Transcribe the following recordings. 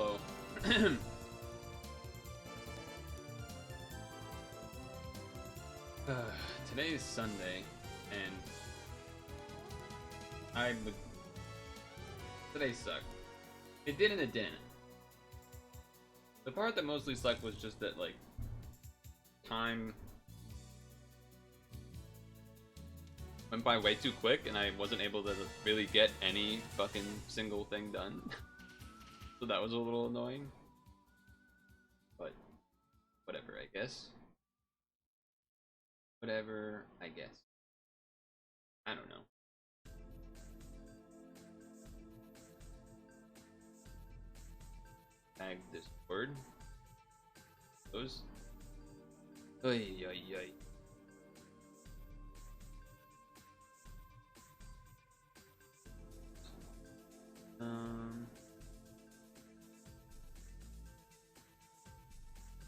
slow. Today is Sunday, and today sucked. It did and it didn't. The part that mostly sucked was just that, like, time went by way too quick, and I wasn't able to really get any fucking single thing done. So that was a little annoying. But whatever, I guess. Whatever, I guess. I don't know. Tag this word. Those. Oy, oy, oy.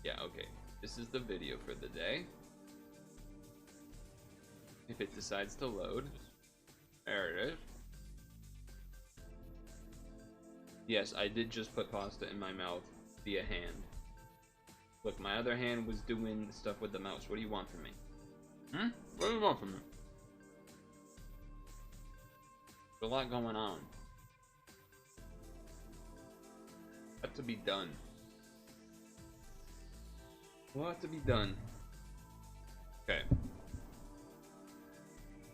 Yeah, okay. This is the video for the day. If it decides to load. There it is. Yes, I did just put pasta in my mouth via hand. Look, my other hand was doing stuff with the mouse. What do you want from me? What do you want from me? There's a lot going on. Got to be done. A lot to be done. Okay.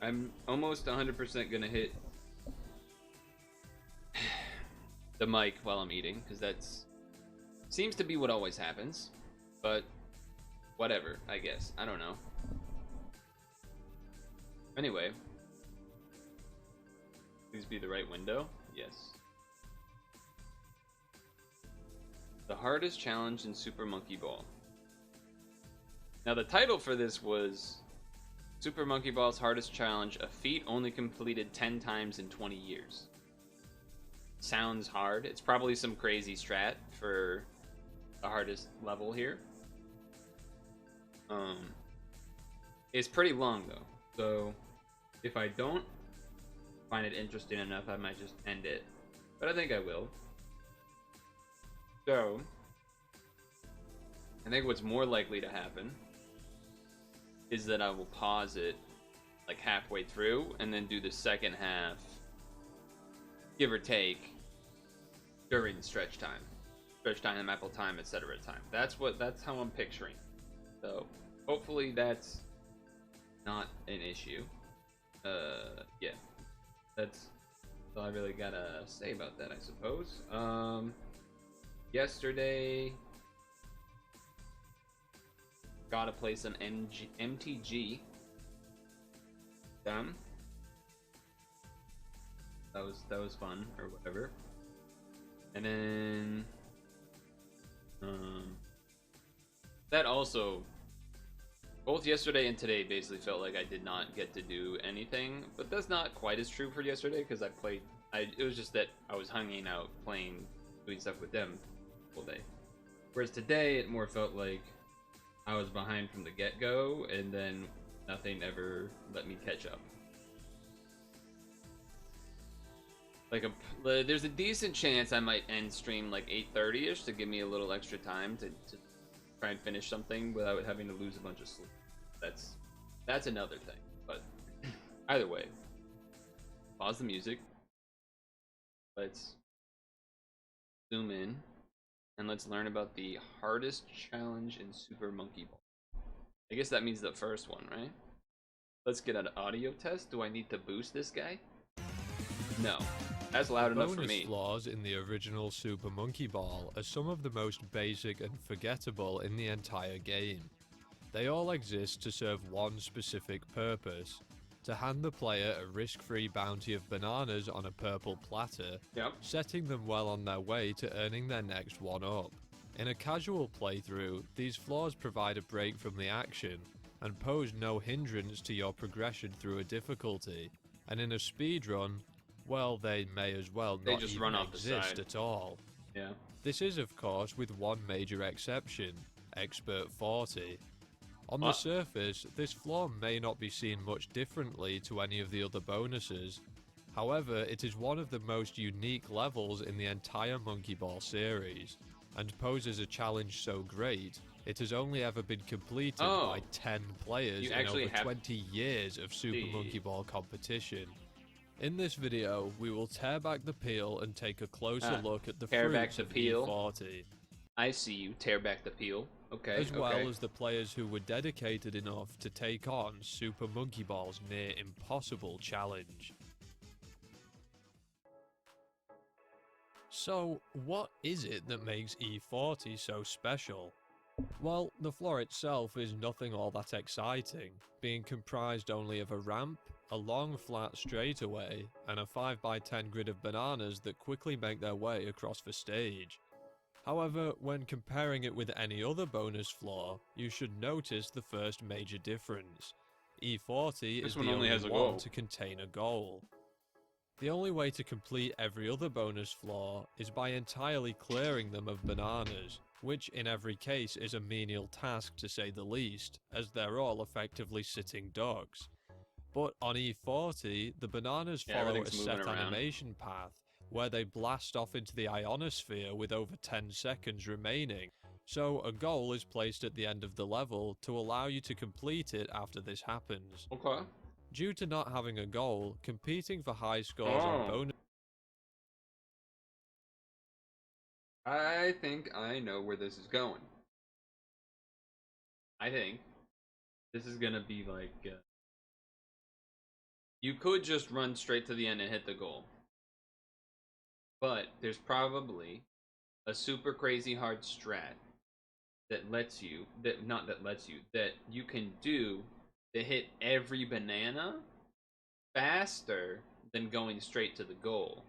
I'm almost 100% gonna hit the mic while I'm eating, because that's seems to be what always happens. But whatever, I guess. I don't know. Anyway. Please be the right window. Yes. The hardest challenge in Super Monkey Ball. Now the title for this was Super Monkey Ball's hardest challenge, a feat only completed 10 times in 20 years. Sounds hard. It's probably some crazy strat for the hardest level here. It's pretty long though, so if I don't find it interesting enough, I might just end it, but I think I will. So I think what's more likely to happen is that I will pause it like halfway through and then do the second half, give or take, during stretch time, apple time, etc. time. That's how I'm picturing. So hopefully that's not an issue. Yeah, that's all I really gotta say about that, I suppose. Yesterday, gotta play some MTG. Damn. That was fun, or whatever. And then that also, both yesterday and today basically felt like I did not get to do anything, but that's not quite as true for yesterday, because it was just that I was hanging out, playing, doing stuff with them all day. Whereas today, it more felt like I was behind from the get-go, and then nothing ever let me catch up. Like, there's a decent chance I might end stream like 8:30ish to give me a little extra time to try and finish something without having to lose a bunch of sleep. That's another thing. But either way, pause the music. Let's zoom in and let's learn about the hardest challenge in Super Monkey Ball. I guess that means the first one, right? Let's get an audio test. Do I need to boost this guy? No. That's loud enough for me. Bonus flaws in the original Super Monkey Ball are some of the most basic and forgettable in the entire game. They all exist to serve one specific purpose: to hand the player a risk-free bounty of bananas on a purple platter, setting them well on their way to earning their next one up. In a casual playthrough, these flaws provide a break from the action and pose no hindrance to your progression through a difficulty, and in a speedrun, well, they may as well not just even run off the exist side at all. Yeah. This is, of course, with one major exception: Expert 40. On the surface, this flaw may not be seen much differently to any of the other bonuses, However, it is one of the most unique levels in the entire Monkey Ball series, and poses a challenge so great, it has only ever been completed Oh, by 10 players you in actually over have 20 years of Super Monkey the. Ball competition. In this video, we will tear back the peel and take a closer look at the Tear back fruits the of peel. E40, I see you. Tear back the peel. Okay, as okay. well as the players who were dedicated enough to take on Super Monkey Ball's near impossible challenge. So, what is it that makes E40 so special? Well, the floor itself is nothing all that exciting, being comprised only of a ramp, a long flat straightaway, and a 5x10 grid of bananas that quickly make their way across the stage. However, when comparing it with any other bonus floor, you should notice the first major difference. E40 This is one the only only has a one goal. to contain a goal. The only way to complete every other bonus floor is by entirely clearing them of bananas, which in every case is a menial task to say the least, as they're all effectively sitting ducks. But on E40, the bananas Yeah, follow a everything's moving set around. animation path, where they blast off into the ionosphere with over 10 seconds remaining, so a goal is placed at the end of the level to allow you to complete it after this happens. Okay. Due to not having a goal, competing for high scores on Oh. bonus I think I know where this is going. I think this is gonna be like you could just run straight to the end and hit the goal, but there's probably a super crazy hard strat that lets you that you can do to hit every banana faster than going straight to the goal,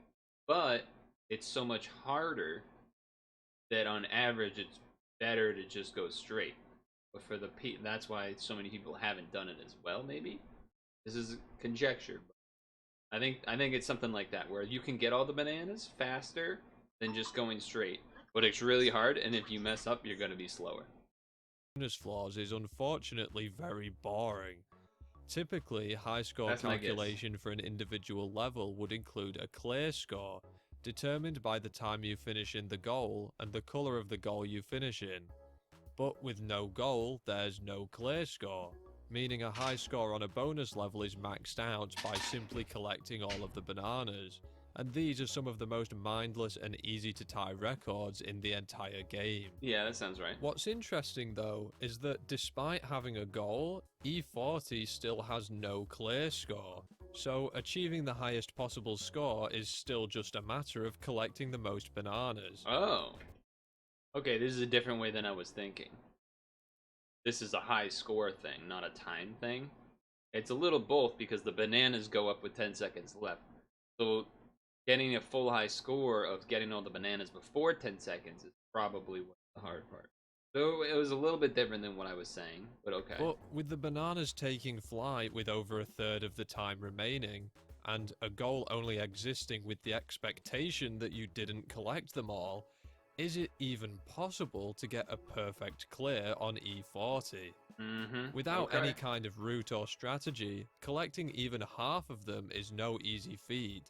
but it's so much harder that on average it's better to just go straight. But for the that's why so many people haven't done it as well. Maybe this is conjecture. But I think it's something like that where you can get all the bananas faster than just going straight, but it's really hard, and if you mess up, you're gonna be slower. floors is unfortunately very boring. Typically, high score That's my guess. calculation for an individual level would include a clear score, determined by the time you finish in the goal and the colour of the goal you finish in. But with no goal, there's no clear score, meaning a high score on a bonus level is maxed out by simply collecting all of the bananas. And these are some of the most mindless and easy to tie records in the entire game. Yeah, that sounds right. What's interesting though is that despite having a goal, E40 still has no clear score, so achieving the highest possible score is still just a matter of collecting the most bananas. Oh, okay. This is a different way than I was thinking. This is a high score thing, not a time thing. It's a little both because the bananas go up with 10 seconds left. So getting a full high score of getting all the bananas before 10 seconds is probably the hard part. So it was a little bit different than what I was saying, but okay. But with the bananas taking flight with over a third of the time remaining, and a goal only existing with the expectation that you didn't collect them all, is it even possible to get a perfect clear on E40? Without any kind of route or strategy, collecting even half of them is no easy feat.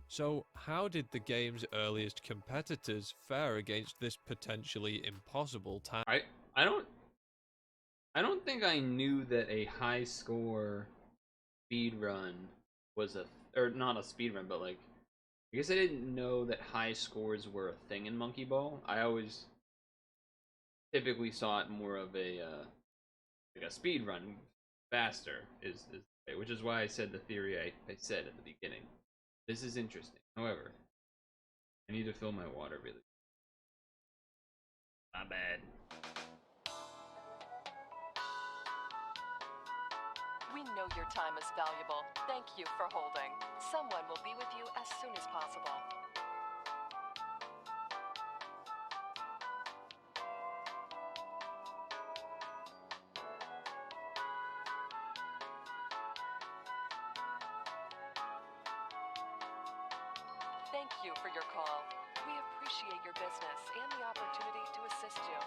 So how did the game's earliest competitors fare against this potentially impossible task? I don't think I knew that a high score speed run was or not a speed run, but like I guess I didn't know that high scores were a thing in Monkey Ball. I always typically saw it more of a speed run faster which is why I said the theory I said at the beginning. This is interesting. However, I need to fill my water really. My bad. We know your time is valuable. Thank you for holding. Someone will be with you as soon as possible. Thank you for your call. We appreciate your business and the opportunity to assist you.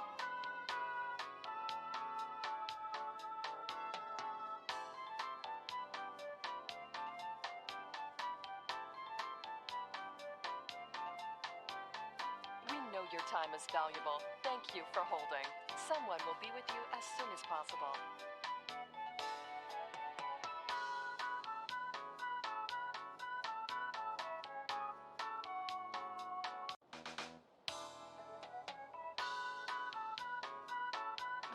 your time is valuable. Thank you for holding. Someone will be with you as soon as possible.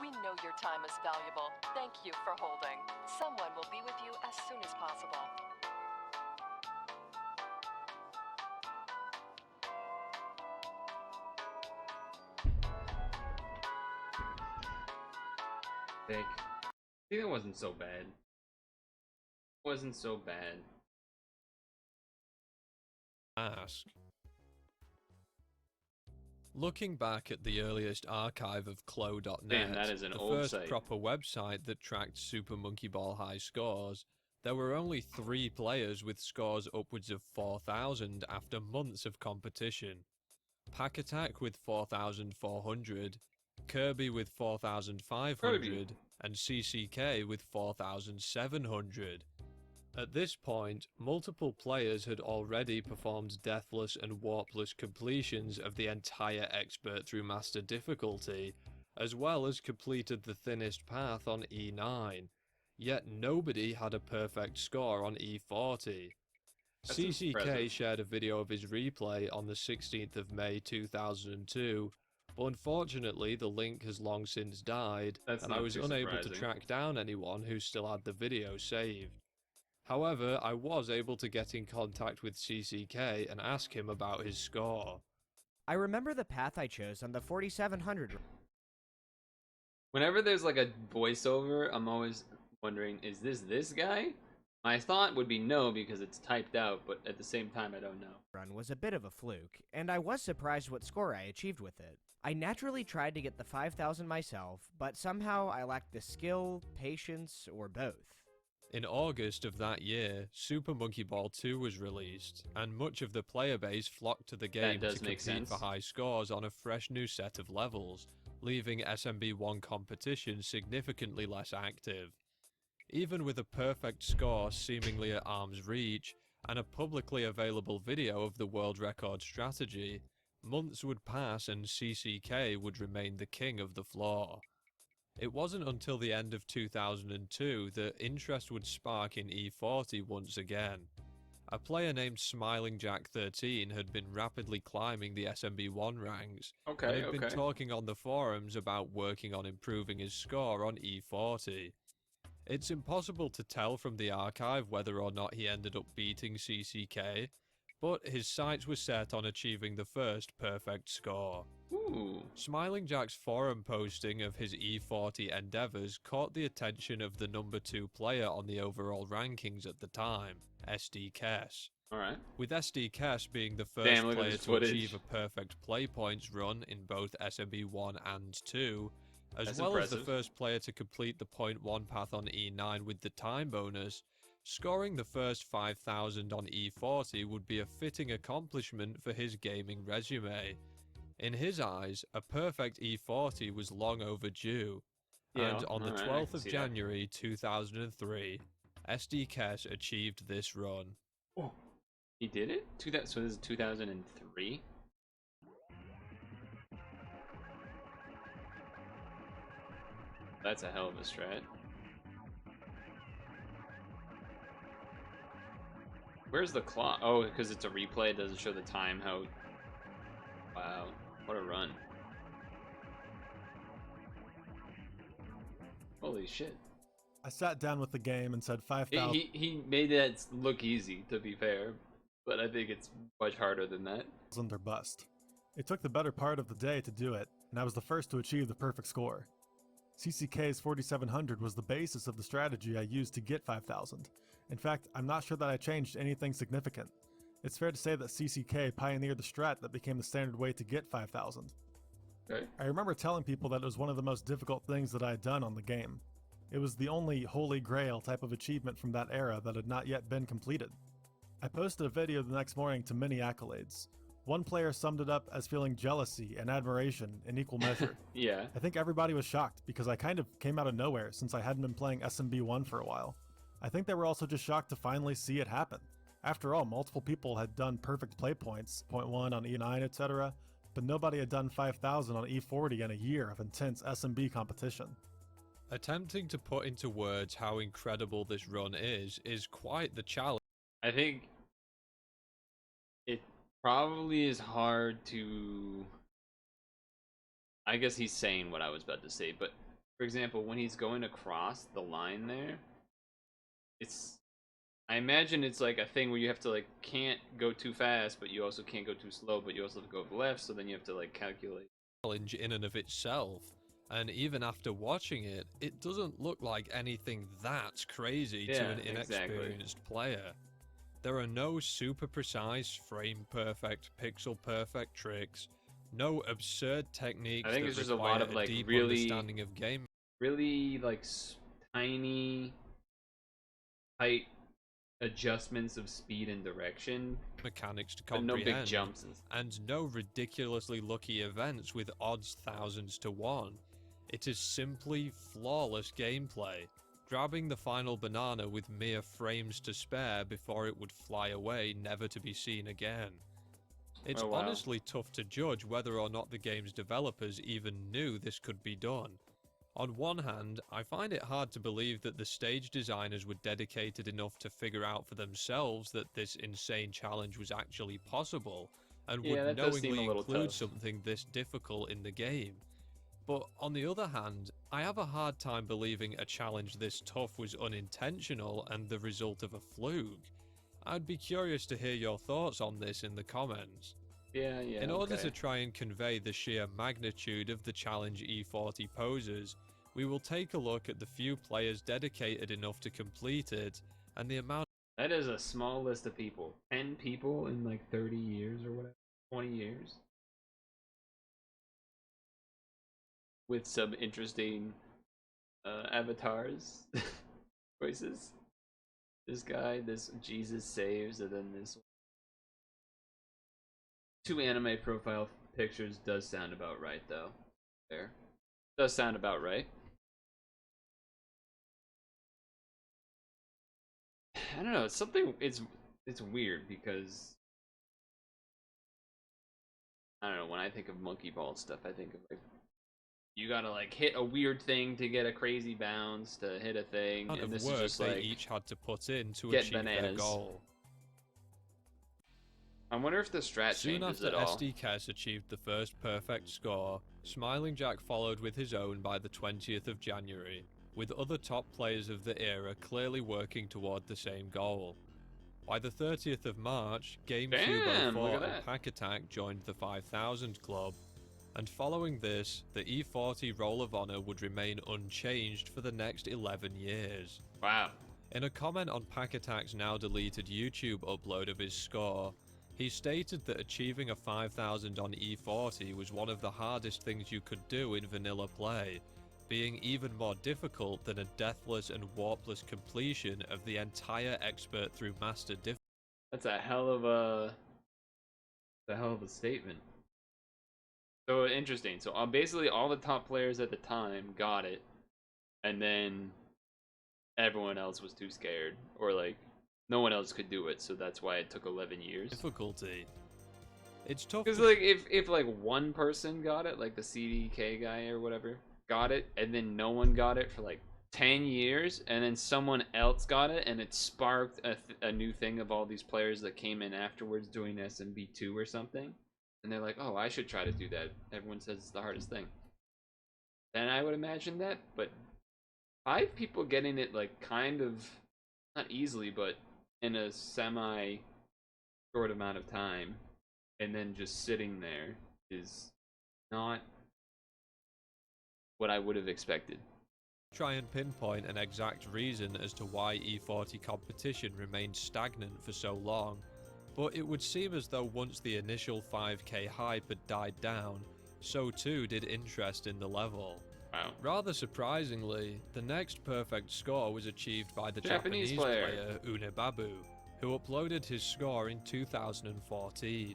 We know your time is valuable. Thank you for holding. Someone will be with you as soon as possible. I think that wasn't so bad. Wasn't so bad. Ask. Looking back at the earliest archive of Clo.net, Damn, that is an the old first site. proper website that tracked Super Monkey Ball high scores, there were only 3 players with scores upwards of 4,000 after months of competition. Pack Attack with 4,400, Kirby with 4,500, and CCK with 4,700. At this point, multiple players had already performed deathless and warpless completions of the entire Expert through Master difficulty, as well as completed the thinnest path on E9, yet nobody had a perfect score on E40. That's CCK impressive. shared a video of his replay on the 16th of May 2002, but unfortunately the link has long since died, That's and I not was too unable to surprising. track down anyone who still had the video saved. However, I was able to get in contact with CCK and ask him about his score. I remember the path I chose on the 4700. Whenever there's like a voiceover, I'm always wondering, is this guy? My thought would be no because it's typed out, but at the same time, I don't know. Run was a bit of a fluke, and I was surprised what score I achieved with it. I naturally tried to get the 5,000 myself, but somehow I lacked the skill, patience, or both. In August of that year, Super Monkey Ball 2 was released, and much of the player base flocked to the game That does to make compete for sense. high scores on a fresh new set of levels, leaving SMB1 competition significantly less active. Even with a perfect score seemingly at arm's reach, and a publicly available video of the world record strategy, months would pass and CCK would remain the king of the floor. It wasn't until the end of 2002 that interest would spark in E40 once again. A player named Smiling Jack 13 had been rapidly climbing the SMB1 ranks, and had been talking on the forums about working on improving his score on E40. It's impossible to tell from the archive whether or not he ended up beating CCK, but his sights were set on achieving the first perfect score. Ooh. Smiling Jack's forum posting of his E40 endeavours caught the attention of the number 2 player on the overall rankings at the time, SD Kess. Alright. With SD Kess being the first Damn, look at player this to footage. achieve a perfect play points run in both SMB 1 and 2, as That's well as impressive. the first player to complete the point 1 path on E9 with the time bonus, scoring the first 5,000 on E40 would be a fitting accomplishment for his gaming resume. In his eyes, a perfect E40 was long overdue, and on the 12th of January 2003, SD Kess achieved this run. Oh, he did it? So this is 2003? That's a hell of a strat. Where's the clock? Oh, because it's a replay, it doesn't show the time. How... Wow, what a run. Holy shit. I sat down with the game and said 5,000. He made that look easy, to be fair, but I think it's much harder than that. Or bust. It took the better part of the day to do it, and I was the first to achieve the perfect score. CCK's 4700 was the basis of the strategy I used to get 5,000. In fact, I'm not sure that I changed anything significant. It's fair to say that CCK pioneered the strat that became the standard way to get 5,000. Okay. I remember telling people that it was one of the most difficult things that I had done on the game. It was the only holy grail type of achievement from that era that had not yet been completed. I posted a video the next morning to many accolades. One player summed it up as feeling jealousy and admiration in equal measure. Yeah. I think everybody was shocked because I kind of came out of nowhere since I hadn't been playing SMB1 for a while. I think they were also just shocked to finally see it happen. After all, multiple people had done perfect play points, point 1 on E9, etc., but nobody had done 5,000 on E40 in a year of intense SMB competition. Attempting to put into words how incredible this run is quite the challenge. I think it probably is hard to. I guess he's saying what I was about to say, but for example, when he's going across the line there, it's. I imagine it's like a thing where you have to like can't go too fast, but you also can't go too slow, but you also have to go left, so then you have to like calculate. Challenge in and of itself, and even after watching it, it doesn't look like anything that crazy to an inexperienced player. There are no super precise, frame perfect, pixel perfect tricks, no absurd techniques. I think that it's just a require lot of like deep really understanding of game like tiny, tight adjustments of speed and direction, mechanics to but no comprehend, big jumps. and no ridiculously lucky events with odds thousands to 1. It is simply flawless gameplay, grabbing the final banana with mere frames to spare before it would fly away, never to be seen again. It's Oh, wow. honestly tough to judge whether or not the game's developers even knew this could be done. On one hand, I find it hard to believe that the stage designers were dedicated enough to figure out for themselves that this insane challenge was actually possible, and Yeah, would that does seem knowingly a little include tough. something this difficult in the game. But on the other hand, I have a hard time believing a challenge this tough was unintentional and the result of a fluke. I'd be curious to hear your thoughts on this in the comments. Yeah. In order Okay. to try and convey the sheer magnitude of the challenge E40 poses, we will take a look at the few players dedicated enough to complete it, and the amount That is a small list of people. 10 people in like 30 years or whatever. 20 years. With some interesting avatars. Choices. This guy, this Jesus saves, and then this. 2 anime profile pictures does sound about right, though. There. Does sound about right. I don't know. It's something. It's weird because I don't know. When I think of monkey ball stuff, I think of like you gotta like hit a weird thing to get a crazy bounce to hit a thing, and of this is work just they like each had to put in to get achieve their bananas. goal. I wonder if the strat Soon changes after at all. SDKS achieved the first perfect score, Smiling Jack followed with his own by the 20th of January, with other top players of the era clearly working toward the same goal. By the 30th of March, GameCube Damn, 04 look and at that. Pack Attack joined the 5000 club, and following this, the E40 Roll of Honor would remain unchanged for the next 11 years. Wow. In a comment on Pack Attack's now deleted YouTube upload of his score, he stated that achieving a 5000 on E40 was one of the hardest things you could do in vanilla play, being even more difficult than a deathless and warpless completion of the entire expert through master difficulty. That's a hell of a statement. So interesting. So basically all the top players at the time got it, and then everyone else was too scared, or like no one else could do it, so that's why it took 11 years. It's tough Because to like if like one person got it, like the CDK guy or whatever got it, and then no one got it for like 10 years, and then someone else got it, and it sparked a new thing of all these players that came in afterwards doing SMB2 or something, and they're like, oh, I should try to do that. Everyone says it's the hardest thing. Then I would imagine that, but 5 people getting it like kind of not easily, but in a semi short amount of time, and then just sitting there is not what I would have expected. try and pinpoint an exact reason as to why E40 competition remained stagnant for so long, but it would seem as though once the initial 5k hype had died down, so too did interest in the level. Wow. Rather surprisingly, the next perfect score was achieved by the Japanese Japanese player. player Unebabu, who uploaded his score in 2014.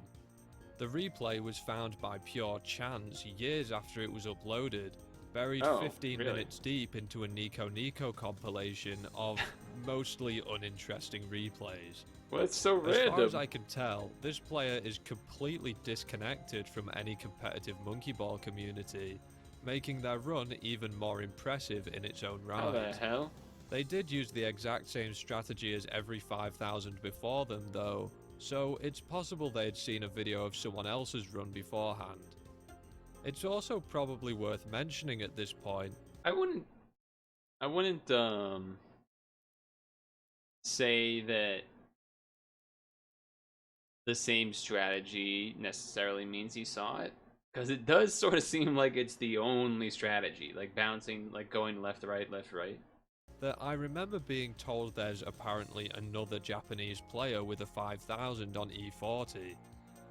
The replay was found by pure chance years after it was uploaded, buried Oh, 15 really? minutes deep into a Nico Nico compilation of mostly uninteresting replays. Well, it's so As random. far as I can tell, this player is completely disconnected from any competitive monkey ball community, making their run even more impressive in its own How the right. hell? They did use the exact same strategy as every 5,000 before them though, so it's possible they'd seen a video of someone else's run beforehand. It's also probably worth mentioning at this point. I wouldn't say that the same strategy necessarily means he saw it, because it does sort of seem like it's the only strategy, like bouncing, like going left right left right. That I remember being told there's apparently another Japanese player with a 5,000 on E40.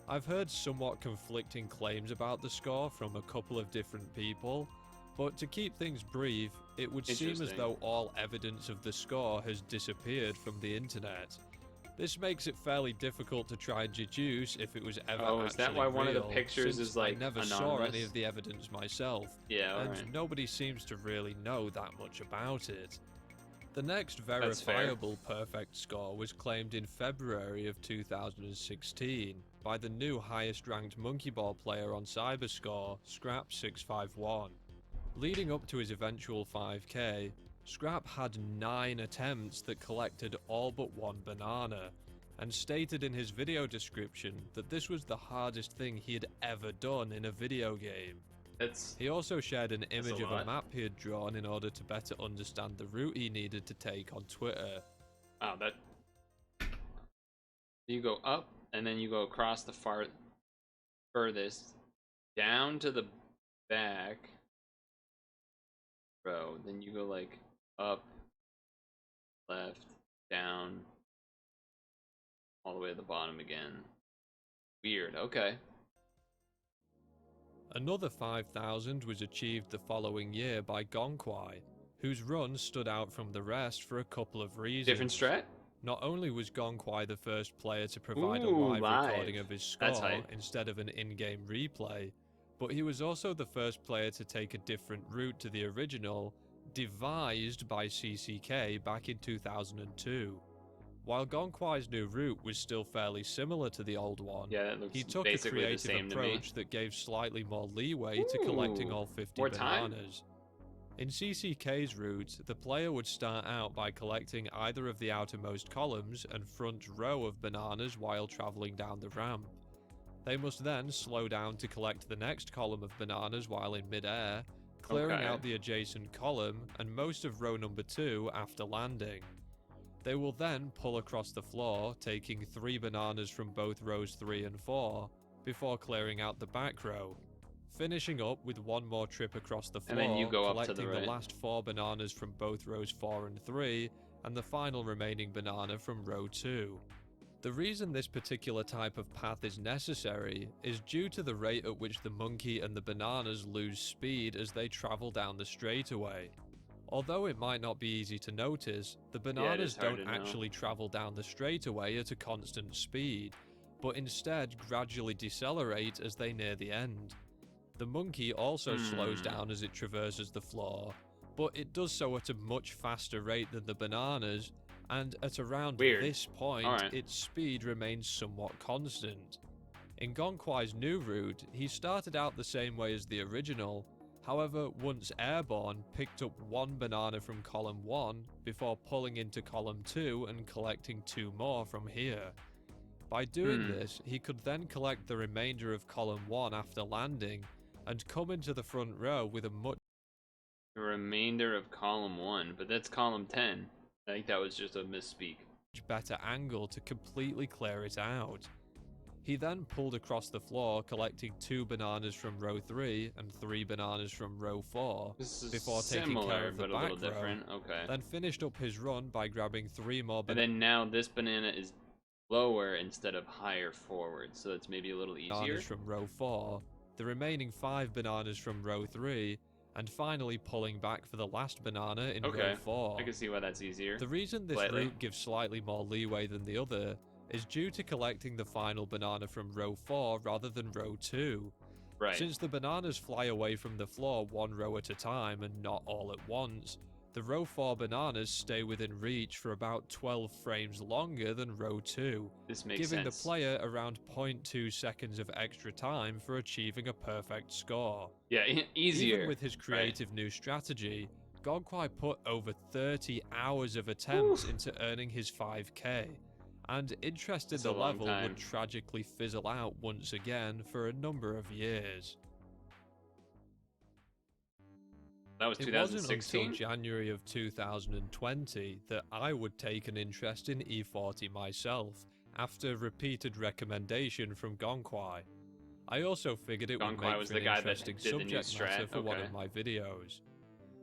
I've heard somewhat conflicting claims about the score from a couple of different people, but to keep things brief, it would seem as Interesting. though all evidence of the score has disappeared from the internet. This makes it fairly difficult to try and deduce if it was ever Oh, actually is that why one of the real, pictures since is, like, I never saw any anonymous? of the evidence myself, Yeah, and alright. nobody seems to really know that much about it. The next That's fair. verifiable perfect score was claimed in February of 2016 by the new highest ranked monkey ball player on Cyberscore, Scrap651. Leading up to his eventual 5k, Scrap had 9 attempts that collected all but one banana, and stated in his video description that this was the hardest thing he had ever done in a video game. That's He also shared an image of a lot. map he had drawn in order to better understand the route he needed to take on Twitter. wow. That you go up and then you go across the furthest down to the back row. Then you go like up, left, down, all the way to the bottom again. Weird. Okay. Another 5,000 was achieved the following year by Gonkwai, whose run stood out from the rest for a couple of reasons. Different strat? Not only was Gonkwai the first player to provide a Ooh, live recording of his That's score hype. instead of an in-game replay, but he was also the first player to take a different route to the original, devised by CCK back in 2002. While Gonkwai's new route was still fairly similar to the old one, Yeah, that looks he took a basically the creative same to me. approach that gave slightly more leeway to collecting Ooh, all 50 more time? bananas. In CCK's route, the player would start out by collecting either of the outermost columns and front row of bananas while traveling down the ramp. They must then slow down to collect the next column of bananas while in mid-air, clearing Okay. out the adjacent column and most of row number 2 after landing. They will then pull across the floor, taking 3 bananas from both rows 3 and 4, before clearing out the back row, finishing up with one more trip across the floor, And then you go up to the collecting right. last 4 bananas from both rows 4 and 3, and the final remaining banana from row 2. The reason this particular type of path is necessary is due to the rate at which the monkey and the bananas lose speed as they travel down the straightaway. Although it might not be easy to notice, the bananas hard don't to know. actually travel down the straightaway at a constant speed, but instead gradually decelerate as they near the end. The monkey also slows down as it traverses the floor, but it does so at a much faster rate than the bananas, and at around Weird. this point, Alright. its speed remains somewhat constant. In Gonkwai's new route, he started out the same way as the original, however, once airborne, picked up 1 banana from column 1 before pulling into column 2 and collecting 2 more from here. By doing this, he could then collect the remainder of column 1 after landing, and come into the front row with a much The remainder of column 1, but that's column 10. I think that was just a misspeak. better angle to completely clear it out. He then pulled across the floor, collecting 2 bananas from row 3 and 3 bananas from row 4, This is before taking similar, care of the but a back little row, different. Okay. then finished up his run by grabbing 3 more And bananas then now this banana is lower instead of higher forward, so it's maybe a little easier. from row 4, the remaining 5 bananas from row 3, and finally pulling back for the last banana in row Okay, 4. I can see why that's easier. The reason this Slightly. route gives slightly more leeway than the other is due to collecting the final banana from row 4 rather than row 2. Right. Since the bananas fly away from the floor one row at a time and not all at once, the row 4 bananas stay within reach for about 12 frames longer than row 2, This makes giving sense. the player around 0.2 seconds of extra time for achieving a perfect score. Yeah, easier. Even with his right? creative new strategy, Gonkwai put over 30 hours of attempts into earning his 5k, and interest in That's a the long level time. would tragically fizzle out once again for a number of years. That was It wasn't 2016? until January of 2020 that I would take an interest in E40 myself, after repeated recommendation from Gonkwai. I also figured it would Gonkwai make was for the an guy that interesting did the new subject matter strat? for one Okay. of my videos.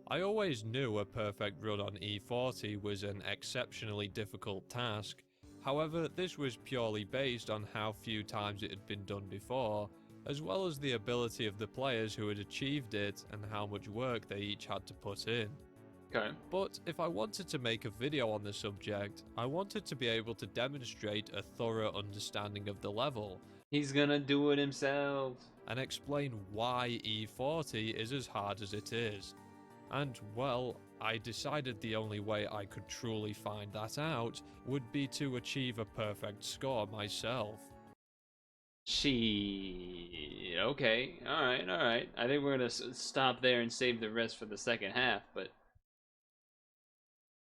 I always knew a perfect run on E40 was an exceptionally difficult task, however this was purely based on how few times it had been done before, as well as the ability of the players who had achieved it and how much work they each had to put in. Okay. But if I wanted to make a video on the subject, I wanted to be able to demonstrate a thorough understanding of the level, He's gonna do it himself. and explain why E40 is as hard as it is. And, well, I decided the only way I could truly find that out would be to achieve a perfect score myself. Okay. Alright. I think we're gonna stop there and save the rest for the second half, but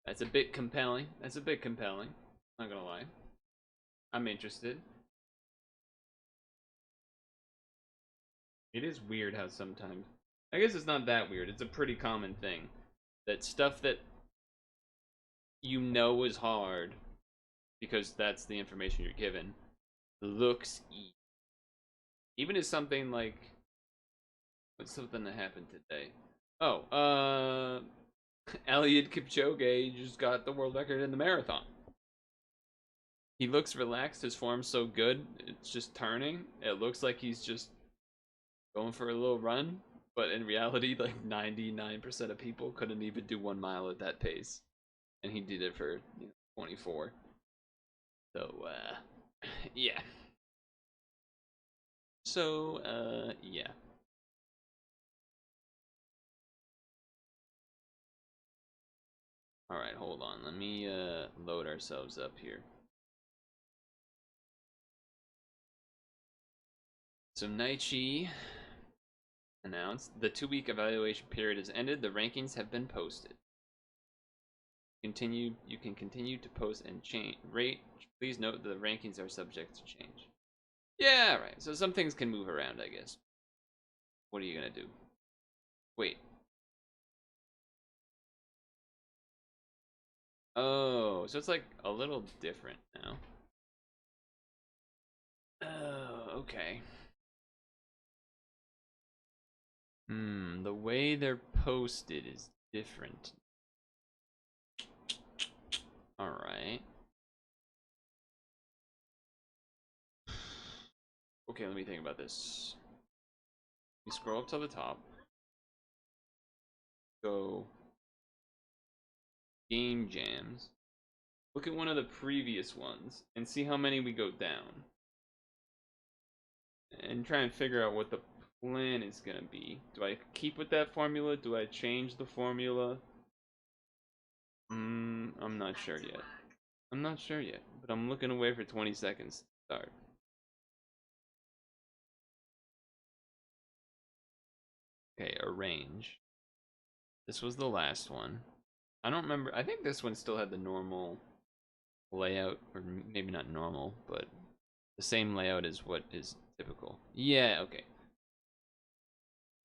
that's a bit compelling. Not gonna lie. I'm interested. It is weird how sometimes... I guess it's not that weird. It's a pretty common thing. That stuff that you know is hard, because that's the information you're given, looks easy. Even as something like... What's something that happened today? Oh, Eliud Kipchoge just got the world record in the marathon. He looks relaxed. His form's so good. It's just turning. It looks like he's just going for a little run. But in reality, like 99% of people couldn't even do 1 mile at that pace. And he did it for 24. So, yeah. So, yeah. Alright, hold on. Let me, load ourselves up here. So, Naichi announced the 2-week evaluation period has ended. The rankings have been posted. You can continue to post and rate. Please note that the rankings are subject to change. Yeah, right. So some things can move around, I guess. What are you gonna do? Wait. Oh, so it's like a little different now. Oh, okay. The way they're posted is different. Alright. Okay, let me think about this. We scroll up to the top. Go game jams. Look at one of the previous ones and see how many we go down. And try and figure out what the plan is gonna be. Do I keep with that formula? Do I change the formula? I'm not sure yet. But I'm looking away for 20 seconds to start. Okay, arrange. This was the last one. I don't remember. I think this one still had the normal layout, or maybe not normal, but the same layout as what is typical. Yeah, okay.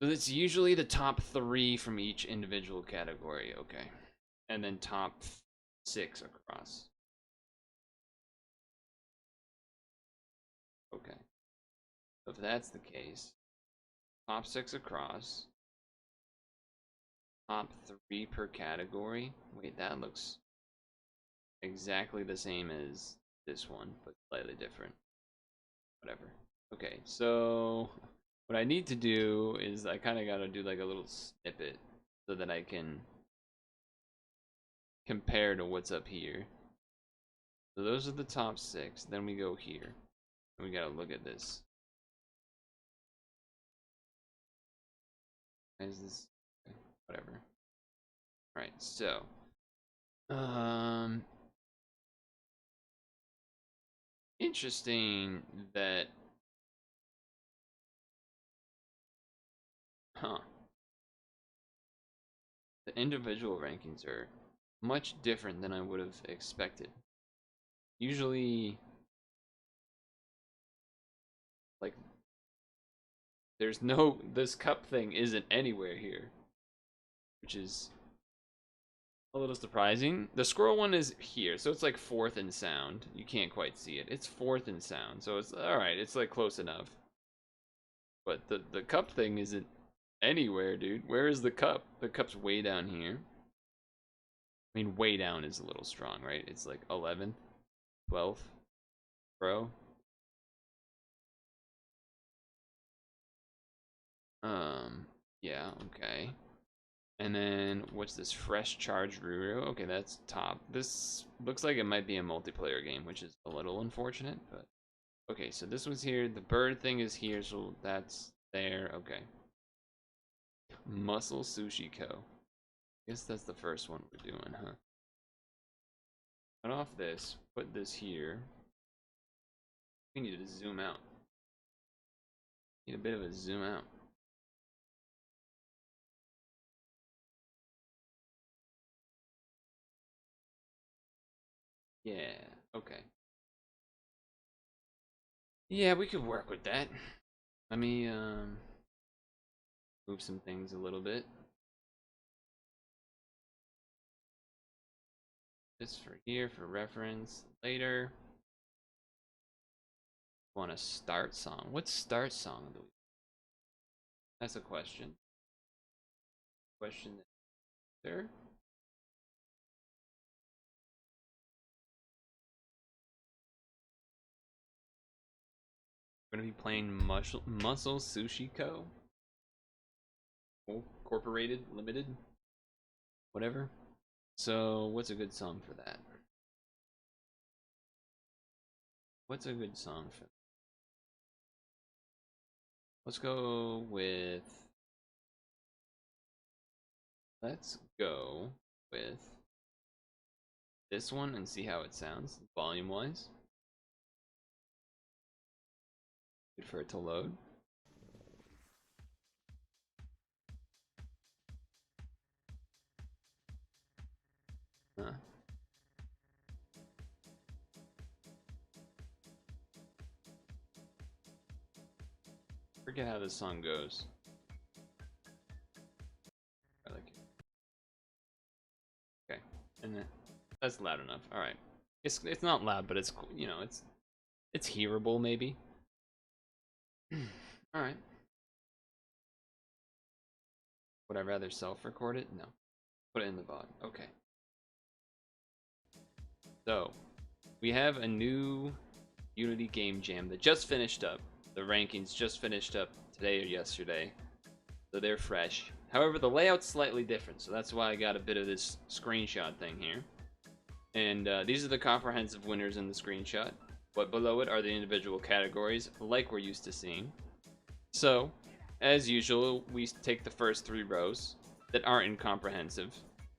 So it's usually the top 3 from each individual category, okay. And then top 6 across. Okay. So if that's the case, top 6 across, top 3 per category. Wait, that looks exactly the same as this one, but slightly different. Whatever. Okay, so what I need to do is I kind of got to do like a little snippet so that I can compare to what's up here. So those are the top 6. Then we go here. And we got to look at this. Is this okay, whatever? All right, so interesting that huh. The individual rankings are much different than I would have expected. Usually, like, this cup thing isn't anywhere here, which is a little surprising. The squirrel one is here, so it's like fourth in sound. You can't quite see it. It's fourth in sound, so it's alright. It's like close enough. But the cup thing isn't anywhere, dude. Where is the cup? The cup's way down here. I mean, way down is a little strong, right? It's like 11th, 12th, bro. Yeah, okay. And then, what's this? Fresh Charged Ruru. Okay, that's top. This looks like it might be a multiplayer game, which is a little unfortunate, but... Okay, so this one's here. The bird thing is here, so that's there. Okay. Muscle Sushi Co. Guess that's the first one we're doing, huh? Cut off this. Put this here. We need to zoom out. Need a bit of a zoom out. Yeah, okay. Yeah, we could work with that. Let me move some things a little bit. This for here for reference later. Want a start song? What start song do we? That's a question. Question there. We're gonna be playing Muscle Sushi Co. Incorporated, Limited, whatever. So, what's a good song for that? What's a good song for that? Let's go with... Let's go with this one and see how it sounds, volume-wise. Wait for it to load. Huh. Forget how this song goes. I like it. Okay, and then that's loud enough. All right, it's not loud, but it's, you know, it's hearable maybe. All right. Would I rather self-record it? No. Put it in the VOD. Okay. So, we have a new Unity game jam that just finished up. The rankings just finished up today or yesterday, so they're fresh. However, the layout's slightly different, so that's why I got a bit of this screenshot thing here. And these are the comprehensive winners in the screenshot, but below it are the individual categories, like we're used to seeing. So, as usual, we take the first 3 rows that aren't in comprehensive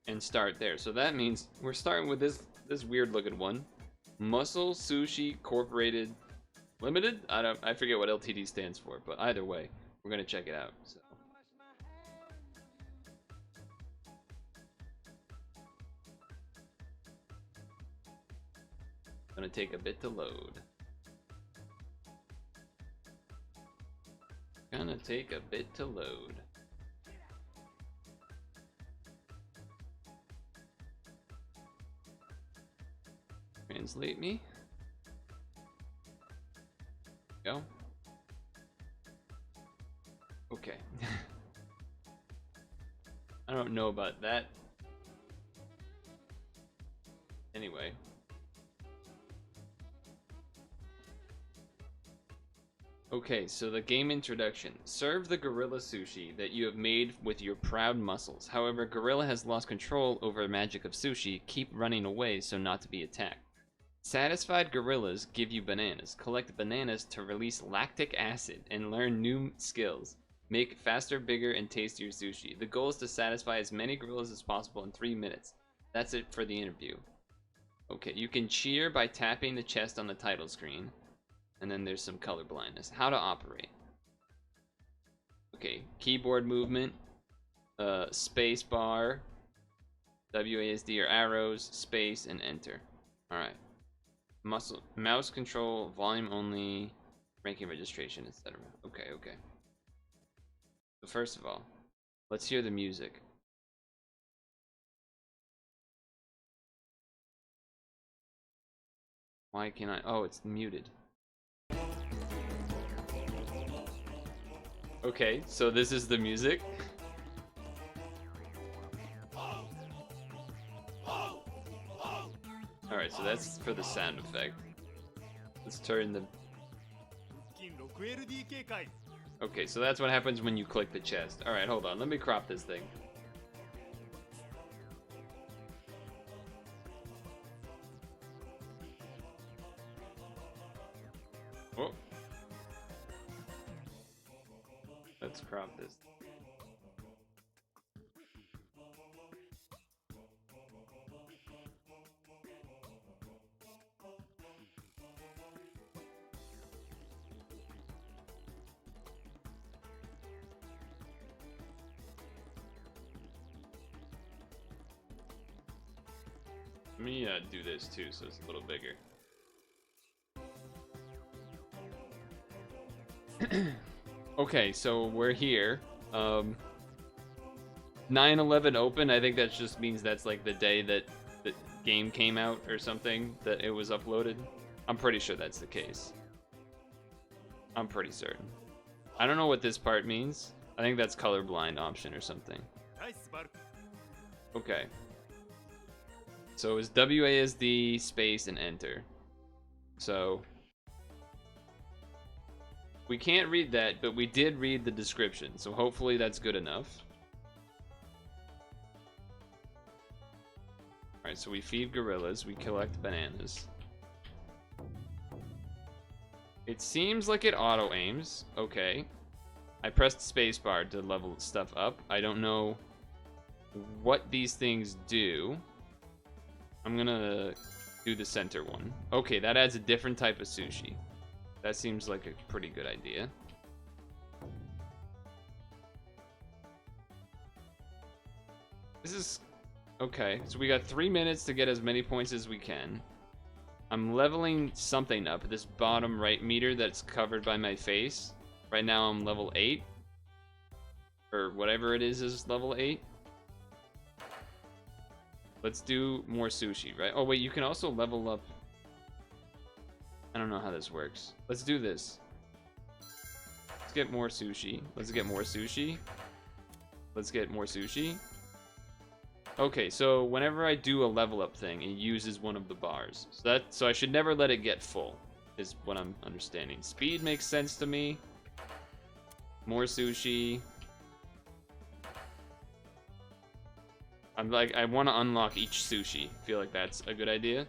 and start there. So that means we're starting with this weird looking one, Muscle Sushi Corporated Limited. I forget what LTD stands for, but either way, we're gonna check it out. So. Gonna take a bit to load. Gonna take a bit to load. Translate me. Go. Okay. I don't know about that. Anyway. Okay, so the game introduction. Serve the gorilla sushi that you have made with your proud muscles. However, gorilla has lost control over the magic of sushi. Keep running away so not to be attacked. Satisfied gorillas give you bananas. Collect bananas to release lactic acid and learn new skills. Make faster, bigger, and tastier sushi. The goal is to satisfy as many gorillas as possible in 3 minutes. That's it for the interview. Okay, you can cheer by tapping the chest on the title screen. And then there's some color blindness. How to operate. Okay, keyboard movement. Space bar. WASD or arrows, space, and enter. Alright. Mouse control, volume only, ranking registration, etc. Okay, okay. So first of all, let's hear the music. Why can't I? Oh, it's muted. Okay, so this is the music. Alright, so that's for the sound effect. Let's turn the... Okay, so that's what happens when you click the chest. Alright, hold on. Let me crop this thing. Oh. Let's crop this. Let me do this too, so it's a little bigger. Okay, so we're here. 9/11 open. I think that just means that's like the day that the game came out or something, that it was uploaded. I'm pretty sure that's the case. I'm pretty certain. I don't know what this part means. I think that's colorblind option or something. Okay. So it's WASD space and enter. So we can't read that, but we did read the description, so hopefully that's good enough. Alright, so we feed gorillas, we collect bananas. It seems like it auto-aims. Okay. I pressed spacebar to level stuff up. I don't know what these things do. I'm gonna do the center one. Okay, that adds a different type of sushi. That seems like a pretty good idea. This is... Okay, so we got 3 minutes to get as many points as we can. I'm leveling something up. This bottom right meter that's covered by my face. Right now I'm level 8. Or whatever it is level 8. Let's do more sushi, right? Oh wait, you can also level up. I don't know how this works. Let's do this. Let's get more sushi. Let's get more sushi. Let's get more sushi. Okay, so whenever I do a level up thing, it uses one of the bars. So I should never let it get full, is what I'm understanding. Speed makes sense to me. More sushi. I'm like, I want to unlock each sushi. I feel like that's a good idea.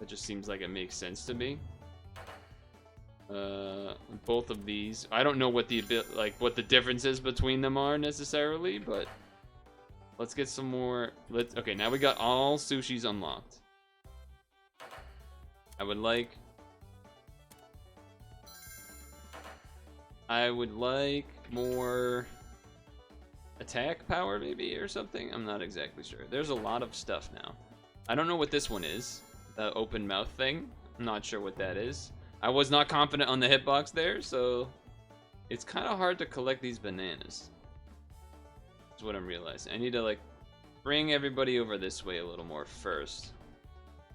That just seems like it makes sense to me. Both of these, I don't know what the what the differences between them are necessarily, but let's get some more. Okay, now we got all sushis unlocked. I would like more attack power maybe or something. I'm not exactly sure. There's a lot of stuff now. I don't know what this one is. The open mouth thing. I'm not sure what that is. I was not confident on the hitbox there, so it's kind of hard to collect these bananas. That's what I'm realizing. I need to like bring everybody over this way a little more first.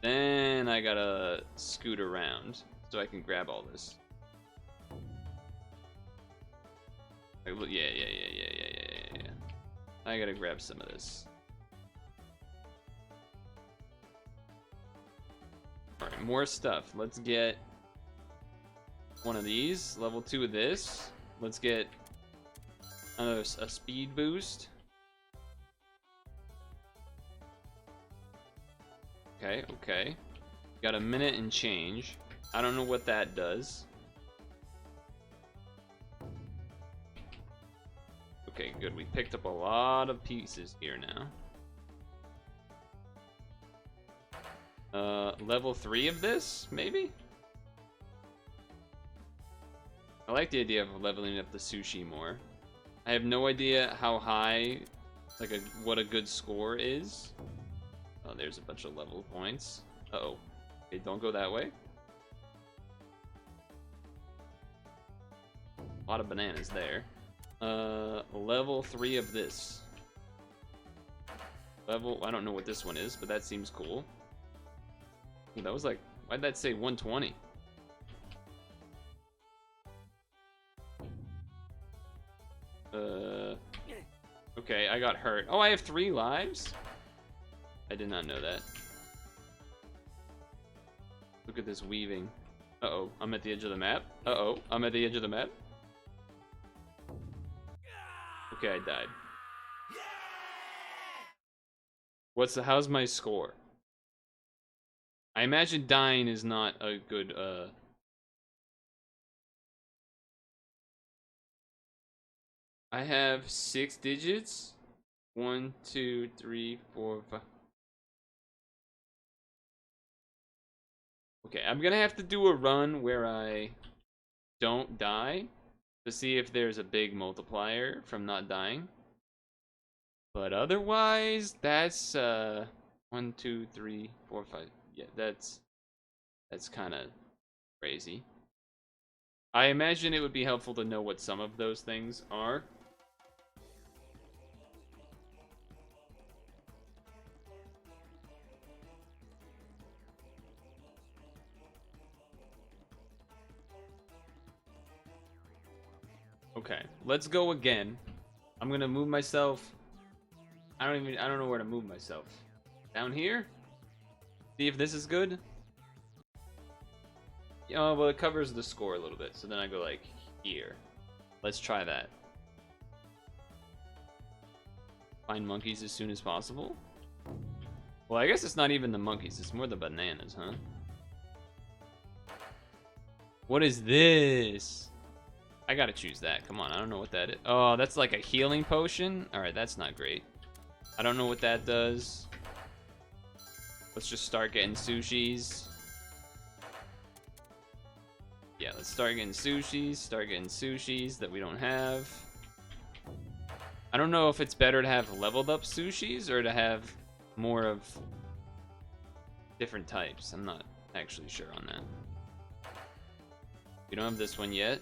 Then I gotta scoot around so I can grab all this. Yeah. I gotta grab some of this. Alright, more stuff. Let's get one of these. Level 2 of this. Let's get a speed boost. Okay. Got a minute and change. I don't know what that does. Good, we picked up a lot of pieces here now. Level 3 of this, maybe? I like the idea of leveling up the sushi more. I have no idea how high, like what a good score is. Oh, there's a bunch of level points. Uh-oh. Okay, don't go that way. A lot of bananas there. Level 3 of this. Level, I don't know what this one is, but that seems cool. Ooh, that was like, why'd that say 120? Okay, I got hurt. Oh, I have 3 lives? I did not know that. Look at this weaving. Uh-oh, I'm at the edge of the map. Uh-oh, I'm at the edge of the map. Okay, I died. How's my score? I imagine dying is not a good, I have 6 digits. 1, 2, 3, 4, 5. Okay, I'm gonna have to do a run where I don't die to see if there's a big multiplier from not dying. But otherwise, that's 1, 2, 3, 4, 5. Yeah, that's kind of crazy. I imagine it would be helpful to know what some of those things are. Okay, let's go again. I'm gonna move myself. I don't know where to move myself. Down here? See if this is good. Oh, well, it covers the score a little bit, so then I go like here. Let's try that. Find monkeys as soon as possible. Well, I guess it's not even the monkeys, it's more the bananas, huh? What is this? I gotta choose that. Come on, I don't know what that is. Oh, that's like a healing potion? Alright, that's not great. I don't know what that does. Let's just start getting sushis. Yeah, let's start getting sushis. Start getting sushis that we don't have. I don't know if it's better to have leveled up sushis or to have more of different types. I'm not actually sure on that. We don't have this one yet.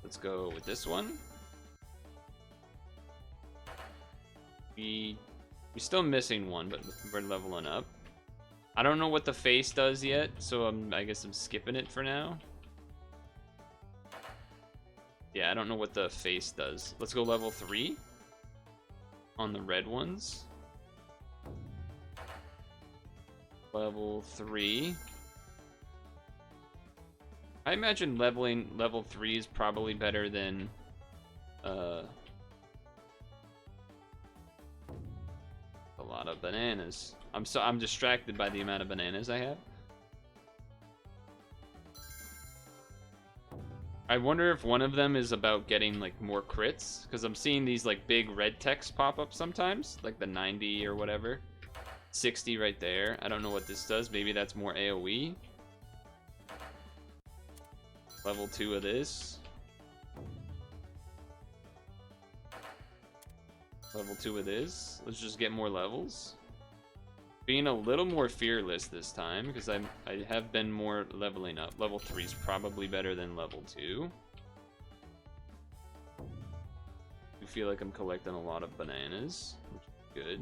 Let's go with this one. We're still missing one, but we're leveling up. I don't know what the face does yet, so I guess I'm skipping it for now. Yeah, I don't know what the face does. Let's go level 3 on the red ones. Level 3. I imagine level 3 is probably better than a lot of bananas. I'm distracted by the amount of bananas I have. I wonder if one of them is about getting like more crits, because I'm seeing these like big red text pop up sometimes, like the 90 or whatever. 60 right there. I don't know what this does. Maybe that's more AoE. Level 2 of this. Level 2 of this. Let's just get more levels. Being a little more fearless this time, because I have been more leveling up. Level 3 is probably better than level 2. I feel like I'm collecting a lot of bananas, which is good.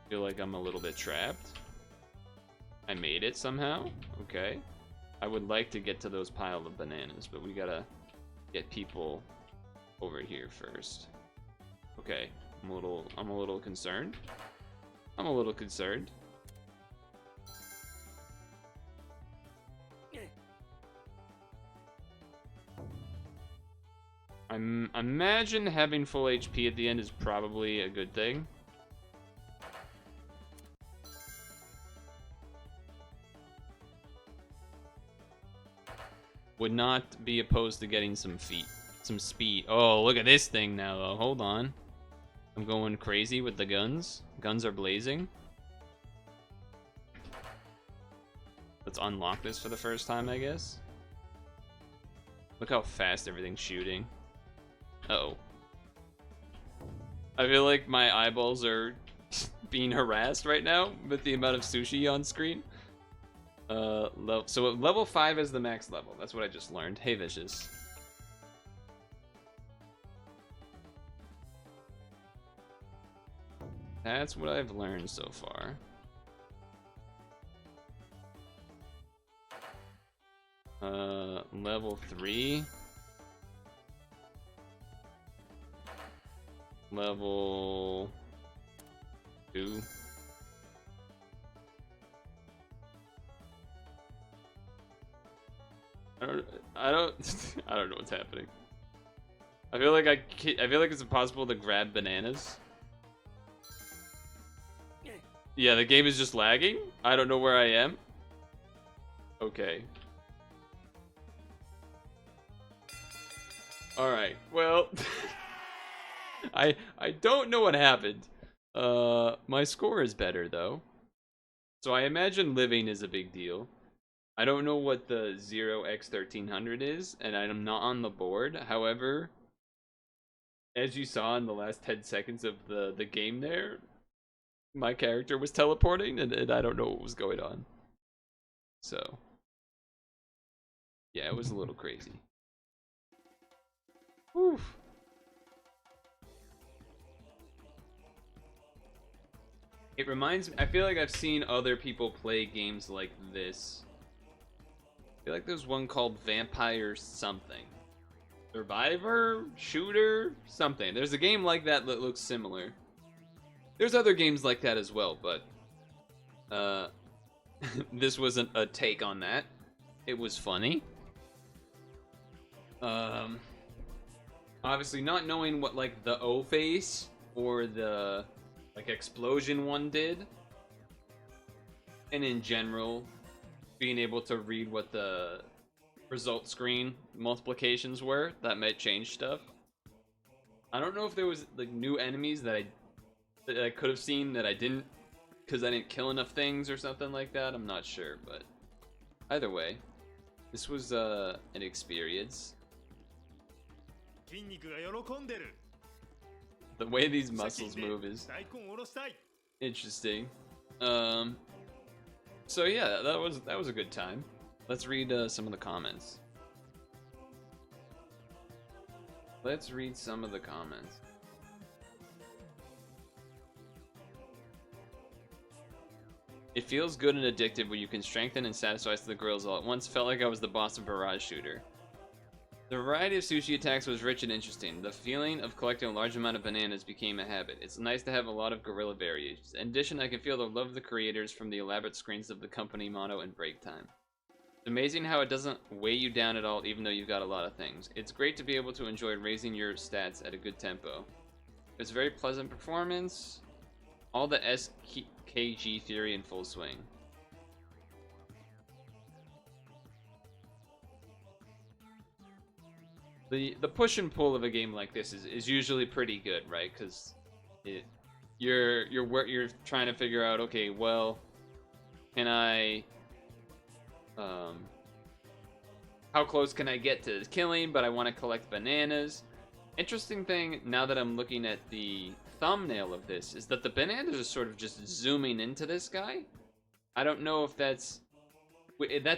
Feel like I'm a little bit trapped. I made it somehow. Okay. I would like to get to those pile of bananas, but we gotta get people over here first. Okay, I'm a little concerned. I'm a little concerned. I imagine having full HP at the end is probably a good thing. would not be opposed to getting some speed. Oh, look at this thing now, though. Hold on. I'm going crazy with the guns. Guns are blazing. Let's unlock this for the first time, I guess. Look how fast everything's shooting. Uh-oh. I feel like my eyeballs are being harassed right now with the amount of sushi on screen. So level 5 is the max level. That's what I just learned. Hey, Vicious. That's what I've learned so far. Level 3. Level 2. I don't know what's happening. I feel like it's impossible to grab bananas. Yeah, the game is just lagging. I don't know where I am. Okay. All right. Well, I don't know what happened. My score is better though. So I imagine living is a big deal. I don't know what the 0x1300 is, and I'm not on the board. However, as you saw in the last 10 seconds of the game there, my character was teleporting, and I don't know what was going on. So, yeah, it was a little crazy. Whew. It reminds me, I feel like I've seen other people play games like this. I feel like there's one called Vampire something. Survivor? Shooter? Something. There's a game like that that looks similar. There's other games like that as well, but this wasn't a take on that. It was funny. Obviously not knowing what like the O face or the like explosion one did, and in general being able to read what the result screen multiplications were, that might change stuff. I don't know if there was like new enemies that I could have seen that I didn't, because I didn't kill enough things or something like that. I'm not sure, but either way, this was an experience. The way these muscles move is interesting. So yeah, that was a good time. Let's read some of the comments. Let's read some of the comments. It feels good and addictive when you can strengthen and satisfy the grills all at once. Felt like I was the boss of Barrage Shooter. The variety of sushi attacks was rich and interesting. The feeling of collecting a large amount of bananas became a habit. It's nice to have a lot of gorilla variations. In addition, I can feel the love of the creators from the elaborate screens of the company motto and break time. It's amazing how it doesn't weigh you down at all, even though you've got a lot of things. It's great to be able to enjoy raising your stats at a good tempo. It's a very pleasant performance. All the SKG theory in full swing. The push and pull of a game like this is usually pretty good, right? Because you're trying to figure out, okay, well, can I how close can I get to killing, but I want to collect bananas. Interesting thing, now that I'm looking at the thumbnail of this, is that the bananas are sort of just zooming into this guy. I don't know if that's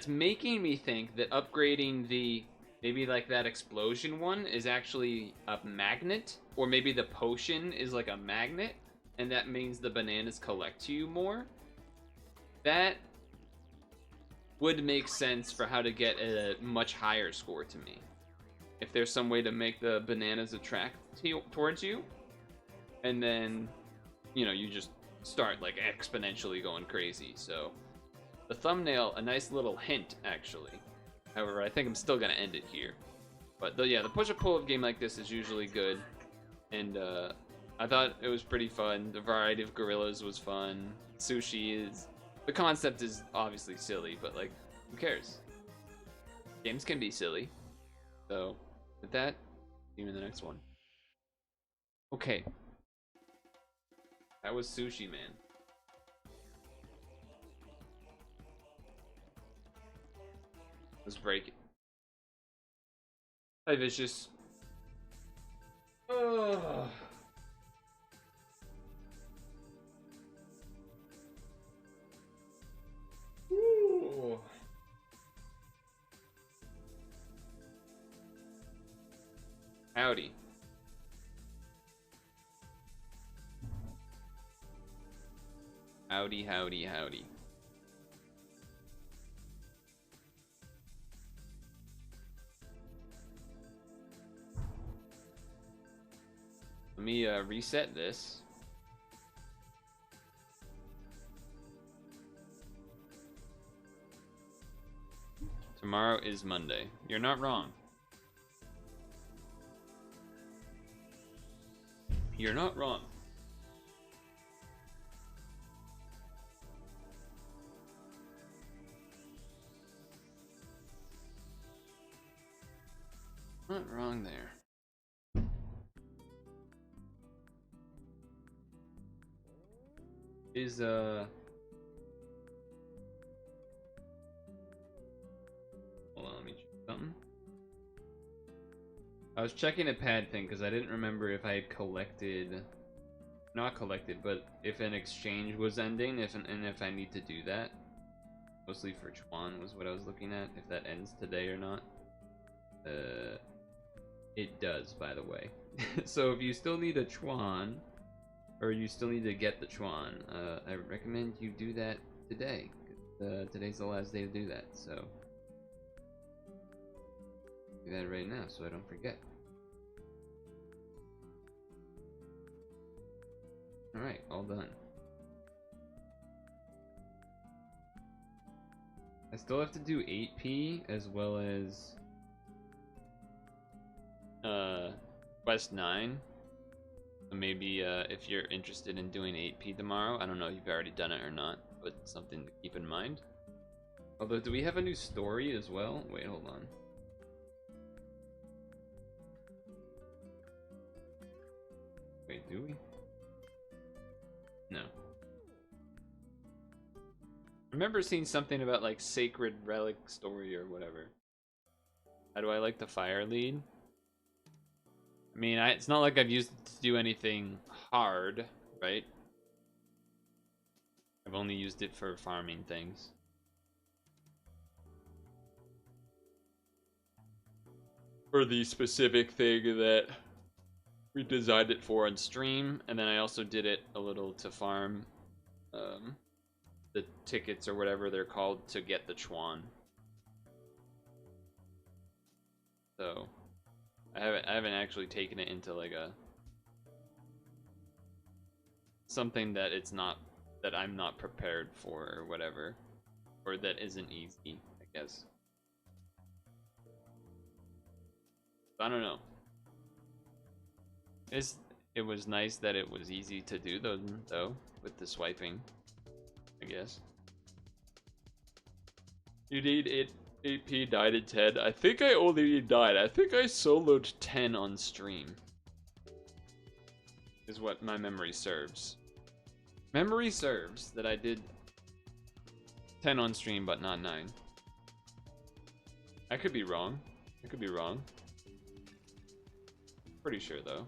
making me think that upgrading the maybe like that explosion one is actually a magnet, or maybe the potion is like a magnet, and that means the bananas collect to you more. That would make sense for how to get a much higher score to me. If there's some way to make the bananas attract towards you, and then, you know, you just start like exponentially going crazy. So the thumbnail, a nice little hint actually. However, I think I'm still gonna end it here. But yeah, the push and pull of a game like this is usually good, and I thought it was pretty fun. The variety of gorillas was fun. The concept is obviously silly, but like, who cares? Games can be silly. So, with that, see you in the next one. Okay. That was sushi, man. Let's break it. Hi, Vicious. Ugh. Ooh. Howdy. Howdy, howdy, howdy. Let me reset this. Tomorrow is Monday. You're not wrong. You're not wrong. Not wrong there. Is hold on, let me check something. I was checking a pad thing because I didn't remember if I had collected, not collected, but if an exchange was ending, and if I need to do that. Mostly for Chuan was what I was looking at, if that ends today or not. It does, by the way. So if you still need a Chuan, or you still need to get the Chuan, I recommend you do that today. Today's the last day to do that, so do that right now so I don't forget. Alright, all done. I still have to do 8P as well as Quest 9. So maybe if you're interested in doing 8P tomorrow, I don't know if you've already done it or not, but something to keep in mind. Although, do we have a new story as well? Wait, hold on. Wait, do we? No. I remember seeing something about like Sacred Relic story or whatever. How do I like the fire lead? I mean, it's not like I've used it to do anything hard, right? I've only used it for farming things. For the specific thing that we designed it for on stream, and then I also did it a little to farm the tickets or whatever they're called to get the Chuan. So I haven't actually taken it into like a something that I'm not prepared for or whatever, or that isn't easy, I guess. I don't know. It was nice that it was easy to do though with the swiping, I guess. You need 8P died at 10. I think I only died. I think I soloed 10 on stream. Is what my memory serves. Memory serves that I did 10 on stream but not 9. I could be wrong. I could be wrong. Pretty sure though.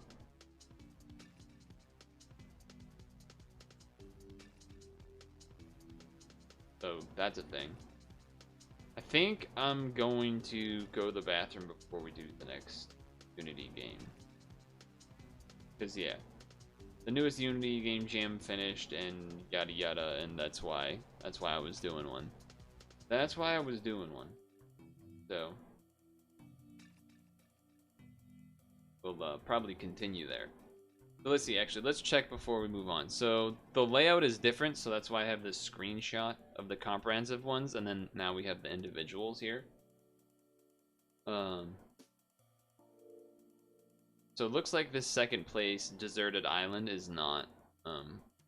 So that's a thing. I think I'm going to go to the bathroom before we do the next Unity game. Cause yeah, the newest Unity game jam finished and yada yada, and that's why I was doing one. That's why I was doing one. So we'll probably continue there. So let's see, actually, let's check before we move on. So the layout is different, so that's why I have this screenshot of the comprehensive ones, and then now we have the individuals here. So it looks like this second place, Deserted Island, is not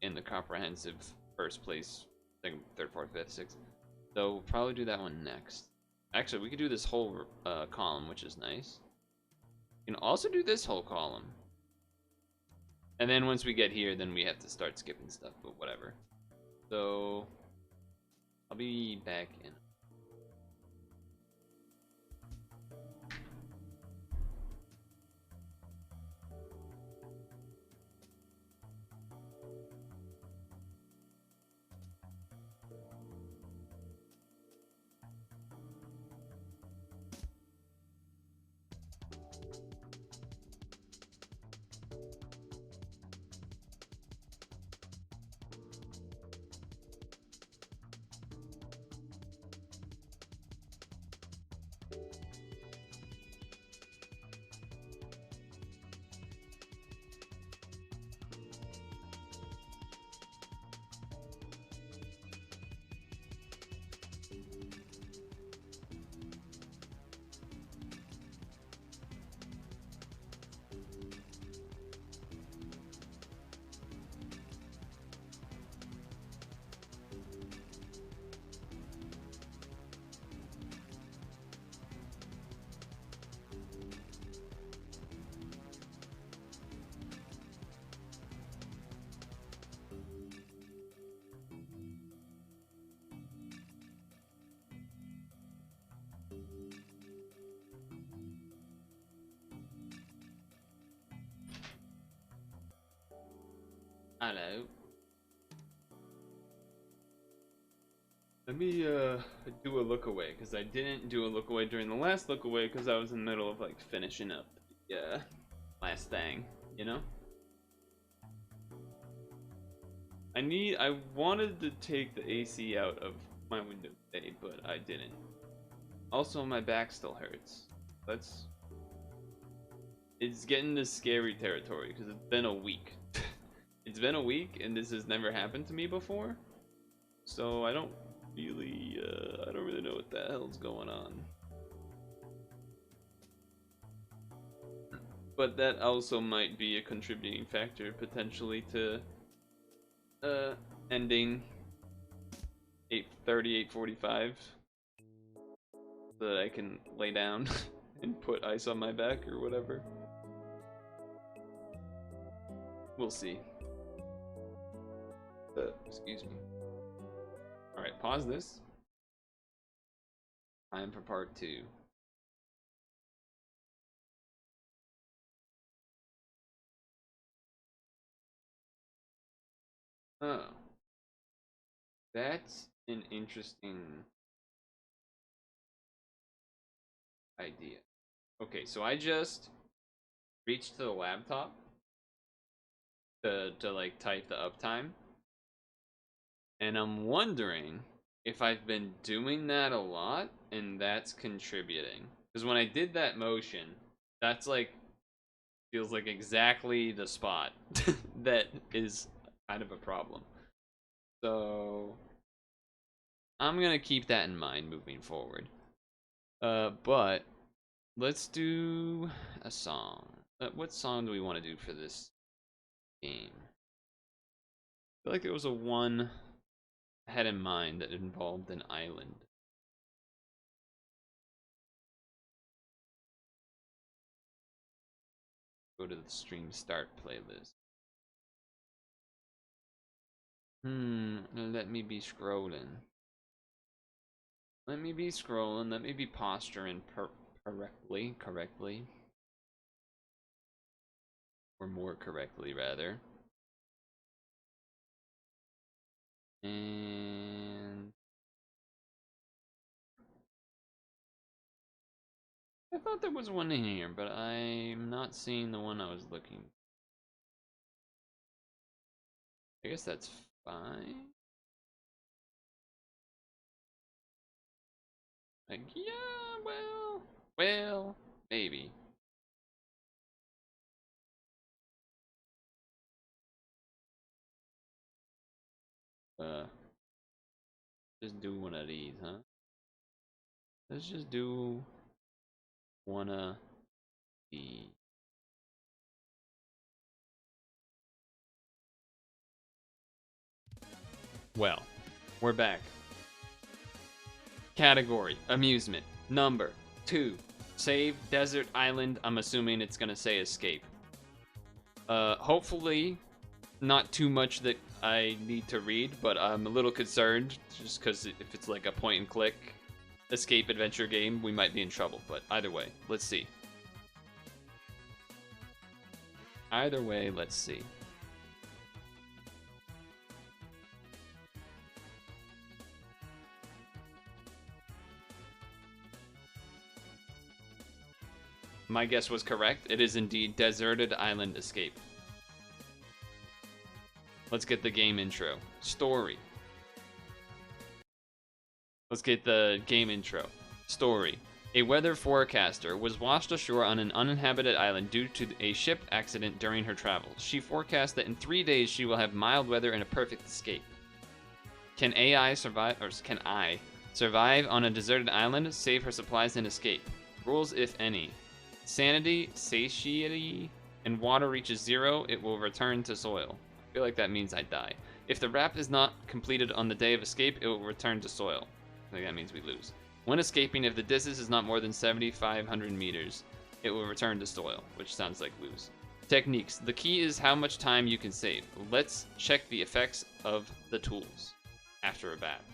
in the comprehensive first place, second, third, fourth, fifth, sixth. So we'll probably do that one next. Actually, we could do this whole column, which is nice. We can also do this whole column. And then once we get here, then we have to start skipping stuff, but whatever. So, I'll be back in. Hello. Let me do a look away, because I didn't do a look away during the last look away because I was in the middle of like finishing up the last thing, you know? I wanted to take the AC out of my window today, but I didn't. Also, my back still hurts. It's getting to scary territory because it's been a week. It's been a week and this has never happened to me before. So I don't really know what the hell's going on. But that also might be a contributing factor potentially to ending 8:30, 8:45, so that I can lay down and put ice on my back or whatever. We'll see. Excuse me. Alright, pause this. Time for part 2. Oh. That's an interesting idea. Okay, so I just reached to the laptop to like type the uptime. And I'm wondering if I've been doing that a lot and that's contributing. Because when I did that motion, that's like, feels like exactly the spot that is kind of a problem. So I'm gonna keep that in mind moving forward. But let's do a song. What song do we want to do for this game? I feel like there was a one I had in mind that involved an island. Go to the stream start playlist. Let me be scrolling. Let me be scrolling. Let me be posturing correctly. Or more correctly, rather. And I thought there was one in here, but I'm not seeing the one I was looking. I guess that's fine. Like, yeah, well, maybe. Just do one of these, huh? Let's just do one of these. Well, we're back. Category, amusement. Number 2. Save desert island. I'm assuming it's gonna say escape. Hopefully not too much that I need to read, but I'm a little concerned just because if it's like a point and click escape adventure game, we might be in trouble. But either way, let's see. Either way, let's see. My guess was correct. It is indeed Deserted Island Escape. Let's get the game intro. Story. Let's get the game intro. Story. A weather forecaster was washed ashore on an uninhabited island due to a ship accident during her travels. She forecasts that in 3 days she will have mild weather and a perfect escape. Can AI survive, or can I survive on a deserted island, save her supplies, and escape? Rules, if any. Sanity, satiety, and water reaches 0, it will return to soil. I feel like that means I die. If the raft is not completed on the day of escape, it will return to soil. I think that means we lose. When escaping, if the distance is not more than 7,500 meters, it will return to soil, which sounds like lose. Techniques. The key is how much time you can save. Let's check the effects of the tools after a bath.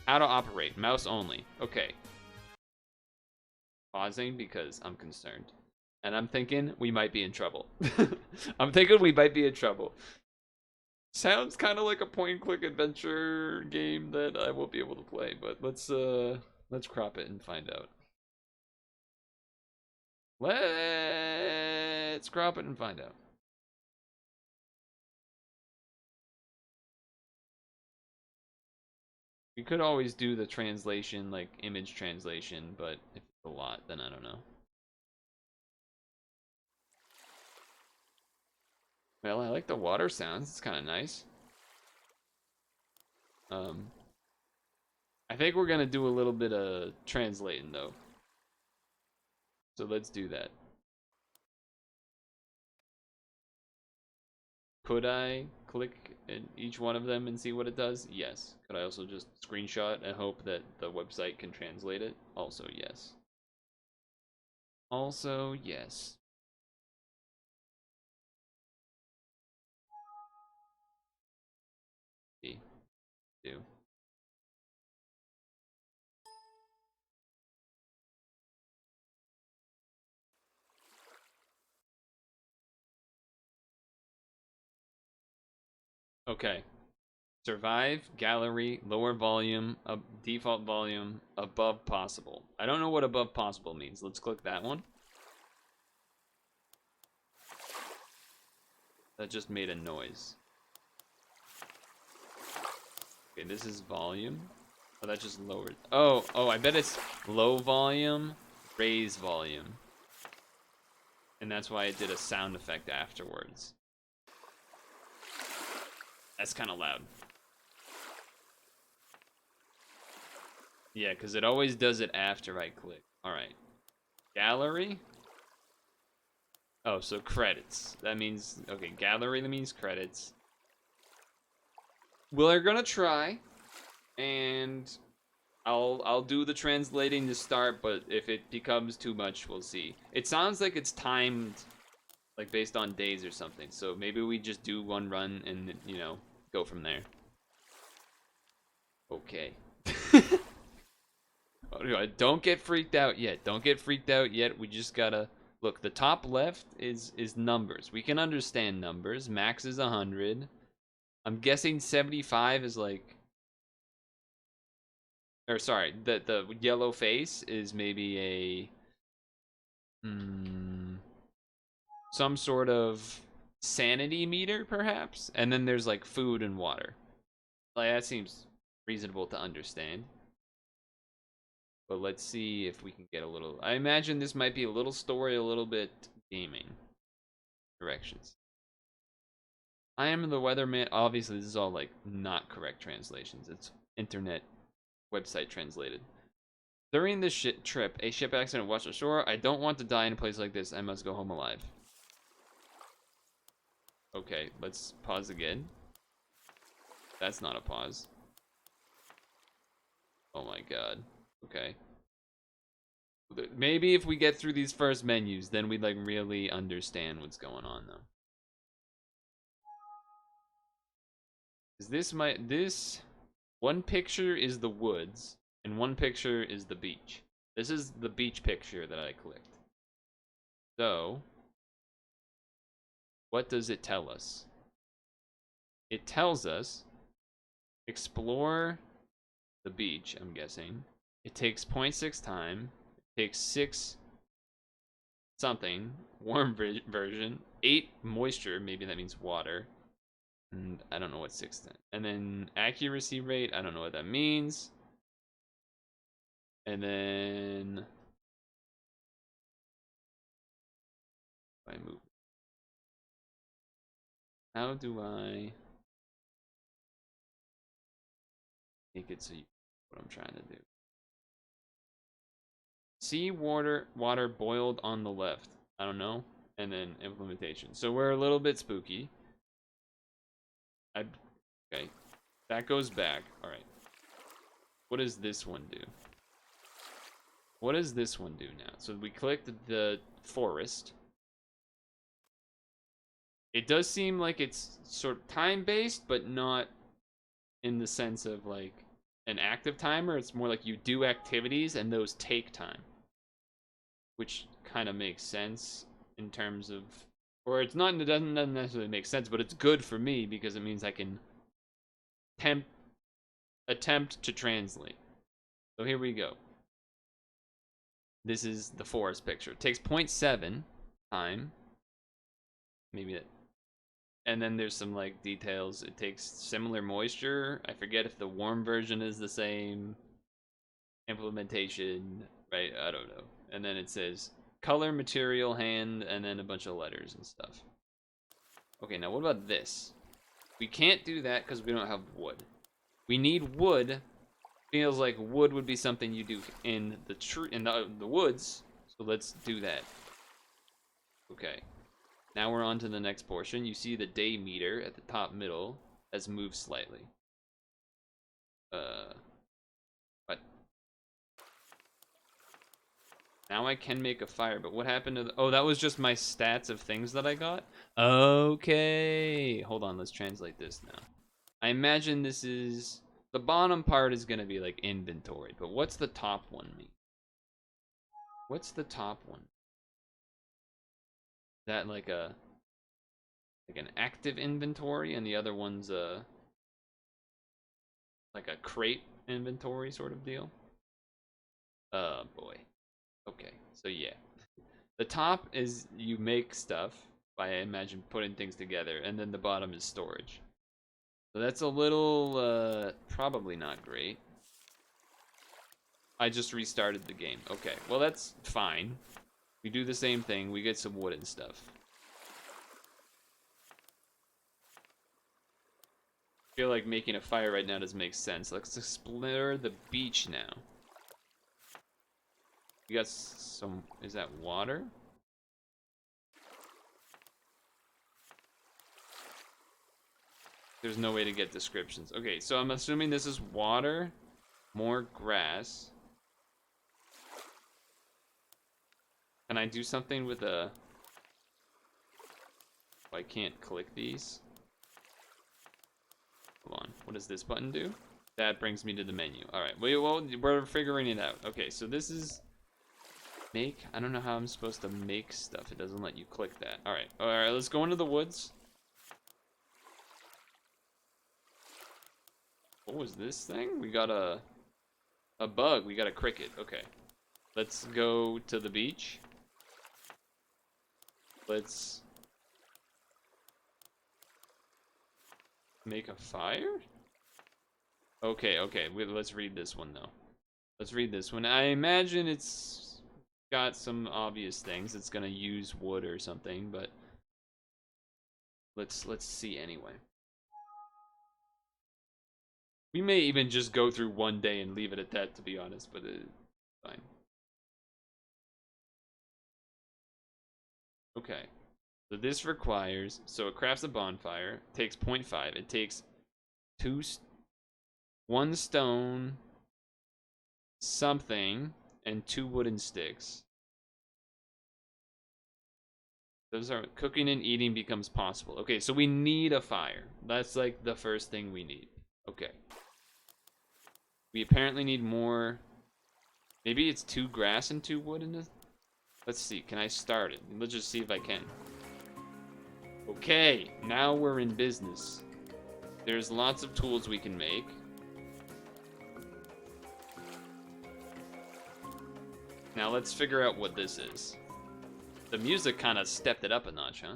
How to operate. Mouse only. Okay. Pausing because I'm concerned. And I'm thinking we might be in trouble. I'm thinking we might be in trouble. Sounds kind of like a point-and-click adventure game that I won't be able to play, but let's crop it and find out. Let's crop it and find out. We could always do the translation, like image translation, but if it's a lot, then I don't know. Well, I like the water sounds. It's kind of nice. I think we're gonna do a little bit of translating though. So let's do that. Could I click in each one of them and see what it does? Yes. Could I also just screenshot and hope that the website can translate it? Also yes. Also yes. Do. Okay. Survive, gallery, lower volume, default volume, above possible. I don't know what above possible means. Let's click that one. That just made a noise. Okay, this is volume. Oh, that just lowered. Oh, I bet it's low volume, raise volume. And that's why it did a sound effect afterwards. That's kind of loud. Yeah, because it always does it after I click. Alright. Gallery? Oh, so credits. That means, okay, gallery, that means credits. We're gonna try, and I'll do the translating to start, but if it becomes too much, we'll see. It sounds like it's timed, like based on days or something, so maybe we just do one run and, you know, go from there. Okay. Don't get freaked out yet. Don't get freaked out yet. We just gotta... Look, the top left is numbers. We can understand numbers. Max is 100. I'm guessing 75 is like... Or sorry, the yellow face is maybe a... some sort of sanity meter, perhaps? And then there's like food and water. Like, that seems reasonable to understand. But let's see if we can get a little... I imagine this might be a little story, a little bit gaming. Directions. I am the weatherman. Obviously, this is all, like, not correct translations. It's internet website translated. During this trip, a ship accident washed ashore. I don't want to die in a place like this. I must go home alive. Okay, let's pause again. That's not a pause. Oh my god. Okay. Maybe if we get through these first menus, then we'd like really understand what's going on though. Is this one picture is the woods and one picture is the beach. This is the beach picture that I clicked. So, what does it tell us? It tells us explore the beach, I'm guessing. It takes 0.6 time. It takes 6 something, warm version, 8 moisture, maybe that means water. And I don't know what 6 then. And then accuracy rate, I don't know what that means. And then if I move. How do I make it so you what I'm trying to do? Sea water boiled on the left. I don't know. And then implementation. So we're a little bit spooky. Okay. That goes back. Alright. What does this one do? What does this one do now? So we clicked the forest. It does seem like it's sort of time-based, but not in the sense of like an active timer. It's more like you do activities and those take time. Which kind of makes sense in terms of, or it's not, it doesn't necessarily make sense, but it's good for me because it means I can attempt to translate. So here we go. This is the forest picture. It takes 0.7 time. Maybe it. And then there's some like details. It takes similar moisture. I forget if the warm version is the same. Implementation, right? I don't know. And then it says color, material, hand, and then a bunch of letters and stuff. Okay, now what about this? We can't do that because we don't have wood. We need wood. Feels like wood would be something you do in the woods. So let's do that. Okay. Now we're on to the next portion. You see the day meter at the top middle has moved slightly. What? Now I can make a fire, but what happened to the... Oh, that was just my stats of things that I got? Okay. Hold on, let's translate this now. I imagine this is... The bottom part is going to be like inventory, but what's the top one mean? What's the top one? Is that like a... like an active inventory, and the other one's a... like a crate inventory sort of deal? Oh, boy. Okay, so yeah. The top is you make stuff by, I imagine, putting things together, and then the bottom is storage. So that's a little, probably not great. I just restarted the game. Okay, well that's fine. We do the same thing, we get some wood and stuff. I feel like making a fire right now doesn't make sense. Let's explore the beach now. You got some, is that water? There's no way to get descriptions. Okay, so I'm assuming this is water, more grass. Can I do something with a... Oh, I can't click these. Hold on, what does this button do? That brings me to the menu. Alright, well, we're figuring it out. Okay, so this is... Make? I don't know how I'm supposed to make stuff. It doesn't let you click that. Alright, let's go into the woods. What was this thing? We got a bug. We got a cricket. Okay. Let's go to the beach. Let's make a fire? Okay. Let's read this one, though. Let's read this one. I imagine it's got some obvious things. It's gonna use wood or something, but let's see anyway. We may even just go through one day and leave it at that, to be honest, but it's fine. Okay. So this requires, so it crafts a bonfire, takes 0.5, it takes 1 stone, something, and 2 wooden sticks. Those are cooking and eating becomes possible. Okay, so we need a fire. That's like the first thing we need. Okay. We apparently need more. Maybe it's 2 grass and 2 wood in this. Let's see. Can I start it? Let's just see if I can. Okay, now we're in business. There's lots of tools we can make. Now let's figure out what this is. The music kind of stepped it up a notch, huh?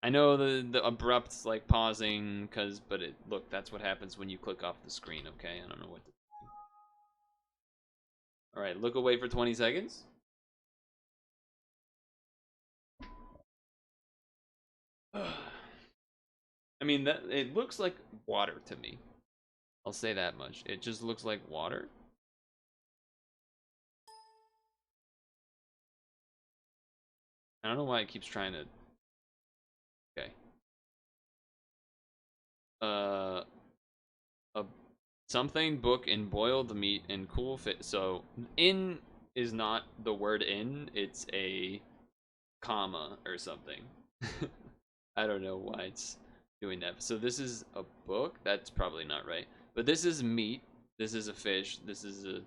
I know the abrupt like pausing, but look, that's what happens when you click off the screen. Okay, I don't know what to do. All right, look away for 20 seconds. I mean, that it looks like water to me. I'll say that much. It just looks like water. I don't know why it keeps trying to. Okay. A something book and boil the meat and cool fit. So in is not the word in. It's a comma or something. I don't know why it's doing that. So this is a book. That's probably not right. But this is meat. This is a fish. This is a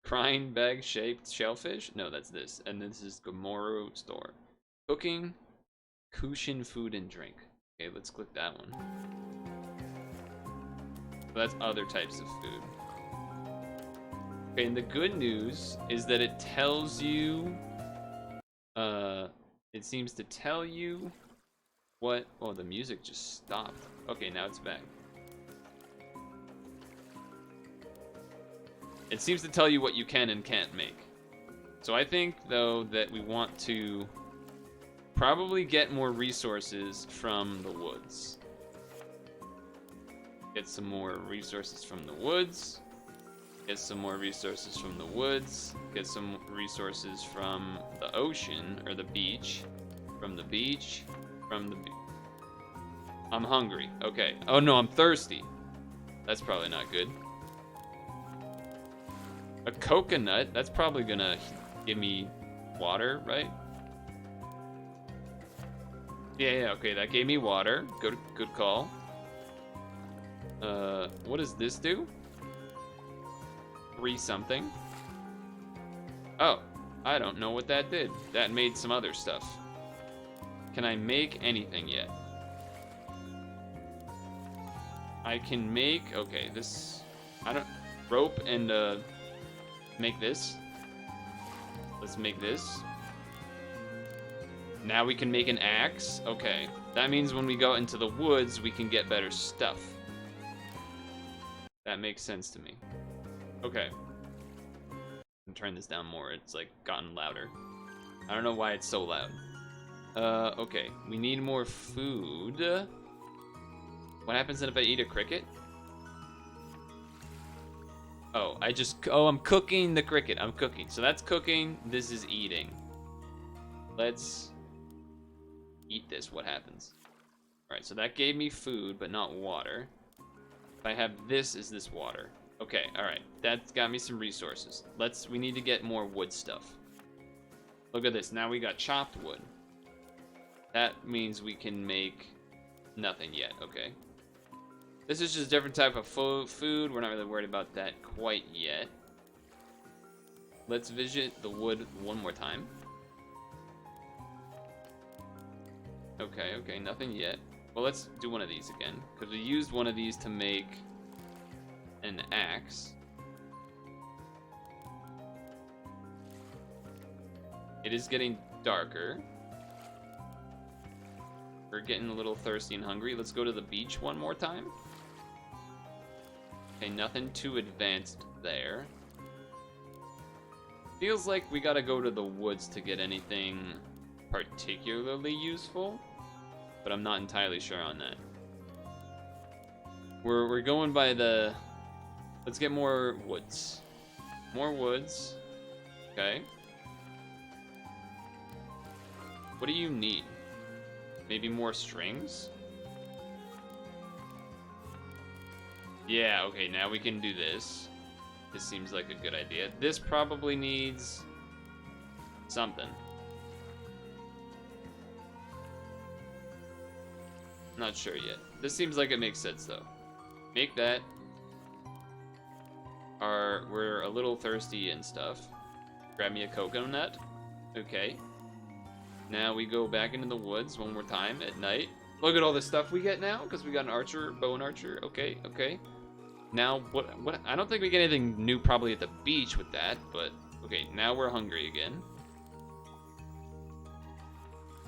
crying bag shaped shellfish. No, that's this. And this is Gomoro store. Cooking, Kushin food and drink. Okay, let's click that one. So that's other types of food. Okay, and the good news is that it tells you, it seems to tell you what, oh, the music just stopped. Okay, now it's back. It seems to tell you what you can and can't make. So I think, though, that we want to probably get more resources from the woods. Get some more resources from the woods. Get some more resources from the woods. Get some resources from the ocean, or the beach. From the beach. From the beach. I'm hungry. Okay. Oh no, I'm thirsty. That's probably not good. A coconut. That's probably gonna give me water, right? Yeah, okay, that gave me water. Good call. What does this do? 3 something. Oh, I don't know what that did. That made some other stuff. Can I make anything yet? I can make, okay, this, rope and, make this. Let's make this. Now we can make an axe. Okay, that means when we go into the woods, we can get better stuff. That makes sense to me. Okay. I'm turn this down more. It's like gotten louder. I don't know why it's so loud. Okay. We need more food. What happens if I eat a cricket? Oh, I'm cooking the cricket. I'm cooking. So that's cooking. This is eating. Let's eat this. What happens? Alright, so that gave me food, but not water. If I have this, is this water? Okay, alright. That's got me some resources. We need to get more wood stuff. Look at this. Now we got chopped wood. That means we can make nothing yet, okay? This is just a different type of food. We're not really worried about that quite yet. Let's visit the wood one more time. Okay, nothing yet. Well, let's do one of these again, because we used one of these to make an axe. It is getting darker. We're getting a little thirsty and hungry. Let's go to the beach one more time. Okay, nothing too advanced there. Feels like we gotta go to the woods to get anything particularly useful, but I'm not entirely sure on that. We're going by the... Let's get more woods. More woods. Okay. What do you need? Maybe more strings? Yeah, okay, now we can do this. This seems like a good idea. This probably needs something. Not sure yet. This seems like it makes sense though. Make that. We're a little thirsty and stuff. Grab me a coconut. Okay. Now we go back into the woods one more time at night. Look at all the stuff we get now because we got an archer, bow and archer. Okay, okay. Now what? I don't think we get anything new probably at the beach with that, but okay. Now we're hungry again.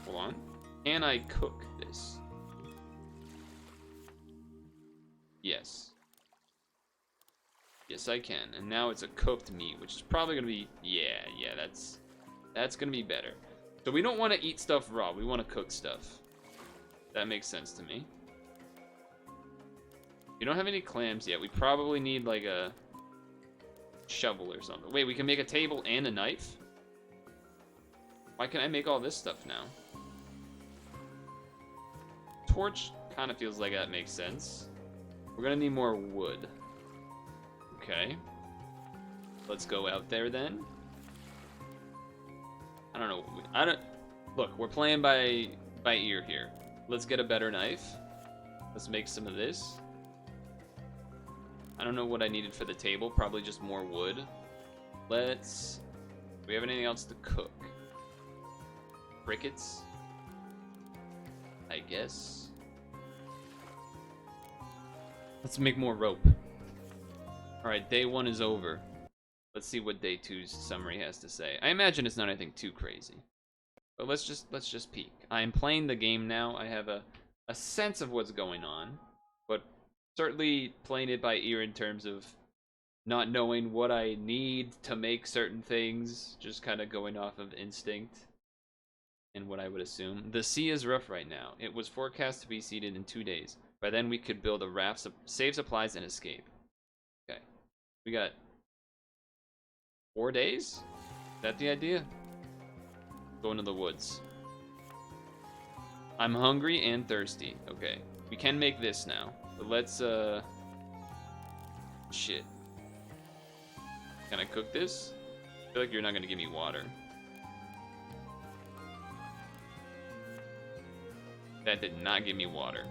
Hold on. Can I cook this? Yes. Yes, I can. And now it's a cooked meat, which is probably gonna be yeah. That's gonna be better. So we don't want to eat stuff raw. We want to cook stuff. That makes sense to me. We don't have any clams yet. We probably need like a shovel or something. Wait, we can make a table and a knife? Why can I make all this stuff now? Torch kind of feels like that makes sense. We're gonna need more wood. Okay. Let's go out there then. I don't know. Look, we're playing by ear here. Let's get a better knife. Let's make some of this. I don't know what I needed for the table. Probably just more wood. Do we have anything else to cook? Crickets? I guess. Let's make more rope. Alright, day 1 is over. Let's see what day 2's summary has to say. I imagine it's not anything too crazy. But let's just peek. I am playing the game now. I have a sense of what's going on. But certainly playing it by ear in terms of not knowing what I need to make certain things. Just kind of going off of instinct. And what I would assume. The sea is rough right now. It was forecast to be seeded in 2 days. By then we could build a raft, save supplies, and escape. Okay. We got 4 days? Is that the idea? Go into the woods. I'm hungry and thirsty. Okay. We can make this now. But let's, shit. Can I cook this? I feel like you're not gonna give me water. That did not give me water.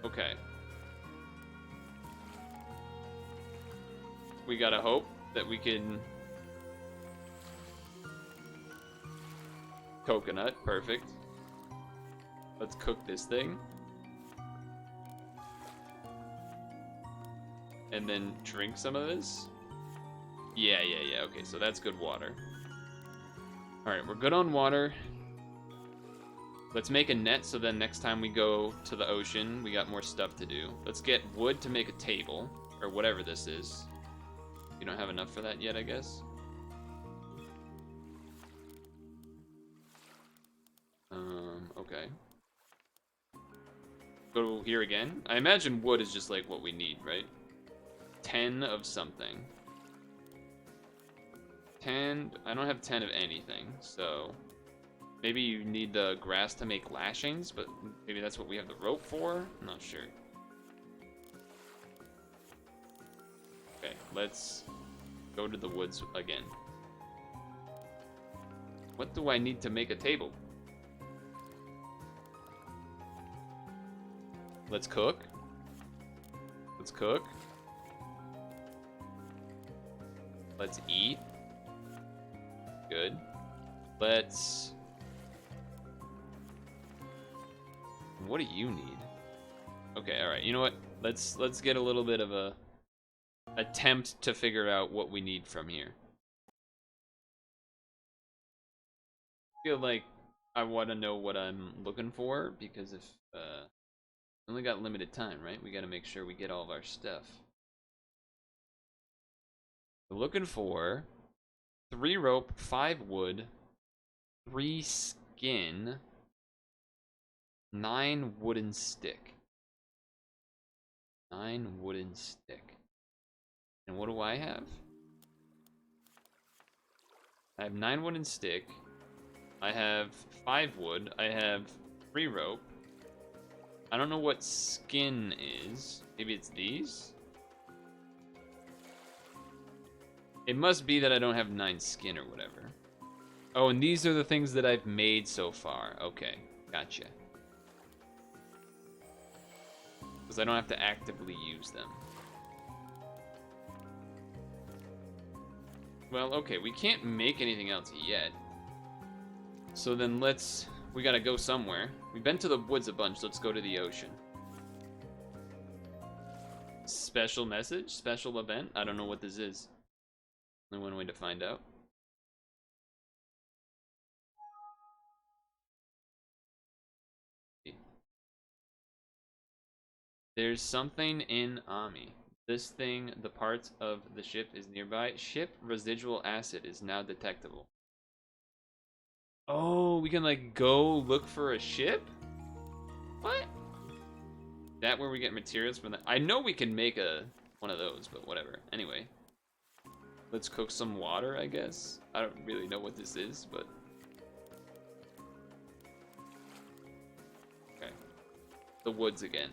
Okay. We gotta hope that we can... Coconut, perfect. Let's cook this thing. And then drink some of this. Yeah, okay, so that's good water. Alright, we're good on water. Let's make a net so then next time we go to the ocean, we got more stuff to do. Let's get wood to make a table, or whatever this is. You don't have enough for that yet, I guess? Okay. Go here again. I imagine wood is just like what we need, right? 10 of something. 10, I don't have 10 of anything, so... Maybe you need the grass to make lashings, but maybe that's what we have the rope for? I'm not sure. Okay, let's go to the woods again. What do I need to make a table? Let's cook. Let's cook. Let's eat. Good. Let's... What do you need? Okay, alright. You know what? Let's get a little bit of a attempt to figure out what we need from here. I feel like I want to know what I'm looking for, because if we only got limited time, right? We got to make sure we get all of our stuff. We're looking for 3 rope, 5 wood, 3 skin, 9 wooden stick. 9 wooden stick. And what do I have? I have 9 wooden stick. I have 5 wood. I have 3 rope. I don't know what skin is. Maybe it's these? It must be that I don't have 9 skin or whatever. Oh, and these are the things that I've made so far. Okay, gotcha. Because I don't have to actively use them. Well, okay, we can't make anything else yet. So then we gotta go somewhere. We've been to the woods a bunch, let's go to the ocean. Special message? Special event? I don't know what this is. Only one way to find out. There's something in Ami. This thing, the parts of the ship is nearby. Ship residual acid is now detectable. Oh, we can like go look for a ship? What? That where we get materials from that? I know we can make one of those, but whatever. Anyway. Let's cook some water, I guess. I don't really know what this is, but... Okay. The woods again.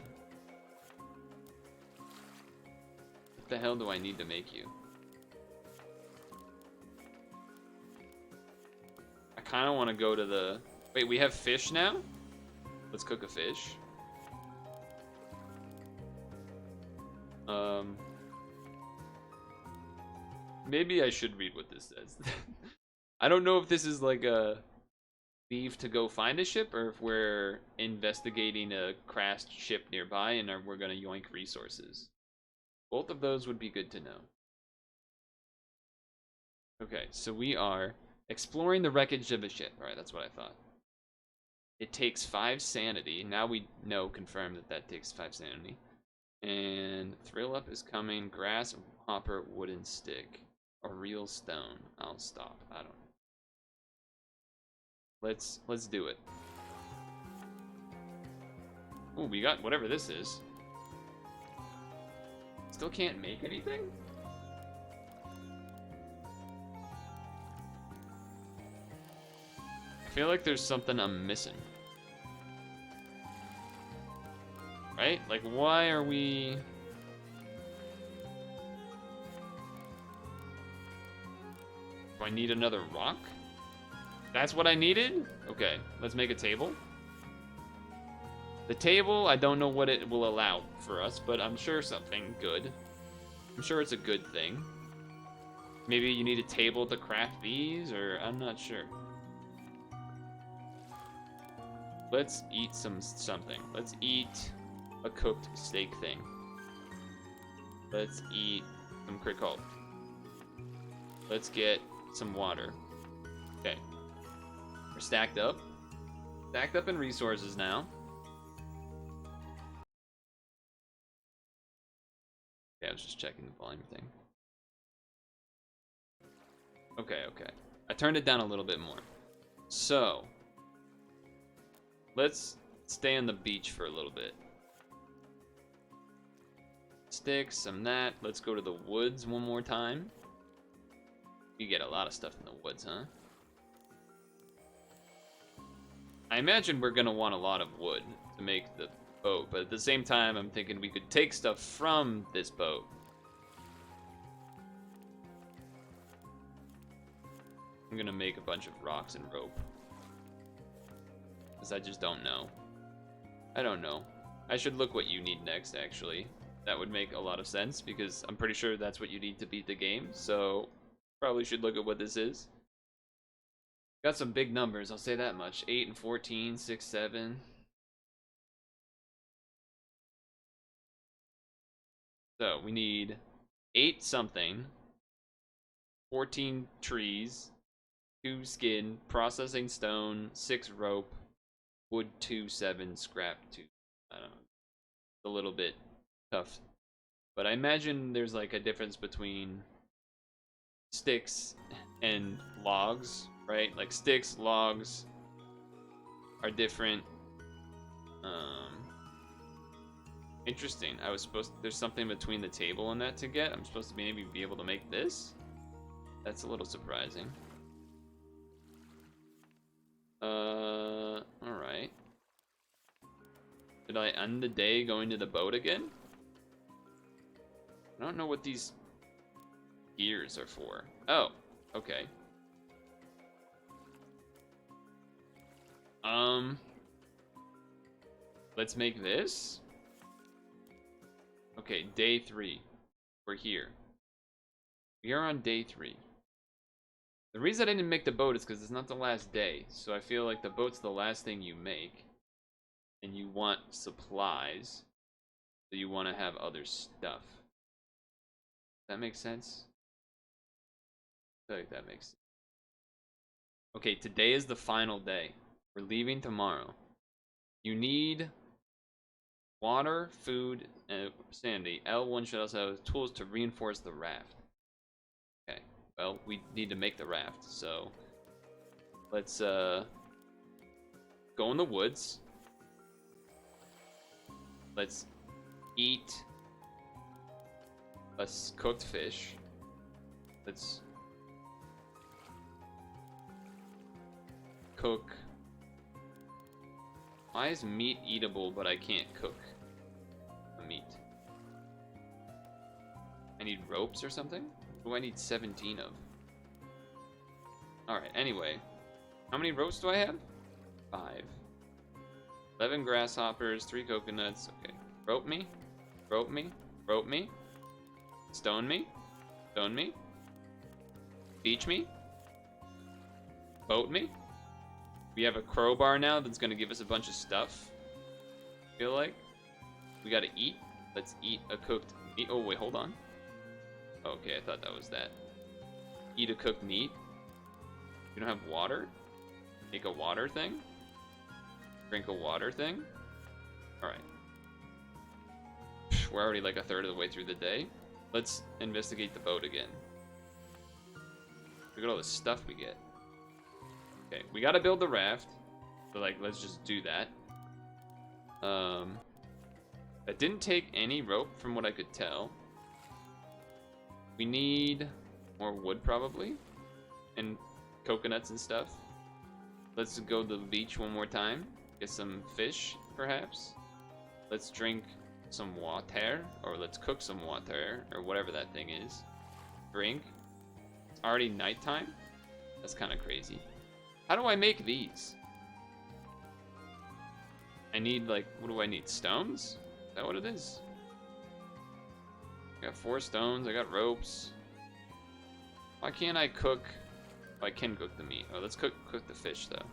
What the hell do I need to make you? I kind of want to go to the... Wait, we have fish now? Let's cook a fish. Maybe I should read what this says. I don't know if this is like a leave to go find a ship or if we're investigating a crashed ship nearby and we're gonna yoink resources. Both of those would be good to know. Okay, so we are exploring the wreckage of a ship. Alright, that's what I thought. It takes 5 sanity. Now we know, confirm that takes 5 sanity. And Thrill Up is coming. Grass, hopper, wooden stick. A real stone. I'll stop. I don't know. Let's do it. Oh, we got whatever this is. Still can't make anything? I feel like there's something I'm missing. Right? Like, why are we... Do I need another rock? That's what I needed? Okay, let's make a table. The table, I don't know what it will allow for us, but I'm sure something good. I'm sure it's a good thing. Maybe you need a table to craft these, or I'm not sure. Let's eat something. Let's eat a cooked steak thing. Let's eat some crickle. Let's get some water. Okay. We're stacked up. Stacked up in resources now. Okay, I was just checking the volume thing. Okay, okay. I turned it down a little bit more. So, let's stay on the beach for a little bit. Sticks, some that. Let's go to the woods one more time. You get a lot of stuff in the woods, huh? I imagine we're gonna want a lot of wood to make the boat, but at the same time, I'm thinking we could take stuff from this boat. I'm gonna make a bunch of rocks and rope. Because I just don't know. I don't know. I should look what you need next, actually. That would make a lot of sense, because I'm pretty sure that's what you need to beat the game, so probably should look at what this is. Got some big numbers, I'll say that much. 8 and 14, 6, 7. So, we need 8 something, 14 trees, 2 skin, processing stone, 6 rope, wood 2, 7, scrap 2. I don't know. It's a little bit tough. But I imagine there's like a difference between sticks and logs, right? Like sticks, logs are different. Interesting. There's something between the table and that to get. I'm supposed to maybe be able to make this? That's a little surprising. Alright. The Should I end the day going to the boat again? I don't know what these gears are for. Oh, okay. Let's make this. Okay, day 3. We're here. We are on day 3. The reason I didn't make the boat is because it's not the last day. So I feel like the boat's the last thing you make. And you want supplies. So you want to have other stuff. That makes sense? I feel like that makes sense. Okay, today is the final day. We're leaving tomorrow. You need water, food, and sanity. L1 should also have tools to reinforce the raft. Okay, well, we need to make the raft, so let's go in the woods. Let's eat a cooked fish. Let's cook. Why is meat eatable but I can't cook the meat? I need ropes or something? What do I need 17 of? Alright, anyway. How many ropes do I have? 5. 11 grasshoppers, 3 coconuts. Okay. Rope me. Rope me. Rope me. Stone me. Stone me. Beach me. Boat me. We have a crowbar now that's gonna give us a bunch of stuff. I feel like. We gotta eat. Let's eat a cooked meat. Oh, wait, hold on. Okay, I thought that was that. Eat a cooked meat. You don't have water? Make a water thing? Drink a water thing? Alright. We're already like a third of the way through the day. Let's investigate the boat again. Look at all the stuff we get. Okay, we gotta build the raft. So like, let's just do that. That didn't take any rope from what I could tell. We need more wood probably. And coconuts and stuff. Let's go to the beach one more time. Get some fish, perhaps. Let's drink some water. Or let's cook some water. Or whatever that thing is. Drink. It's already nighttime? That's kind of crazy. How do I make these? I need, like, what do I need? Stones? Is that what it is? I got 4 stones. I got ropes. Why can't I cook? Oh, I can cook the meat. Oh, let's cook the fish, though.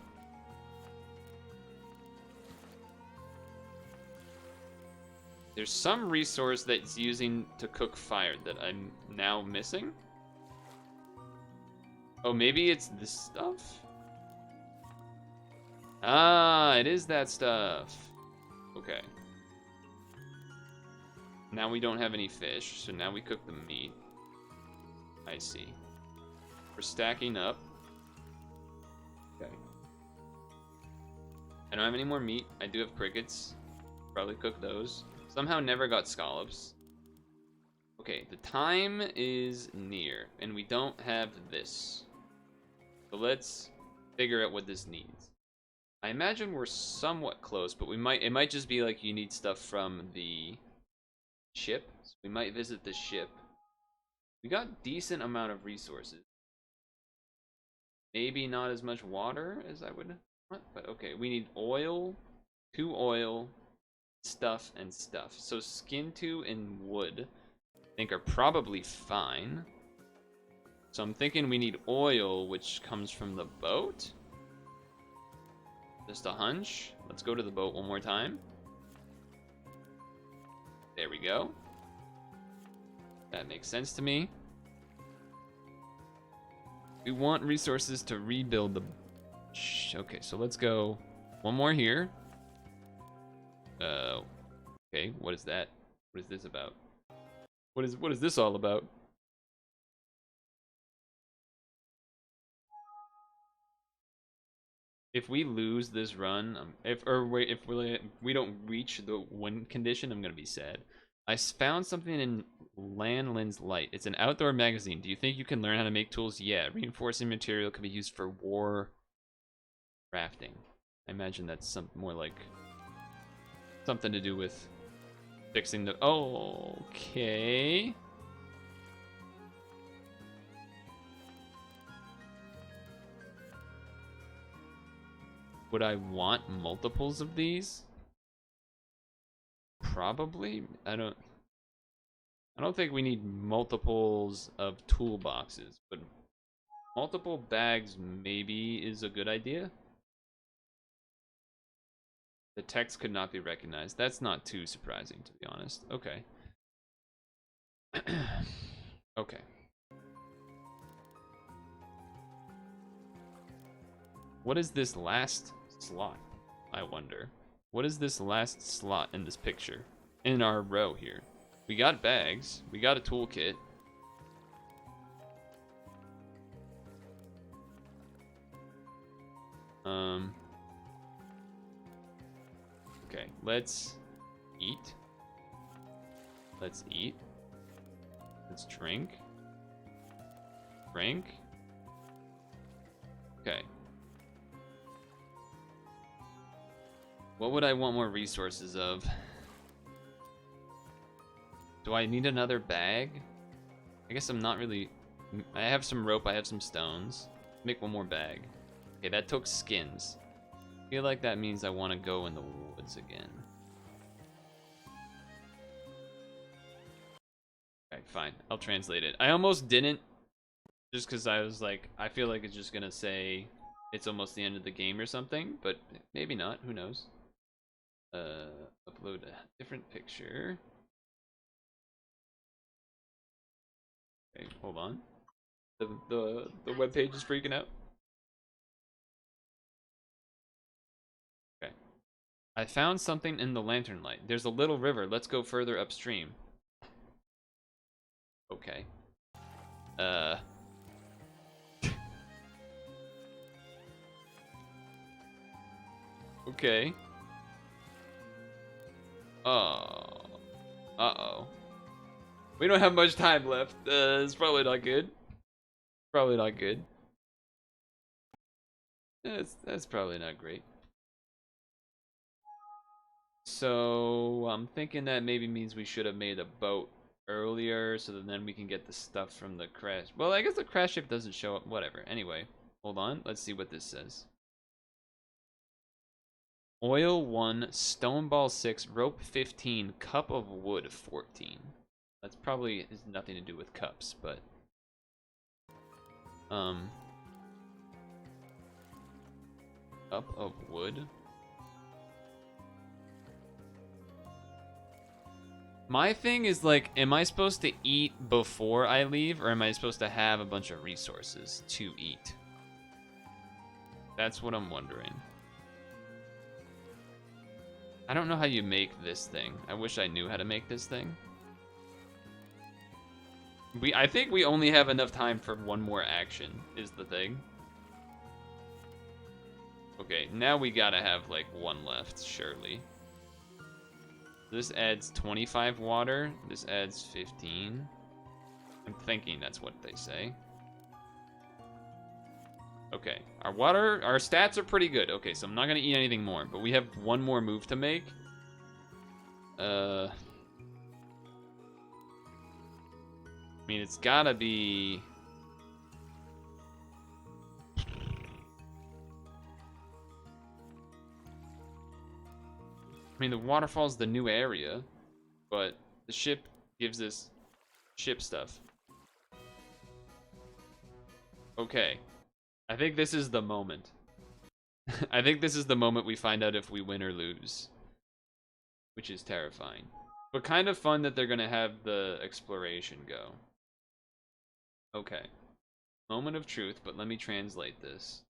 There's some resource that's using to cook fire that I'm now missing. Oh, maybe it's this stuff? Ah, it is that stuff. Okay. Now we don't have any fish, so now we cook the meat. I see. We're stacking up. Okay. I don't have any more meat. I do have crickets. Probably cook those. Somehow never got scallops. Okay, the time is near, and we don't have this. So let's figure out what this needs. I imagine we're somewhat close, but it might just be like you need stuff from the ship. So we might visit the ship. We got decent amount of resources. Maybe not as much water as I would want, but okay. We need oil, 2 oil, stuff, and stuff. So skin 2 and wood, I think, are probably fine. So I'm thinking we need oil, which comes from the boat. Just a hunch. Let's go to the boat one more time. There we go. That makes sense to me. We want resources to rebuild the... Okay, so let's go one more here. Okay, what is that? What is this about? What is this all about? If we lose this run, if we don't reach the win condition, I'm gonna be sad. I found something in Lanlin's Light. It's an outdoor magazine. Do you think you can learn how to make tools? Yeah, reinforcing material can be used for war crafting. I imagine that's some more like Something to do with fixing the... Oh, okay. Would I want multiples of these? Probably. I don't think we need multiples of toolboxes, but multiple bags maybe is a good idea. The text could not be recognized. That's not too surprising, to be honest. Okay. Okay. What is this last slot? I wonder. What is this last slot in this picture? In our row here. We got bags. We got a toolkit. Okay, let's eat. Let's eat. Let's drink. Drink. Okay. What would I want more resources of? Do I need another bag? I guess I'm not really... I have some rope, I have some stones. Make one more bag. Okay, that took skins. I feel like that means I want to go in the woods again. Okay, fine. I'll translate it. I almost didn't. Just because I was like, I feel like it's just going to say it's almost the end of the game or something. But maybe not. Who knows? Upload a different picture. Okay, hold on. The web page is freaking out. Okay. I found something in the lantern light. There's a little river. Let's go further upstream. Okay. Okay. Oh. Uh-oh. We don't have much time left. It's probably not good. Probably not good. That's probably not great. So I'm thinking that maybe means we should have made a boat earlier so that then we can get the stuff from the crash. Well, I guess the crash ship doesn't show up. Whatever. Anyway, hold on. Let's see what this says. Oil 1, stone ball 6, rope 15, cup of wood 14. That's probably has nothing to do with cups, but cup of wood. My thing is like, am I supposed to eat before I leave, or am I supposed to have a bunch of resources to eat? That's what I'm wondering. I don't know how you make this thing. I wish I knew how to make this thing. I think we only have enough time for one more action, is the thing. Okay, now we gotta have like one left, surely. This adds 25 water. This adds 15. I'm thinking that's what they say. Okay, our stats are pretty good. Okay, so I'm not gonna eat anything more, but we have one more move to make. I mean, it's gotta be... I mean, the waterfall's the new area, but the ship gives us ship stuff. Okay. I think this is the moment. I think this is the moment we find out if we win or lose. Which is terrifying. But kind of fun that they're gonna have the exploration go. Okay. Moment of truth, but let me translate this.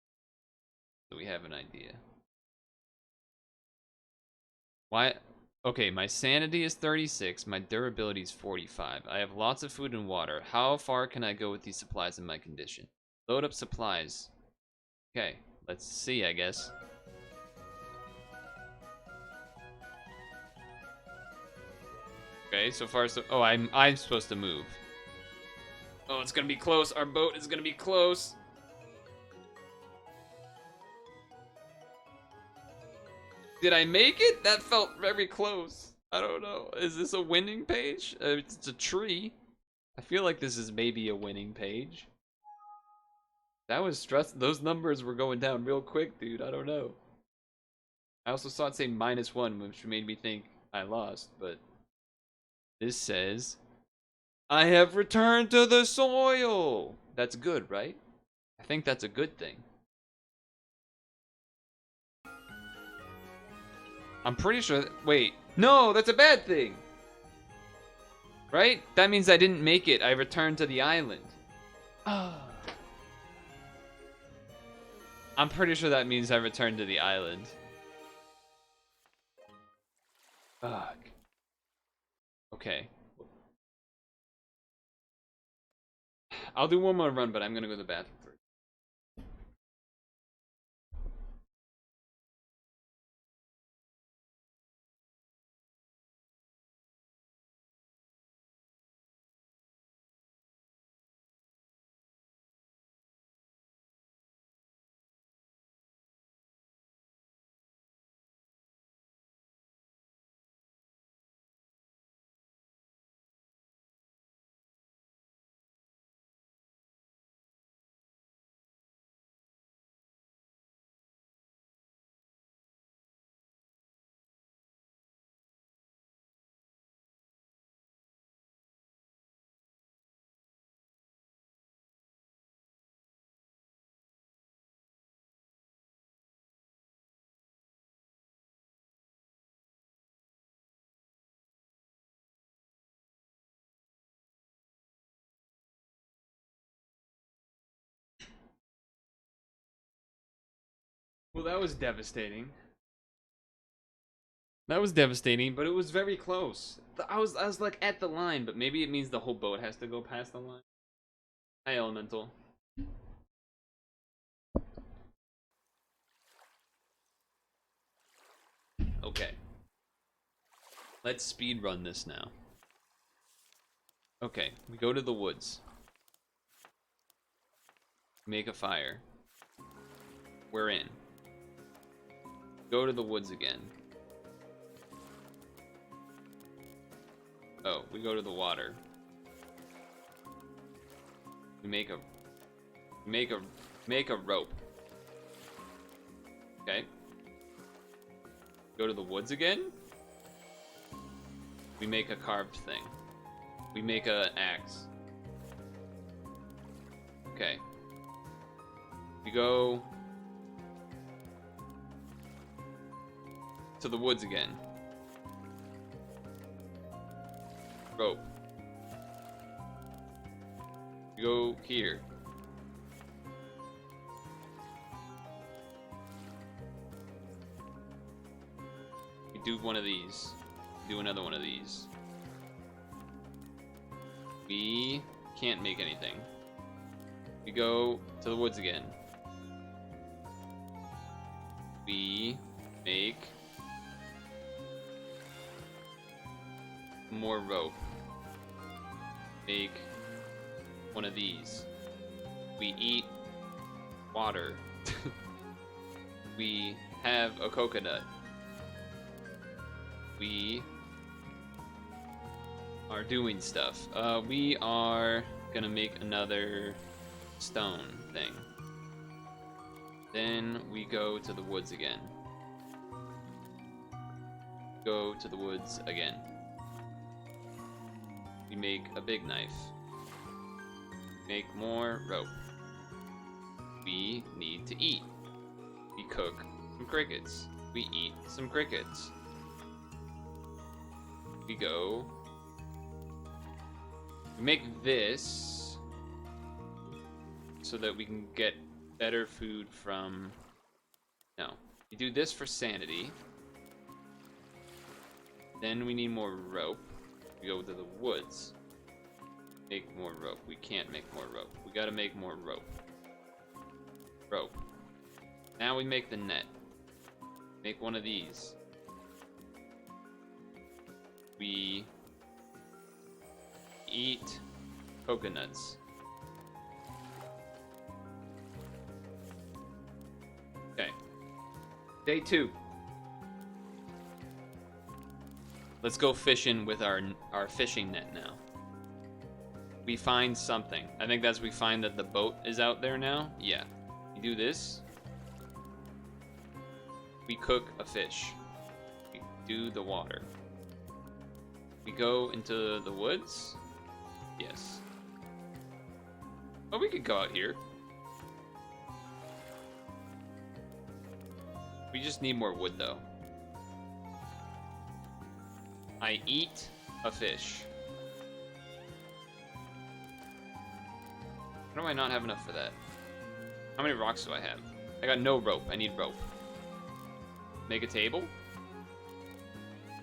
So we have an idea. Why? Okay, my sanity is 36, my durability is 45. I have lots of food and water. How far can I go with these supplies in my condition? Load up supplies. Okay, let's see, I guess. Okay, so far so... Oh, I'm supposed to move. Oh, it's gonna be close. Our boat is gonna be close. Did I make it? That felt very close. I don't know. Is this a winning page? It's a tree. I feel like this is maybe a winning page. That was stress. Those numbers were going down real quick, dude. I don't know. I also saw it say -1, which made me think I lost, but this says, I have returned to the soil. That's good, right? I think that's a good thing. I'm pretty sure. Wait, no, that's a bad thing. Right? That means I didn't make it. I returned to the island. I'm pretty sure that means I returned to the island. Fuck. Okay. I'll do one more run, but I'm gonna go to the bathroom first. Well, that was devastating. That was devastating, but it was very close. I was like at the line, but maybe it means the whole boat has to go past the line. Hi, Elemental. Okay. Let's speed run this now. Okay, we go to the woods. Make a fire. We're in. Go to the woods again. Oh, we go to the water. We make a rope. Okay. Go to the woods again. We make a carved thing. We make an axe. Okay. We go to the woods again. Rope. We go here. We do one of these. Do another one of these. We can't make anything. We go to the woods again. We make more rope. Make one of these. We eat water. We have a coconut. We are doing stuff. We are gonna make another stone thing. Then we go to the woods again. Go to the woods again. We make a big knife. Make more rope. We need to eat. We cook some crickets. We eat some crickets. We go. We make this so that we can get better food from. No. We do this for sanity. Then we need more rope. We go to the woods. Make more rope. We can't make more rope. We gotta make more rope. Rope. Now we make the net. Make one of these. We eat coconuts. Okay. Day 2. Let's go fishing with our fishing net now. We find something. I think that's we find that the boat is out there now. Yeah. We do this. We cook a fish. We do the water. We go into the woods. Yes. Oh, we could go out here. We just need more wood, though. I eat a fish. How do I not have enough for that? How many rocks do I have? I got no rope. I need rope. Make a table.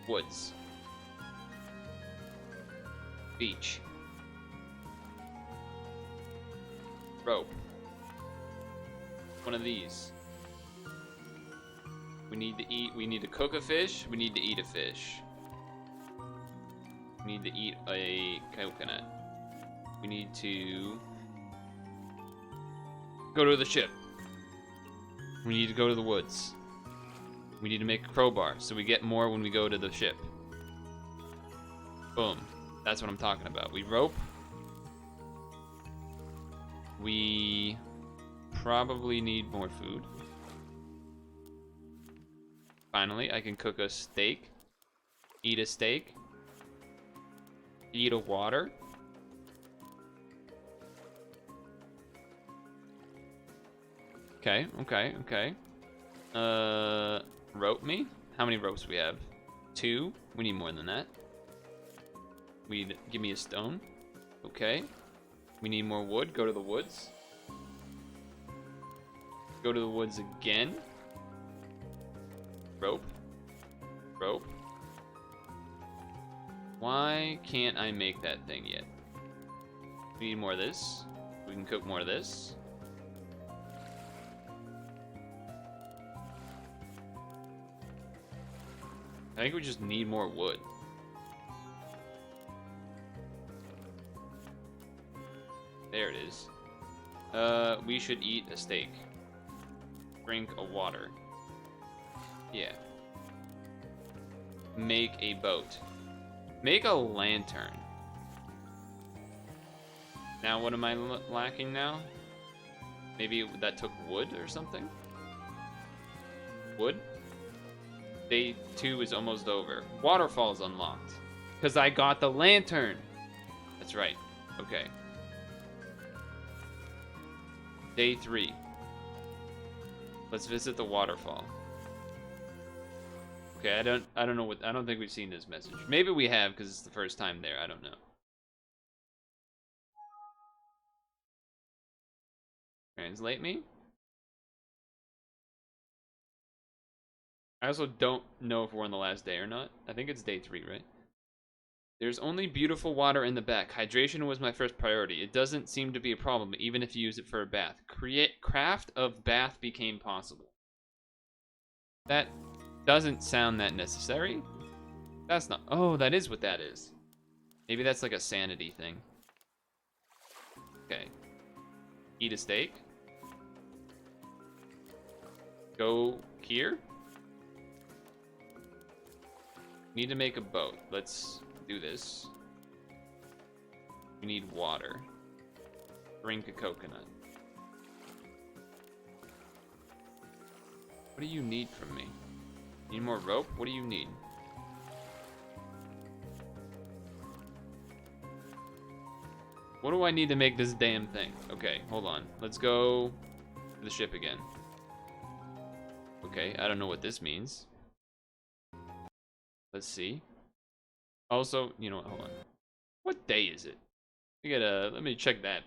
Woods. Beach. Rope. One of these. We need to eat. We need to cook a fish. We need to eat a fish. We need to eat a coconut. We need to go to the ship. We need to go to the woods. We need to make a crowbar so we get more when we go to the ship. Boom. That's what I'm talking about. We rope. We probably need more food. Finally, I can cook a steak. Eat a steak. Eat a water. Okay. Rope me? How many ropes we have? 2. We need more than that. Give me a stone. Okay. We need more wood. Go to the woods. Go to the woods again. Rope. Rope. Why can't I make that thing yet? We need more of this. We can cook more of this. I think we just need more wood. There it is. We should eat a steak. Drink a water. Yeah. Make a boat. Make a lantern. Now what am I lacking now? Maybe that took wood or something? Wood? Day 2 is almost over. Waterfall's unlocked. Because I got the lantern. That's right. Okay. Day 3. Let's visit the waterfall. Okay, I don't know what, I don't think we've seen this message. Maybe we have because it's the first time there. I don't know. Translate me. I also don't know if we're on the last day or not. I think it's day 3, right? There's only beautiful water in the back. Hydration was my first priority. It doesn't seem to be a problem, even if you use it for a bath. Craft of bath became possible. That doesn't sound that necessary. That's not... Oh, that is what that is. Maybe that's like a sanity thing. Okay. Eat a steak. Go here. Need to make a boat. Let's do this. We need water. Drink a coconut. What do you need from me? Need more rope? What do you need? What do I need to make this damn thing? Okay, hold on. Let's go to the ship again. Okay, I don't know what this means. Let's see. Also, you know what? Hold on. What day is it? Let me check that.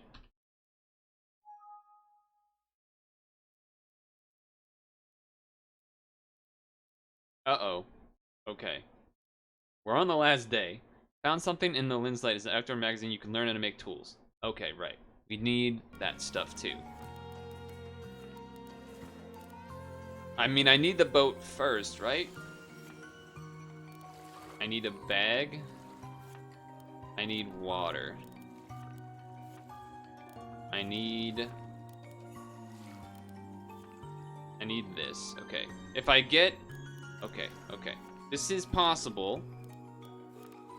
Uh-oh. Okay. We're on the last day. Found something in the lens light. It's an outdoor magazine. You can learn how to make tools. Okay, right. We need that stuff too. I mean, I need the boat first, right? I need a bag. I need water. I need this. Okay. If I get... Okay. This is possible.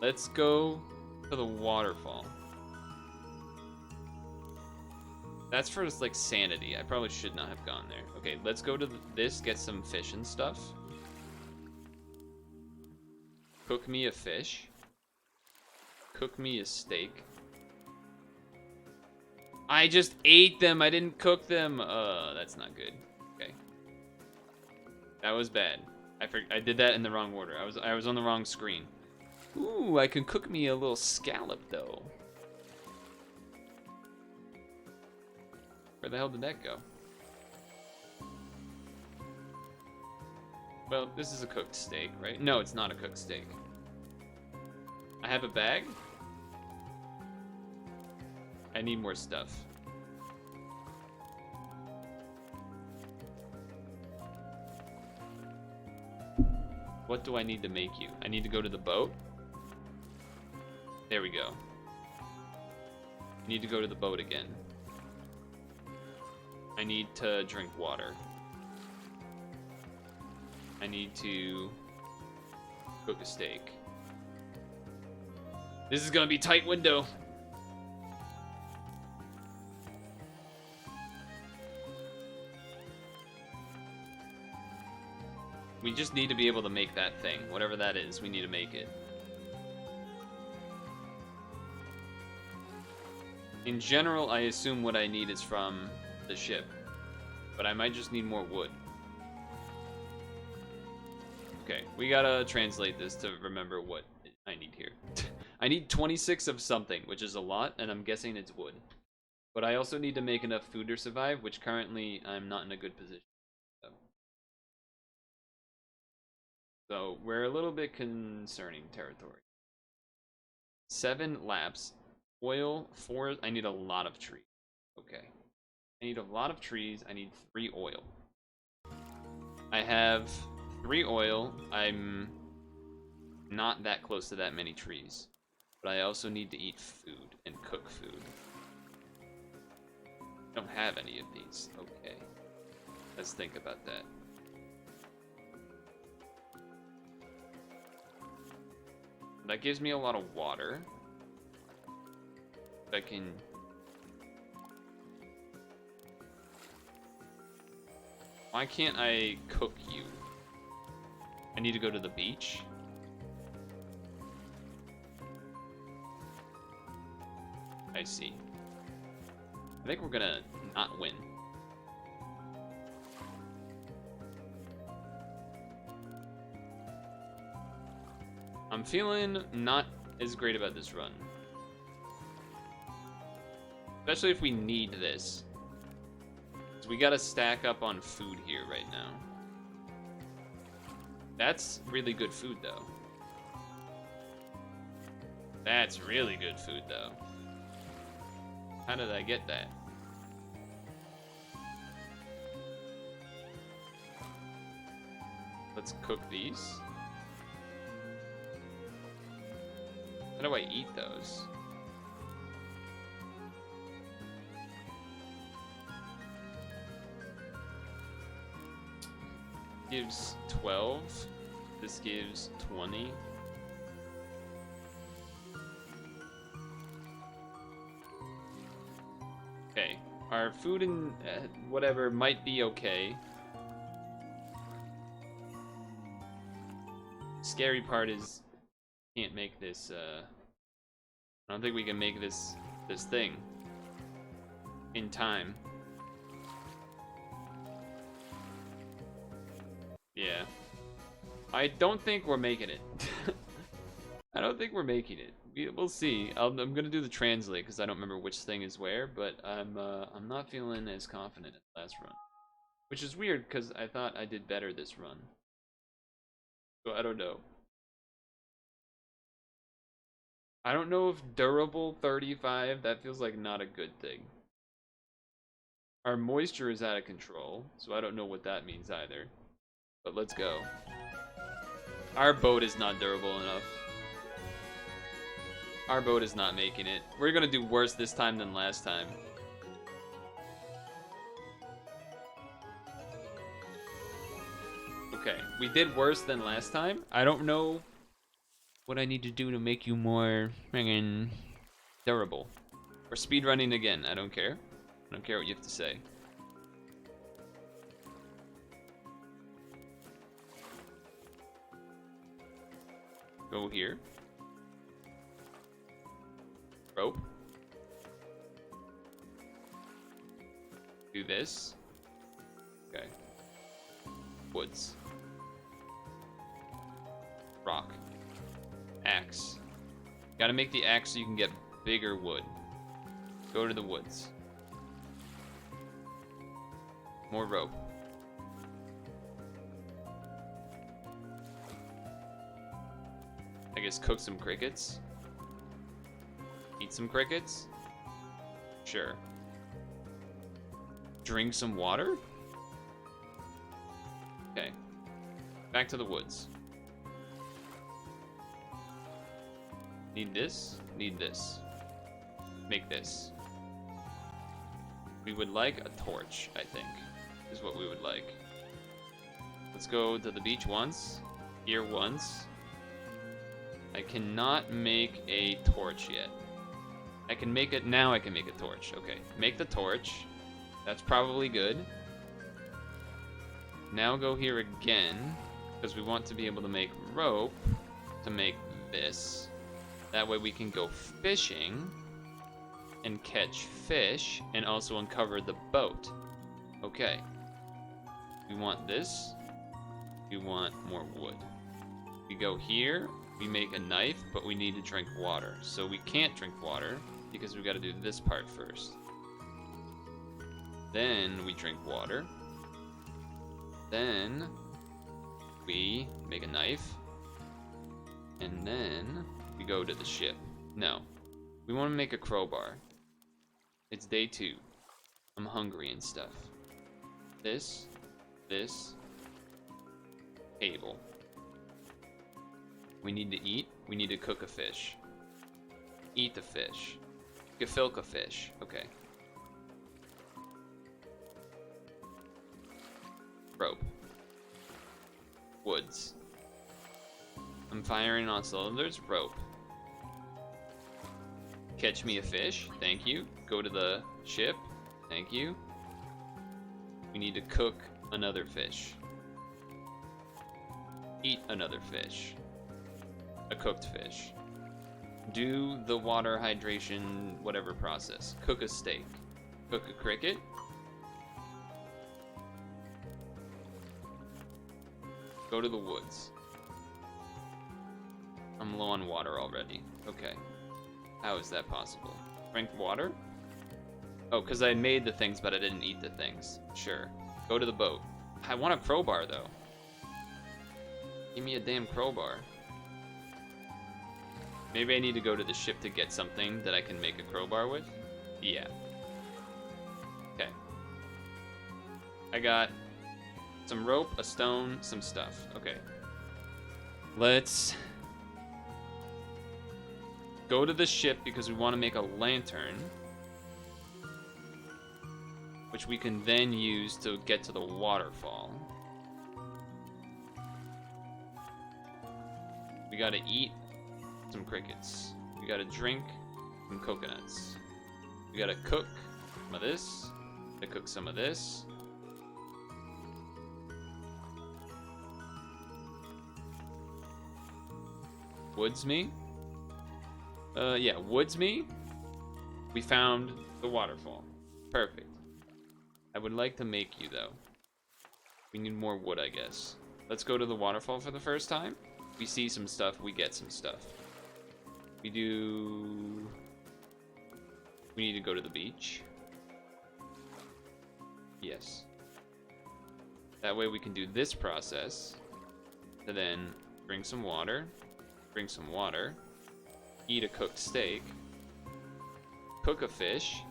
Let's go to the waterfall. That's for just like sanity. I probably should not have gone there. Okay, let's go to this, get some fish and stuff. Cook me a fish. Cook me a steak. I just ate them. I didn't cook them. That's not good. Okay. That was bad. I did that in the wrong order. I was on the wrong screen. Ooh, I can cook me a little scallop though. Where the hell did that go? Well, this is a cooked steak, right? No, it's not a cooked steak. I have a bag. I need more stuff. What do I need to make you? I need to go to the boat. There we go. I need to go to the boat again. I need to drink water. I need to cook a steak. This is gonna be tight window. We just need to be able to make that thing. Whatever that is, we need to make it. In general, I assume what I need is from the ship. But I might just need more wood. Okay, we gotta translate this to remember what I need here. I need 26 of something, which is a lot, and I'm guessing it's wood. But I also need to make enough food to survive, which currently I'm not in a good position. So we're a little bit concerning territory. 7 laps. Oil, 4. I need a lot of trees. Okay. I need a lot of trees. I need 3 oil. I have 3 oil. I'm not that close to that many trees. But I also need to eat food and cook food. I don't have any of these. Okay. Let's think about that. That gives me a lot of water. I can... Why can't I cook you? I need to go to the beach? I see. I think we're gonna not win. I'm feeling not as great about this run. Especially if we need this. So we gotta stack up on food here right now. That's really good food though. That's really good food though. How did I get that? Let's cook these. How do I eat those? Gives 12. This gives 20. Okay, our food and whatever might be okay. Scary part is can't make this. I don't think we can make this thing in time. Yeah. I don't think we're making it. I don't think we're making it. We'll see. I'm gonna do the translate because I don't remember which thing is where, but I'm not feeling as confident in the last run, which is weird because I thought I did better this run. So I don't know. I don't know if durable 35. That feels like not a good thing. Our moisture is out of control, so I don't know what that means either. But let's go. Our boat is not durable enough. Our boat is not making it. We're gonna do worse this time than last time. Okay, we did worse than last time. I don't know what I need to do to make you more friggin' durable. Or speedrunning again, I don't care. I don't care what you have to say. Go here. Rope. Do this. Okay. Woods. Rock. Axe. Gotta make the axe so you can get bigger wood. Go to the woods. More rope. I guess cook some crickets. Eat some crickets. Sure. Drink some water? Okay. Back to the woods. Need this. Need this. Make this. We would like a torch, I think. Is what we would like. Let's go to the beach once. Here once. I cannot make a torch yet. I can make it now. I can make a torch. Okay. Make the torch. That's probably good. Now go here again. Because we want to be able to make rope to make this. That way we can go fishing and catch fish and also uncover the boat. Okay. We want this. We want more wood. We go here. We make a knife, but we need to drink water. So we can't drink water because we got to do this part first. Then we drink water. Then we make a knife. And then we go to the ship. No. We want to make a crowbar. It's day 2. I'm hungry and stuff. This. Table. We need to eat. We need to cook a fish. Eat the fish. Gefilk a fish. Okay. Rope. Woods. I'm firing on cylinders. Rope. Catch me a fish. Thank you. Go to the ship. Thank you. We need to cook another fish. Eat another fish. A cooked fish. Do the water hydration whatever process. Cook a steak. Cook a cricket. Go to the woods. I'm low on water already. Okay. How is that possible? Drink water? Oh, because I made the things, but I didn't eat the things. Sure. Go to the boat. I want a crowbar, though. Give me a damn crowbar. Maybe I need to go to the ship to get something that I can make a crowbar with? Yeah. Okay. I got some rope, a stone, some stuff. Okay. Let's go to the ship because we want to make a lantern, which we can then use to get to the waterfall. We gotta eat some crickets. We gotta drink some coconuts. We gotta cook some of this. To cook some of this. Woods me? Yeah, woods me. We found the waterfall. Perfect. I would like to make you, though. We need more wood, I guess. Let's go to the waterfall for the first time. We see some stuff, we get some stuff. We need to go to the beach. Yes. That way we can do this process. To then bring some water. Bring some water. Eat a cooked steak. Cook a fish.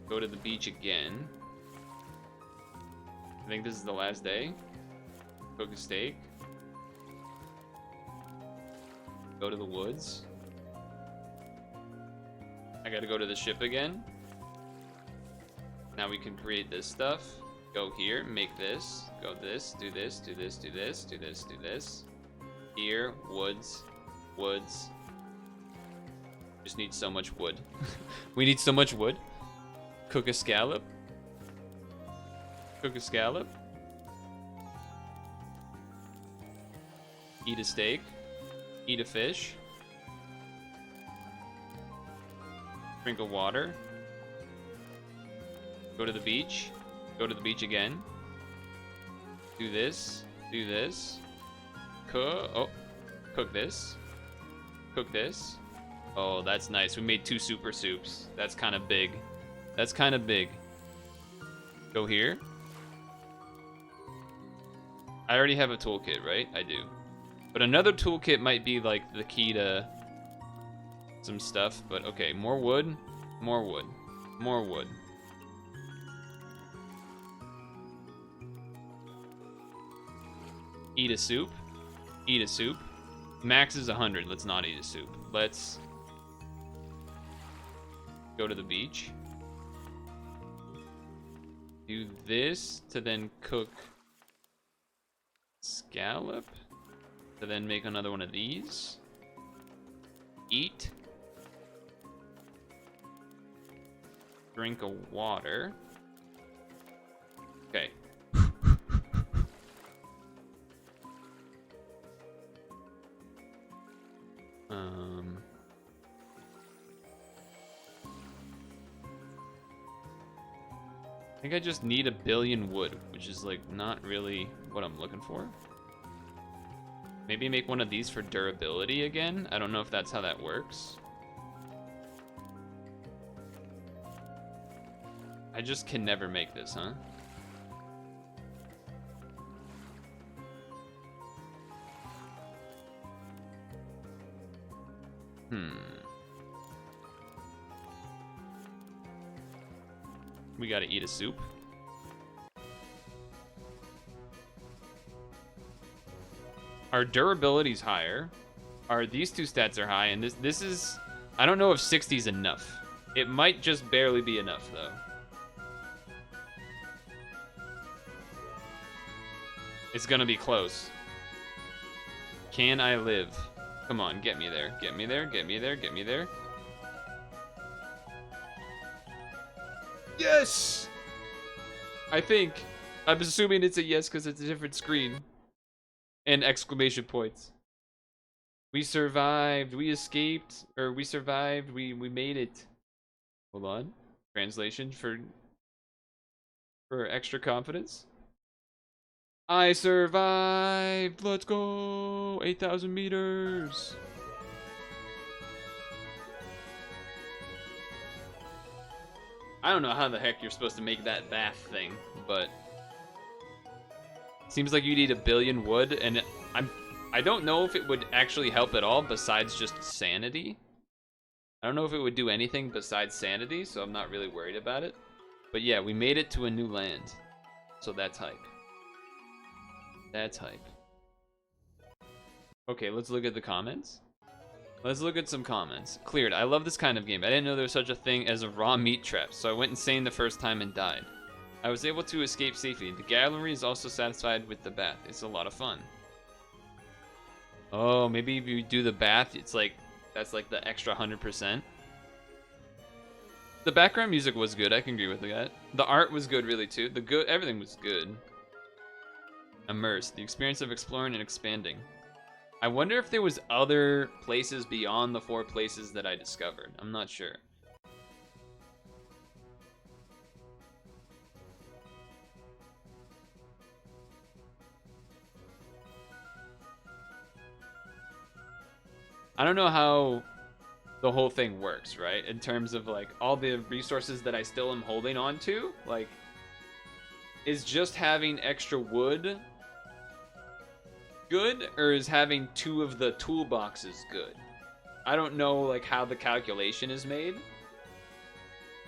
Go to the beach again. I think this is the last day. Cook a steak. Go to the woods. I gotta go to the ship again. Now we can create this stuff. Go here, make this. Go this, do this, do this, do this, do this, do this. Here, woods, woods. Just need so much wood. We need so much wood. Cook a scallop. Cook a scallop. Eat a steak. Eat a fish. Drink a water. Go to the beach. Go to the beach again. Do this. Do this. Cook this. Cook this. Oh, that's nice. We made 2 super soups. That's kind of big. That's kind of big. Go here. I already have a toolkit, right? I do. But another toolkit might be like the key to some stuff. But okay, more wood. More wood. More wood. Eat a soup. Eat a soup. Max is 100. Let's not eat a soup. Let's go to the beach. Do this to then cook scallop. To then make another one of these. Eat. Drink a water. Okay. I think I just need 1 billion wood, which is like not really what I'm looking for. Maybe make one of these for durability again. I don't know if that's how that works. I just can never make this, huh? We gotta eat a soup. Our durability's higher. These 2 stats are high, and this is... I don't know if 60 is enough. It might just barely be enough, though. It's gonna be close. Can I live? Come on, get me there. Get me there, get me there, get me there. Yes! I think. I'm assuming it's a yes because it's a different screen. And exclamation points. We survived. We escaped. Or we survived. We made it. Hold on. Translation for extra confidence. I survived. Let's go. 8,000 meters. I don't know how the heck you're supposed to make that bath thing, but seems like you need 1 billion wood, and I don't know if it would actually help at all besides just sanity. I don't know if it would do anything besides sanity, so I'm not really worried about it. But yeah, we made it to a new land, so that's hype. That's hype. Okay, let's look at the comments. Let's look at some comments. Cleared. I love this kind of game. I didn't know there was such a thing as a raw meat trap, so I went insane the first time and died. I was able to escape safely. The gallery is also satisfied with the bath. It's a lot of fun. Oh, maybe if you do the bath, it's like, that's like the extra 100%. The background music was good. I can agree with that. The art was good, really, too. Everything was good. Immersed. The experience of exploring and expanding. I wonder if there was other places beyond the 4 places that I discovered. I'm not sure. I don't know how the whole thing works, right? In terms of like all the resources that I still am holding on to, like, is just having extra wood good, or is having 2 of the toolboxes good? I don't know like how the calculation is made.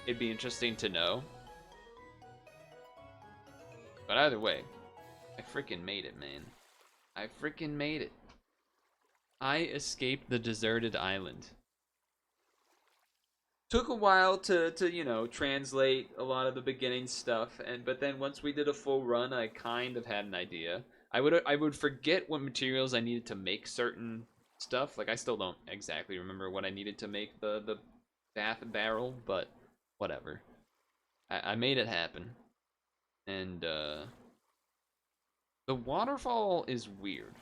It'd be interesting to know. But either way, I freaking made it, man. I freaking made it. I escaped the deserted island. Took a while to you know, translate a lot of the beginning stuff, but then once we did a full run, I kind of had an idea. I would forget what materials I needed to make certain stuff. Like I still don't exactly remember what I needed to make the bath barrel, but whatever. I made it happen. And the waterfall is weird.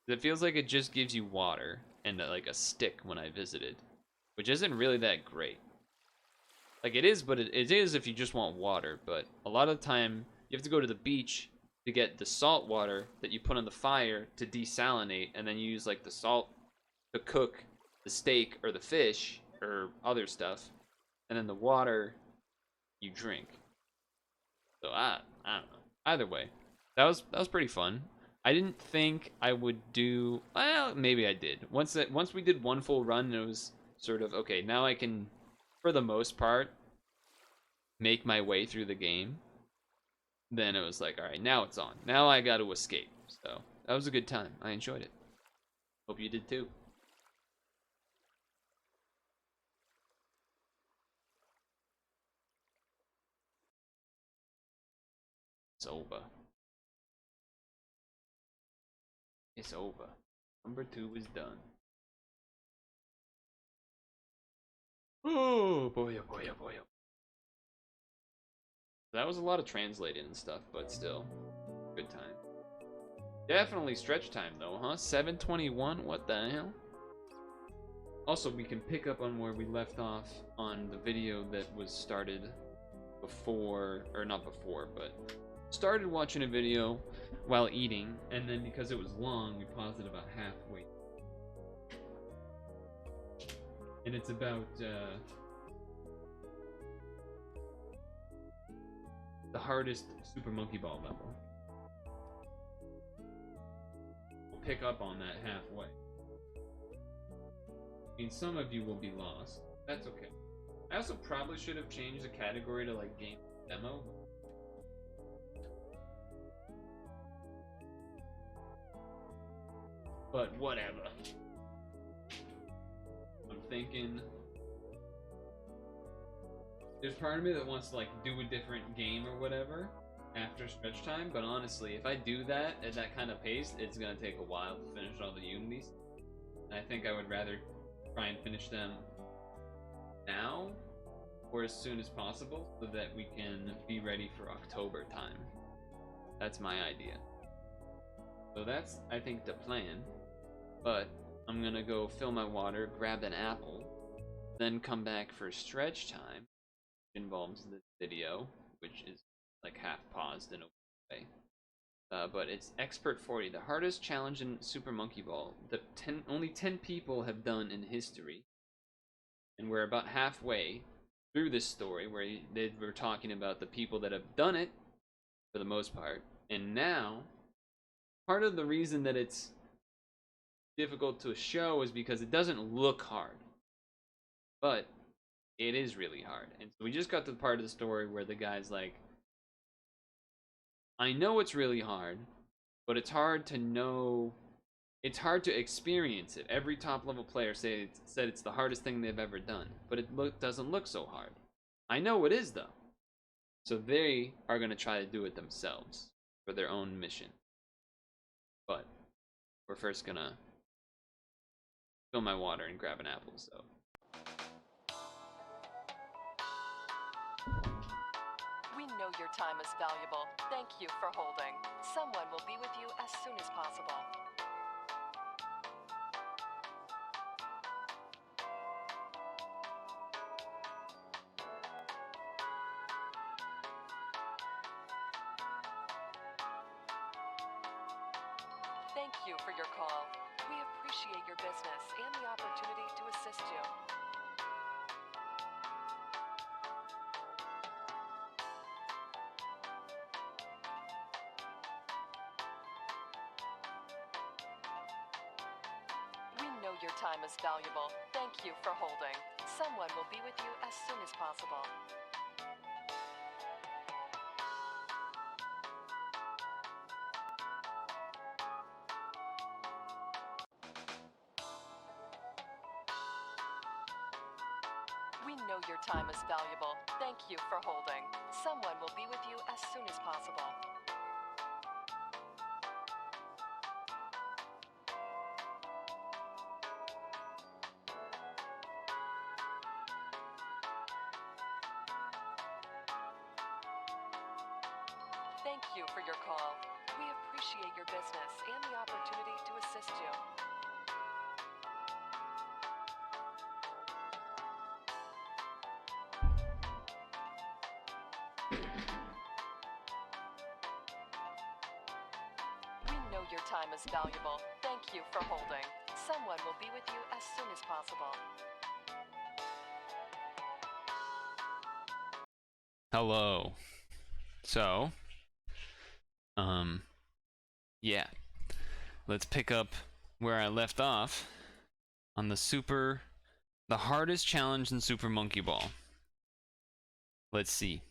It feels like it just gives you water and like a stick when I visited, which isn't really that great. Like it is, but it is if you just want water. But a lot of the time, you have to go to the beach to get the salt water that you put on the fire to desalinate, and then you use like the salt to cook the steak or the fish or other stuff, and then the water you drink. So I don't know. Either way, that was pretty fun. I didn't think I would do. Well, maybe I did. Once we did one full run, it was sort of okay. Now I can, for the most part, make my way through the game. Then it was like, all right, now it's on. Now I got to escape. So that was a good time. I enjoyed it. Hope you did too. It's over. It's over. Number 2 is done. Oh boy, oh boy, oh boy. That was a lot of translating and stuff, but still, good time. Definitely stretch time though, huh? 7:21. What the hell? Also, we can pick up on where we left off on the video that was started before, or not before, but started watching a video while eating, and then because it was long, we paused it about halfway. And it's about the hardest Super Monkey Ball level. We'll pick up on that halfway. I mean, some of you will be lost. That's okay. I also probably should have changed the category to like game demo. But whatever. I'm thinking there's part of me that wants to like do a different game or whatever after stretch time, but honestly, if I do that at that kind of pace, it's gonna take a while to finish all the unities. And I think I would rather try and finish them now or as soon as possible so that we can be ready for October time. That's my idea. So that's, I think, the plan. But I'm gonna go fill my water, grab an apple, then come back for stretch time, which involves this video, which is like half paused in a way. But it's Expert 40, the hardest challenge in Super Monkey Ball that only 10 people have done in history. And we're about halfway through this story where they were talking about the people that have done it, for the most part. And now, part of the reason that it's difficult to show is because it doesn't look hard. But it is really hard. And so we just got to the part of the story where the guy's like, I know it's really hard, but it's hard to know, it's hard to experience it. Every top level player said it's the hardest thing they've ever done, but it doesn't look so hard. I know it is though. So they are going to try to do it themselves for their own mission. But we're first going to fill my water and grab an apple, so. We know your time is valuable. Thank you for holding. Someone will be with you as soon as possible. Thank you for your call. We appreciate your business and the opportunity to assist you. We know your time is valuable. Thank you for holding. Someone will be with you as soon as possible. We know your time is valuable. Thank you for holding. Someone will be with you as soon as possible. Thank you for your call. We appreciate your business and the opportunity to assist you. We know your time is valuable. Thank you for holding. Someone will be with you as soon as possible. Hello. So, yeah. Let's pick up where I left off on the hardest challenge in Super Monkey Ball. Let's see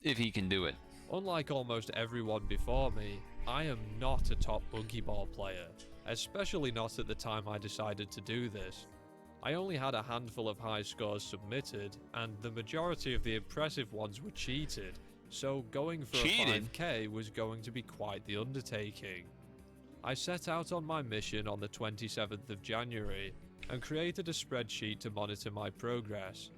if he can do it. Unlike almost everyone before me, I am not a top Monkey Ball player, especially not at the time I decided to do this. I only had a handful of high scores submitted, and the majority of the impressive ones were cheated, so going for Cheated? a 5k was going to be quite the undertaking. I set out on my mission on the 27th of January and created a spreadsheet to monitor my progress.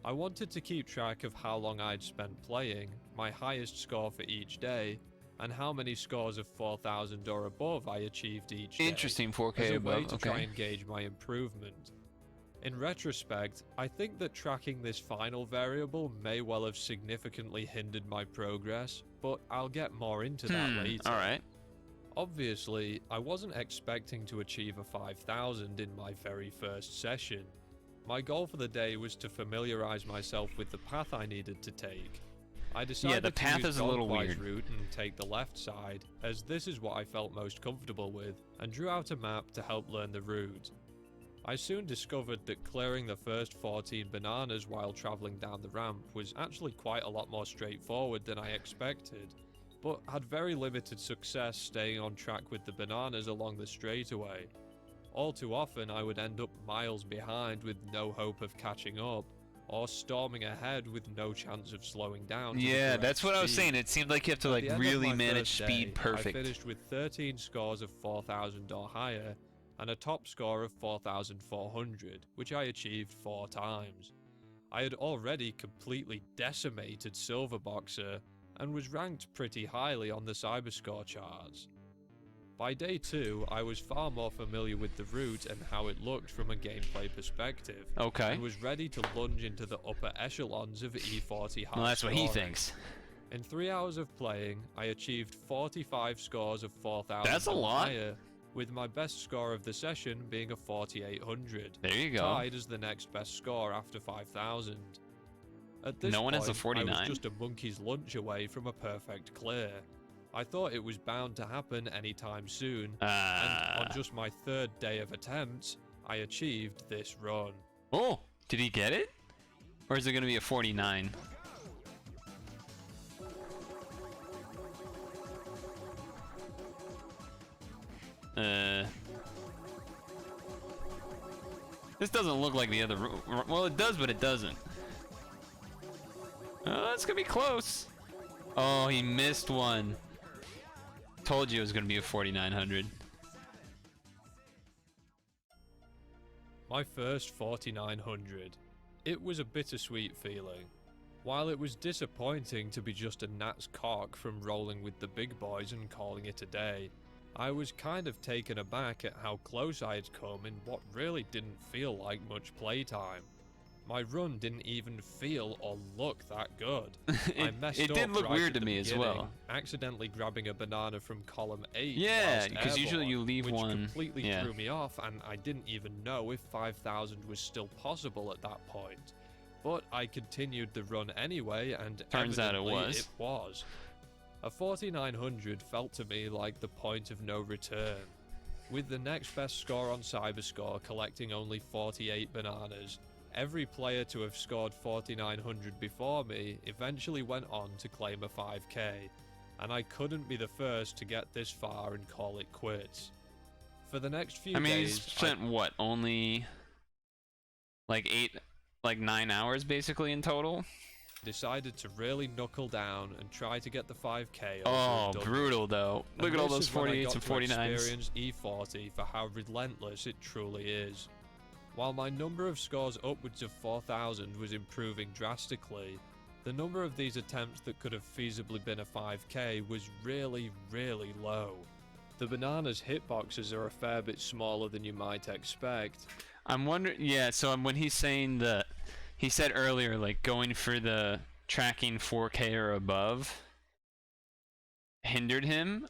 I wanted to keep track of how long I'd spent playing, my highest score for each day, and how many scores of 4,000 or above I achieved each day. Interesting, 4K as a above, way to try okay. and gauge my improvement. In retrospect, I think that tracking this final variable may well have significantly hindered my progress, but I'll get more into that later. Alright. Obviously, I wasn't expecting to achieve a 5,000 in my very first session. My goal for the day was to familiarize myself with the path I needed to take. I decided the path to use is a little Dogwise weird. route and take the left side, as this is what I felt most comfortable with, and drew out a map to help learn the route. I soon discovered that clearing the first 14 bananas while traveling down the ramp was actually quite a lot more straightforward than I expected, but had very limited success staying on track with the bananas along the straightaway. All too often I would end up miles behind with no hope of catching up, or storming ahead with no chance of slowing down. Yeah, that's what I was saying. It seemed like you have to At the like end of really my manage first speed day, perfect. I finished with 13 scores of 4,000 or higher, and a top score of 4,400, which I achieved 4 times. I had already completely decimated Silver Boxer, and was ranked pretty highly on the Cyberscore charts. By day 2, I was far more familiar with the route and how it looked from a gameplay perspective, Okay. and was ready to lunge into the upper echelons of E40 high Well, that's what he scoring. thinks. In 3 hours of playing, I achieved 45 scores of 4,000 That's a or lot. higher, with my best score of the session being a 4,800. There you go. Tied as the next best score after 5,000. At this No one has a point, 49? I was just a monkey's lunch away from a perfect clear. I thought it was bound to happen anytime soon, and on just my 3rd day of attempts, I achieved this run. Oh, did he get it? Or is it going to be a 49? This doesn't look like the other. Well, it does, but it doesn't. Oh, it's gonna be close. Oh, he missed one. Told you it was gonna be a 4,900. My first 4,900. It was a bittersweet feeling. While it was disappointing to be just a gnat's cock from rolling with the big boys and calling it a day, I was kind of taken aback at how close I had come in what really didn't feel like much playtime. My run didn't even feel or look that good. I messed it up did look right weird at to the me as beginning, well. accidentally grabbing a banana from column 8. Yeah, whilst because usually airborne, you leave which one. completely Yeah. threw me off, and I didn't even know if 5,000 was still possible at that point. But I continued the run anyway, and Turns out it evidently was. it was. A 4,900 felt to me like the point of no return. With the next best score on Cyberscore collecting only 48 bananas, every player to have scored 4,900 before me eventually went on to claim a 5k, and I couldn't be the first to get this far and call it quits. For the next few I mean, days, he's spent what? Only like 9 hours basically in total? decided to really knuckle down and try to get the 5k over Oh, and done with. brutal though. And Look at all this those is when I 48s got and to 49s. experience E40 for how relentless it truly is. While my number of scores upwards of 4,000 was improving drastically, The number of these attempts that could have feasibly been a 5k was really, really low. The bananas hitboxes are a fair bit smaller than you might expect. I'm wondering, yeah, so when he's saying that, he said earlier, like, going for the tracking 4K or above hindered him.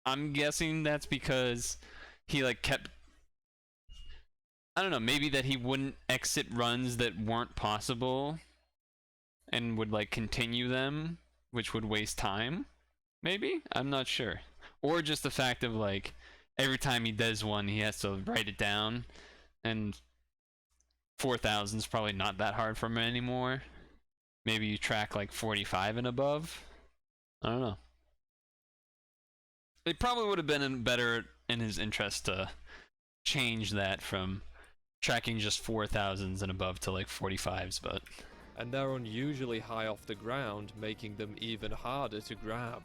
I'm guessing that's because he, like, kept, I don't know, maybe that he wouldn't exit runs that weren't possible and would, like, continue them, which would waste time, maybe? I'm not sure. Or just the fact of, like, every time he does one, he has to write it down, and 4,000 is probably not that hard for him anymore. Maybe you track, like, 45 and above? I don't know. It probably would have been better in his interest to change that from tracking just 4,000s and above to, like, 45s, but... And they're unusually high off the ground, making them even harder to grab.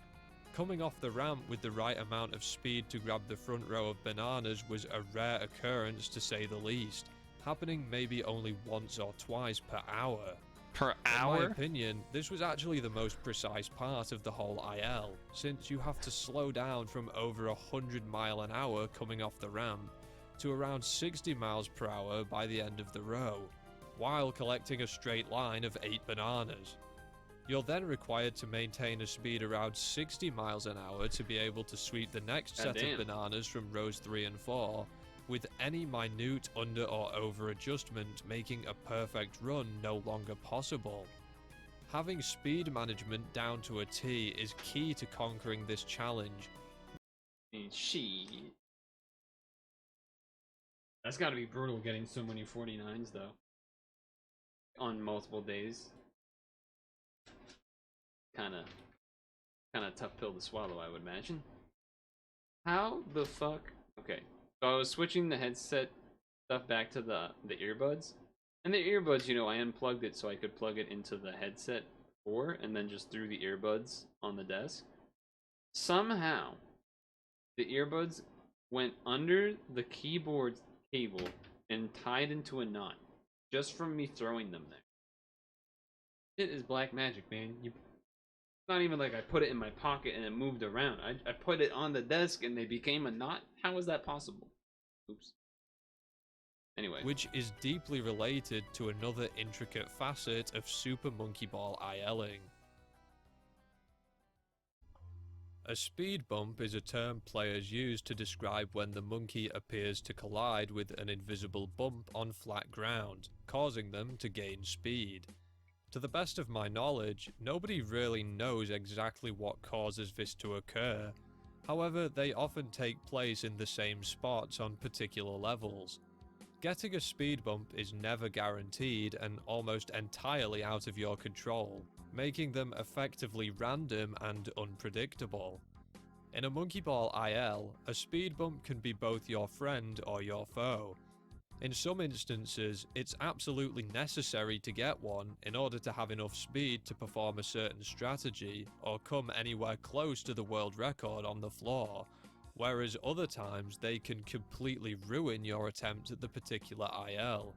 Coming off the ramp with the right amount of speed to grab the front row of bananas was a rare occurrence to say the least, happening maybe only once or twice per hour. Per hour? In my opinion, this was actually the most precise part of the whole IL, since you have to slow down from over 100 miles an hour coming off the ramp to around 60 miles per hour by the end of the row, while collecting a straight line of 8 bananas. You're then required to maintain a speed around 60 miles an hour to be able to sweep the next set of bananas from rows 3 and 4, with any minute under or over adjustment making a perfect run no longer possible. Having speed management down to a T is key to conquering this challenge. That's gotta be brutal getting so many 49s though. On multiple days. Kinda tough pill to swallow, I would imagine. How the fuck? Okay, so I was switching the headset stuff back to the earbuds, and the earbuds, you know, I unplugged it so I could plug it into the headset before, and then just threw the earbuds on the desk. Somehow, the earbuds went under the keyboard cable and tied into a knot, just from me throwing them there. It is black magic, man. Not even like I put it in my pocket and it moved around. I put it on the desk and they became a knot? How is that possible? Oops. Anyway. Which is deeply related to another intricate facet of Super Monkey Ball ILing. A speed bump is a term players use to describe when the monkey appears to collide with an invisible bump on flat ground, causing them to gain speed. To the best of my knowledge, nobody really knows exactly what causes this to occur. However, they often take place in the same spots on particular levels. Getting a speed bump is never guaranteed and almost entirely out of your control, making them effectively random and unpredictable. In a Monkey Ball IL, a speed bump can be both your friend or your foe. In some instances, it's absolutely necessary to get one in order to have enough speed to perform a certain strategy or come anywhere close to the world record on the floor, whereas other times they can completely ruin your attempt at the particular IL.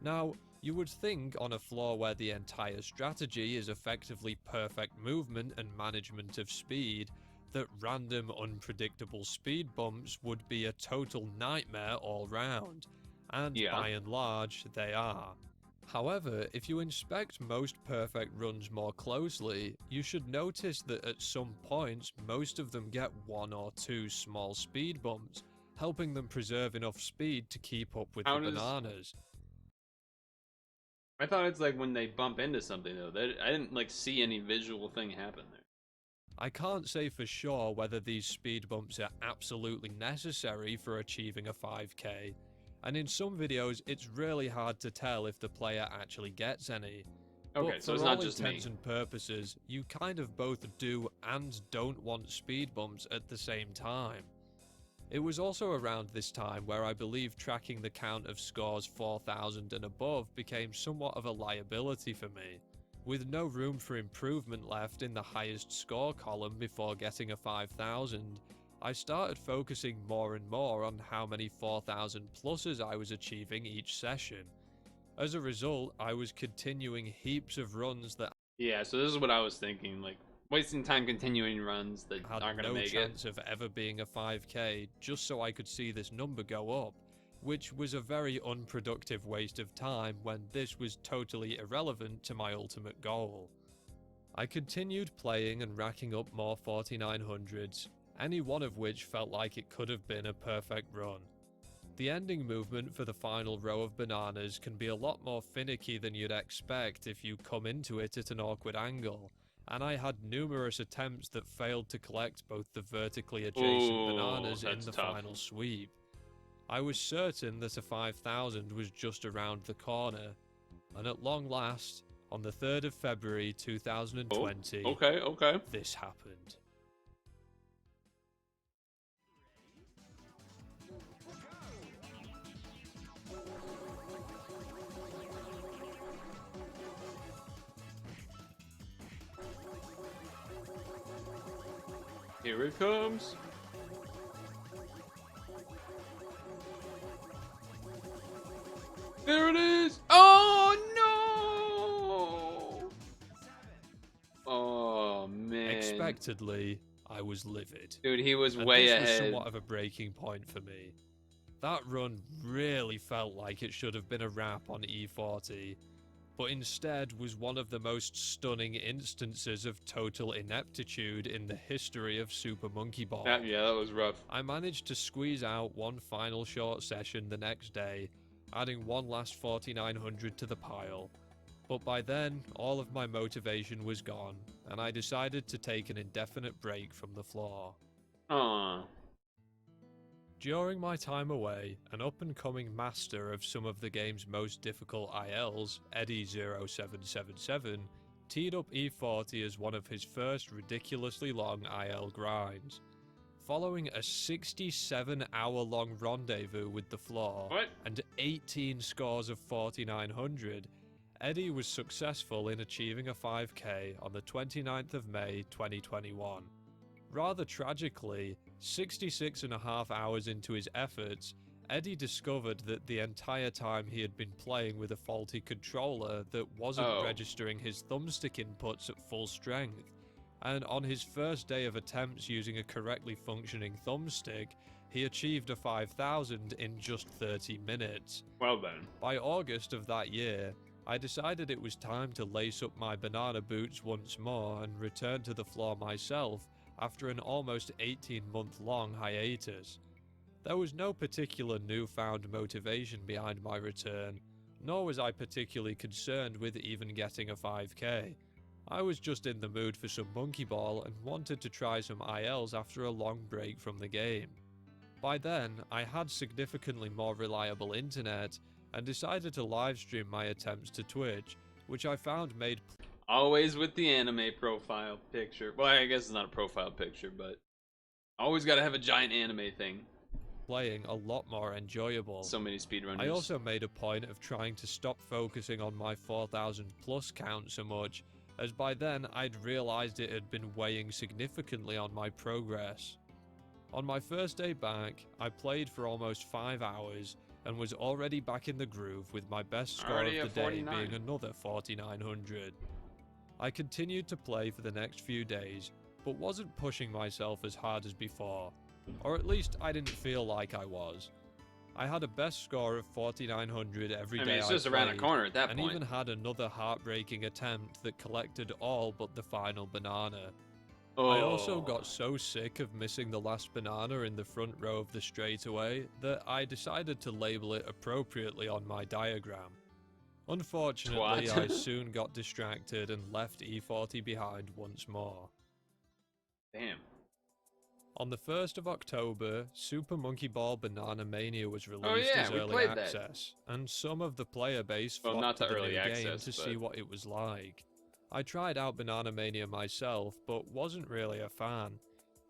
Now, you would think on a floor where the entire strategy is effectively perfect movement and management of speed, that random unpredictable speed bumps would be a total nightmare all round. And by and large, they are. However, if you inspect most perfect runs more closely, you should notice that at some points, most of them get 1 or 2 small speed bumps, helping them preserve enough speed to keep up with the bananas. I thought it's like when they bump into something though. I didn't like see any visual thing happen there. I can't say for sure whether these speed bumps are absolutely necessary for achieving a 5k. And in some videos, it's really hard to tell if the player actually gets any. Okay, but so it's for not all just intents me. and purposes, you kind of both do and don't want speed bumps at the same time. It was also around this time where I believe tracking the count of scores 4,000 and above became somewhat of a liability for me. With no room for improvement left in the highest score column before getting a 5,000, I started focusing more and more on how many 4,000 pluses I was achieving each session. As a result, I was continuing heaps of runs that Yeah, so this is what I was thinking, like wasting time continuing runs that had aren't gonna no make chance of ever being a 5k just so I could see this number go up, which was a very unproductive waste of time when this was totally irrelevant to my ultimate goal. I continued playing and racking up more 4900s, any one of which felt like it could have been a perfect run. The ending movement for the final row of bananas can be a lot more finicky than you'd expect if you come into it at an awkward angle, and I had numerous attempts that failed to collect both the vertically adjacent bananas in that's the tough. final sweep. I was certain that a 5000 was just around the corner, and at long last, on the 3rd of February 2020, Okay. this happened. Here it comes. There it is. Oh no! Oh man. Expectedly, I was livid. Dude, he was And way this was ahead. somewhat of a breaking point for me. That run really felt like it should have been a wrap on E40, but instead was one of the most stunning instances of total ineptitude in the history of Super Monkey Ball. Yeah, that was rough. I managed to squeeze out one final short session the next day, adding one last 4900 to the pile, but by then all of my motivation was gone, and I decided to take an indefinite break from the floor. Aw. During my time away, an up-and-coming master of some of the game's most difficult ILs, Eddie0777, teed up E40 as one of his first ridiculously long IL grinds. Following a 67-hour-long rendezvous with the floor What? and 18 scores of 4900, Eddie was successful in achieving a 5k on the 29th of May 2021. Rather tragically, 66.5 hours into his efforts, Eddie discovered that the entire time he had been playing with a faulty controller that wasn't registering his thumbstick inputs at full strength, and on his first day of attempts using a correctly functioning thumbstick, he achieved a 5000 in just 30 minutes. Well then. By August of that year, I decided it was time to lace up my banana boots once more and return to the floor myself after an almost 18-month-long hiatus. There was no particular newfound motivation behind my return, nor was I particularly concerned with even getting a 5k. I was just in the mood for some monkey ball and wanted to try some ILs after a long break from the game. By then, I had significantly more reliable internet and decided to livestream my attempts to Twitch, which I found made Always with the anime profile picture. Well, I guess it's not a profile picture, but always gotta have a giant anime thing. playing a lot more enjoyable. So many speedrunners. I also made a point of trying to stop focusing on my 4000 plus count so much, as by then I'd realised it had been weighing significantly on my progress. On my first day back, I played for almost 5 hours and was already back in the groove with my best score Already of the at day 49. being another 4900. I continued to play for the next few days, but wasn't pushing myself as hard as before, or at least I didn't feel like I was. I had a best score of 4900 every day I mean, it's just around the played, corner at that and point. even had another heartbreaking attempt that collected all but the final banana. I also got so sick of missing the last banana in the front row of the straightaway that I decided to label it appropriately on my diagram. Unfortunately, Twat. I soon got distracted and left E40 behind once more. Damn. On the 1st of October, Super Monkey Ball Banana Mania was released yeah, as we early played that. access, and some of the player base Well, flocked not to the the early new game access, to see but- what it was like. I tried out Banana Mania myself, but wasn't really a fan.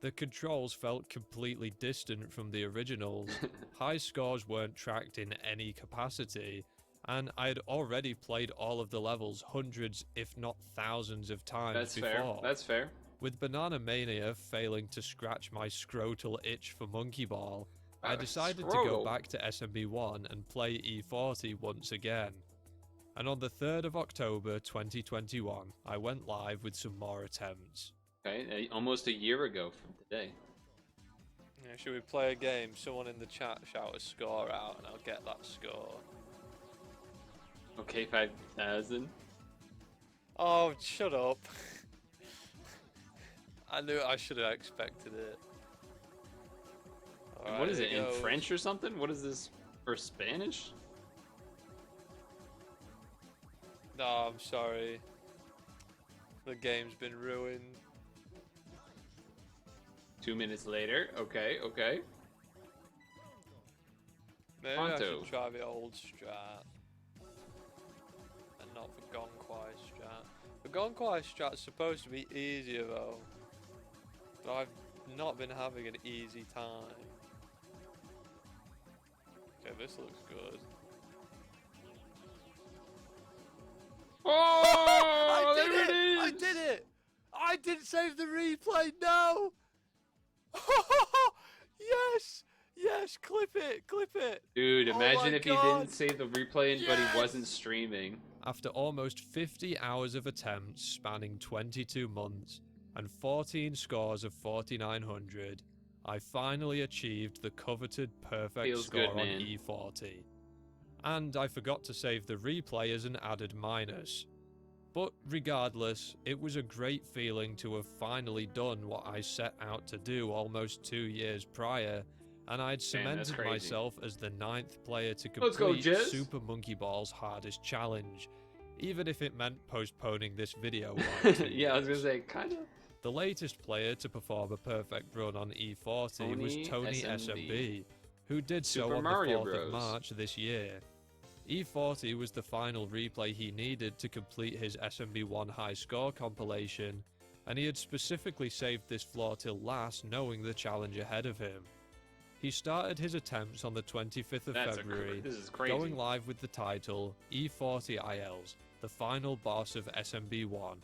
The controls felt completely distant from the originals, high scores weren't tracked in any capacity, and I'd already played all of the levels hundreds if not thousands of times That's before. fair. That's fair. With Banana Mania failing to scratch my scrotal itch for Monkey Ball, I decided to go Scrotal. back to SMB1 and play E40 once again. And on the 3rd of October 2021, I went live with some more attempts. Okay, almost a year ago from today. Yeah, should we play a game? Someone in the chat shout a score out and I'll get that score. Okay, 5,000. Oh, shut up. I knew I should have expected it. And what is it, in goes. French or something? What is this, or Spanish? No, I'm sorry. The game's been ruined. 2 minutes later. Okay, okay. Maybe I Pronto. should try the old strat. And not the Gonquai strat. The Gonquai strat's supposed to be easier though. But I've not been having an easy time. Okay, this looks good. Oh, I did there it! it I is! did it! I didn't save the replay, no! Yes! Yes, clip it, clip it! Dude, Oh imagine my if he God. didn't save the replay but Yes! he wasn't streaming. After almost 50 hours of attempts spanning 22 months and 14 scores of 4,900, I finally achieved the coveted perfect Feels score good, on man. E40. And I forgot to save the replay as an added minus. But regardless, it was a great feeling to have finally done what I set out to do almost 2 years prior, and I'd that's cemented crazy. myself as the 9th player to Let's go, complete Jizz. Super Monkey Ball's hardest challenge, even if it meant postponing this video by 2 Yeah, I was gonna years. say, kind of. The latest player to perform a perfect run on E40 was Tony SMB, who did so Super on Mario the 4th of Bros. March this year. E40 was the final replay he needed to complete his SMB1 high score compilation, and he had specifically saved this floor till last knowing the challenge ahead of him. He started his attempts on the 25th of February, This is crazy. going live with the title E40 ILs, the final boss of SMB1,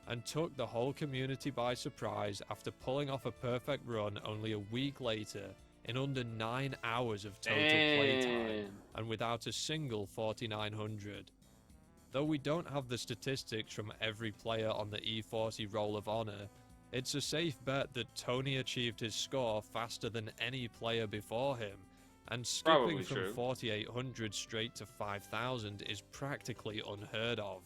and took the whole community by surprise after pulling off a perfect run only a week later in under 9 hours of total playtime Damn. and without a single 4,900. Though we don't have the statistics from every player on the E40 Roll of Honor, it's a safe bet that Tony achieved his score faster than any player before him, and skipping Probably from true. 4,800 straight to 5,000 is practically unheard of.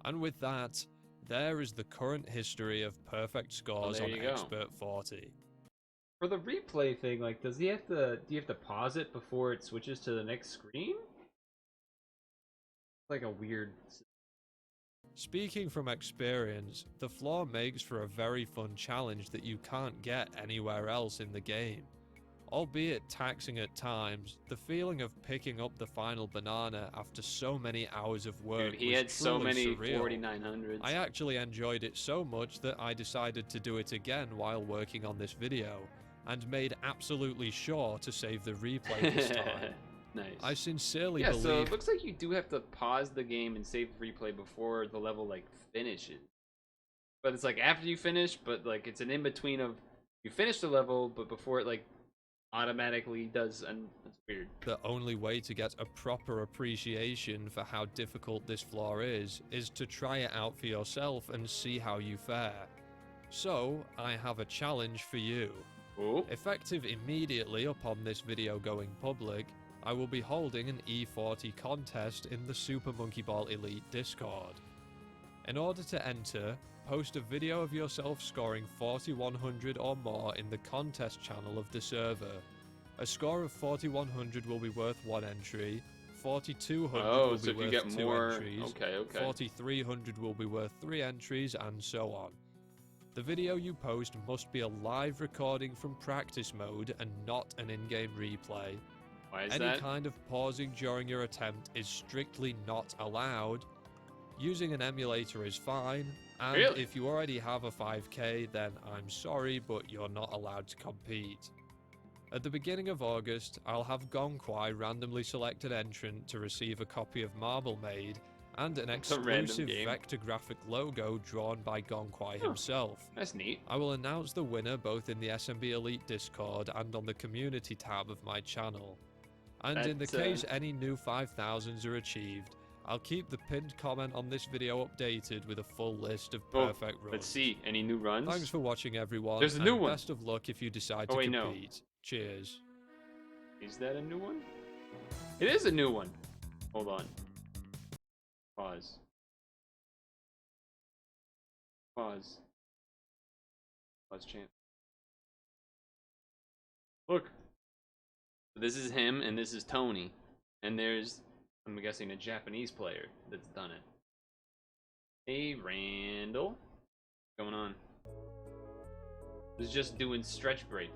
And with that, there is the current history of perfect scores there on you go. Expert 40. For the replay thing, like, do you have to pause it before it switches to the next screen? Like a weird. Speaking from experience, the floor makes for a very fun challenge that you can't get anywhere else in the game. Albeit taxing at times, the feeling of picking up the final banana after so many hours of work Dude, he was had so truly many surreal. 4900s. I actually enjoyed it so much that I decided to do it again while working on this video, and made absolutely sure to save the replay this time. Nice. I sincerely Yeah, so believe it looks like you do have to pause the game and save replay before the level like finishes. But it's like after you finish, but like it's an in between of you finish the level, but before it like automatically does, and it's weird. the only way to get a proper appreciation for how difficult this floor is to try it out for yourself and see how you fare. So, I have a challenge for you. Oh, Effective immediately upon this video going public, I will be holding an E40 contest in the Super Monkey Ball Elite Discord. In order to enter, post a video of yourself scoring 4,100 or more in the contest channel of the server. A score of 4,100 will be worth 1 entry, 4,200 will so be if you worth get 2 more, entries, okay. 4,300 will be worth 3 entries, and so on. The video you post must be a live recording from practice mode and not an in-game replay. Why is Any that? kind of pausing during your attempt is strictly not allowed. Using an emulator is fine, and Really? if you already have a 5K, then I'm sorry, but you're not allowed to compete. At the beginning of August, I'll have Gonquai randomly select an entrant to receive a copy of Marble Maid and an It's a random exclusive game. vector graphic logo drawn by Gonquai himself. That's neat. I will announce the winner both in the SMB Elite Discord and on the community tab of my channel. And in the That's, case any new 5,000s are achieved, I'll keep the pinned comment on this video updated with a full list of perfect runs. Let's see. Any new runs? Thanks for watching, everyone. There's a new and one. Best of luck if you decide Oh, to wait, no. compete. Cheers. Is that a new one? It is a new one. Hold on. Pause. Pause. Pause champ. Look. This is him and this is Tony. And there's, I'm guessing, a Japanese player that's done it. Hey, Randall. What's going on? Was just doing stretch break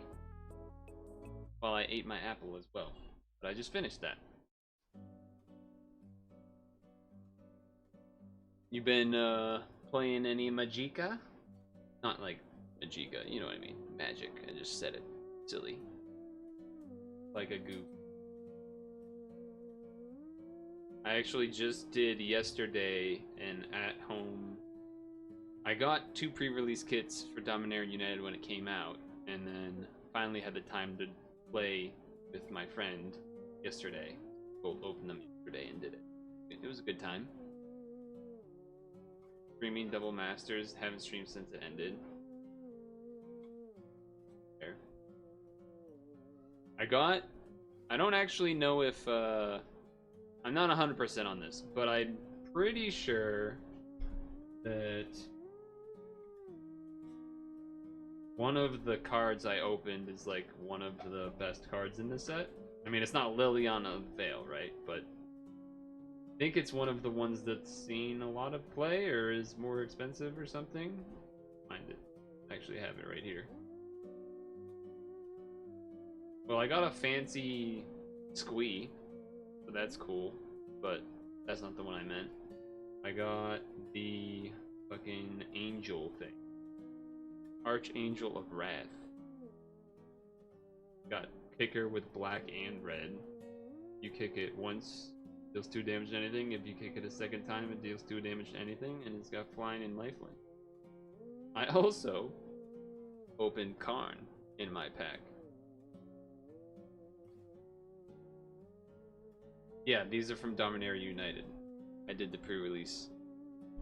while I ate my apple as well. But I just finished that. You been playing any Magicka? Not like Magicka, you know what I mean. Magic. I just said it. Silly. Like a goof. I actually just did yesterday an at-home. I got 2 pre-release kits for Dominaria United when it came out, and then finally had the time to play with my friend yesterday. Both opened them yesterday and did it. It was a good time. Streaming Double Masters, haven't streamed since it ended. There. I don't actually know if, I'm not 100% on this, but I'm pretty sure that one of the cards I opened is like one of the best cards in the set. I mean, it's not Liliana Veil, right? But I think it's one of the ones that's seen a lot of play or is more expensive or something. Find it. I actually have it right here. Well, I got a fancy Squee, so that's cool, but that's not the one I meant. I got the fucking angel thing. Archangel of Wrath. Got kicker with black and red. You kick it once, deals 2 damage to anything. If you kick it a second time, it deals 2 damage to anything, and it's got flying and lifelink. I also opened Karn in my pack. Yeah, these are from Dominaria United. I did the pre-release.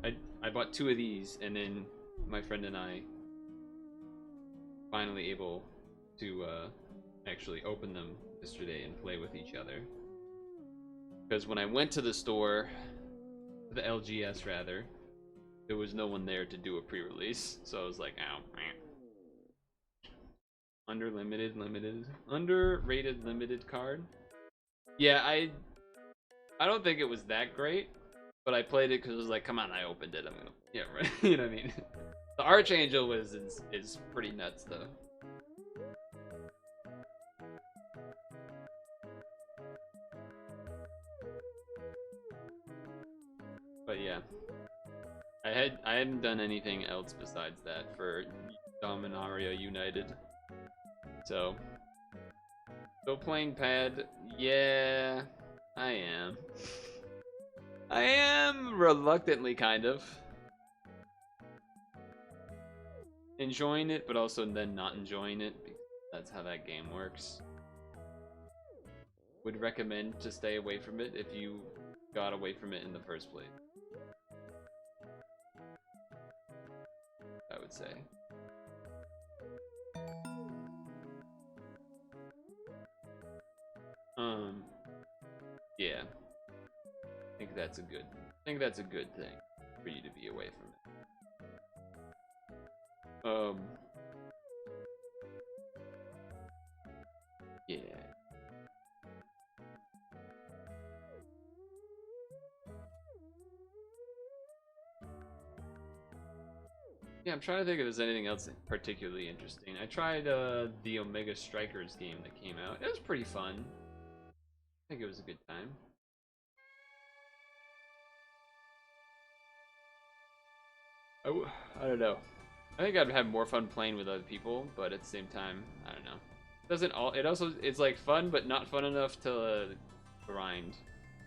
I bought 2 of these, and then my friend and I finally able to actually open them yesterday and play with each other. Because when I went to the store, the LGS rather, there was no one there to do a pre-release, so I was like, ow, underrated limited card. Yeah, I don't think it was that great, but I played it because it was like, come on, I opened it. I'm gonna, yeah, right. You know what I mean? The Archangel is pretty nuts though. But yeah, I hadn't done anything else besides that for Dominaria United. So, still playing pad. Yeah, I am. I am reluctantly, kind of. Enjoying it, but also then not enjoying it, because that's how that game works. Would recommend to stay away from it if you got away from it in the first place. I would say. Yeah. I think that's a good thing for you to be away from it. Yeah. Yeah, I'm trying to think if there's anything else particularly interesting. I tried the Omega Strikers game that came out. It was pretty fun. I think it was a good time. I don't know. I think I'd have more fun playing with other people, but at the same time, I don't know. It's like fun, but not fun enough to grind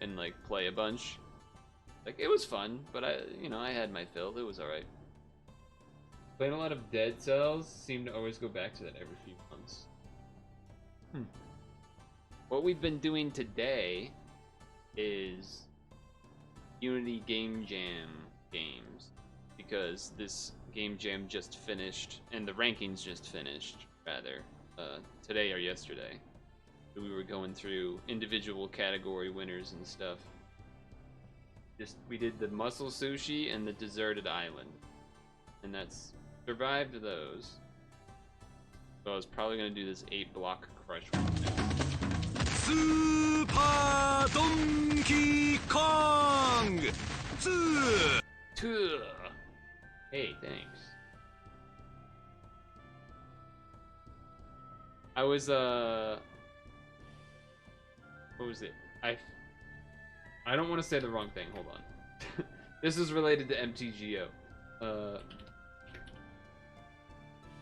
and like play a bunch. Like it was fun, but I had my fill. It was all right. Playing a lot of Dead Cells, seem to always go back to that every few months. what we've been doing today is Unity Game Jam games, because this Game Jam just finished, and the rankings just finished, rather, today or yesterday. We were going through individual category winners and stuff. We did the mussel sushi and the deserted island, and that's survived those. So I was probably gonna do this 8-block crush one next. Super Donkey Kong 2! Tuh. Hey, thanks. I was what was it? I don't want to say the wrong thing. Hold on. This is related to MTGO.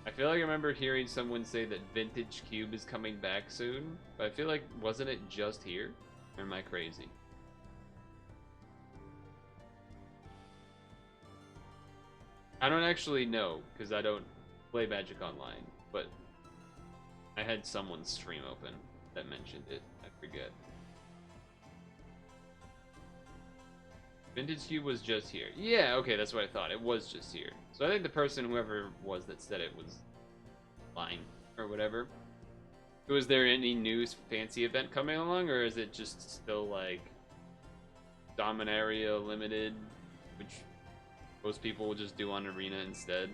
I feel like I remember hearing someone say that Vintage Cube is coming back soon, but I feel like, wasn't it just here? Or am I crazy? I don't actually know, because I don't play Magic Online, but I had someone's stream open that mentioned it. I forget. Vintage Cube was just here. Yeah, okay, that's what I thought. It was just here. So I think the person, whoever was that said it, was lying or whatever. Was there any new fancy event coming along, or is it just still like Dominaria Limited, which most people will just do on Arena instead?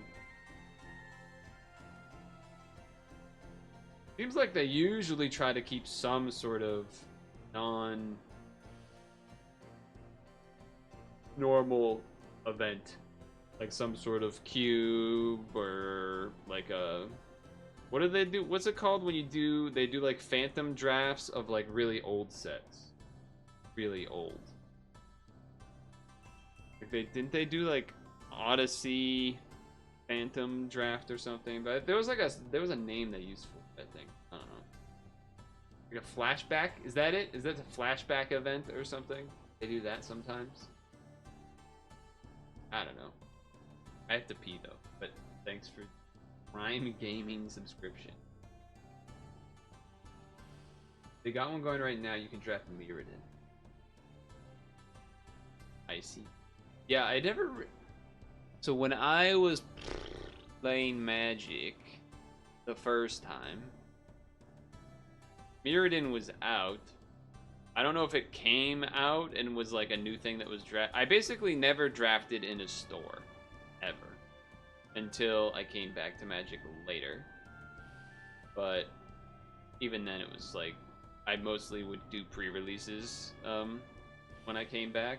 Seems like they usually try to keep some sort of non-normal event, like some sort of cube or like a, what do they do? What's it called when they do like phantom drafts of like really old sets, really old. Like didn't they do like Odyssey Phantom Draft or something? But there was a name they used for that thing. I don't know. Like a flashback? Is that it? Is that a flashback event or something? They do that sometimes. I don't know. I have to pee though. But thanks for Prime Gaming subscription. They got one going right now. You can draft Mirrodin. I see. Yeah, I never. So when I was playing Magic the first time, Mirrodin was out. I don't know if it came out and was like a new thing that was I basically never drafted in a store, ever, until I came back to Magic later. But even then, it was like I mostly would do pre-releases when I came back,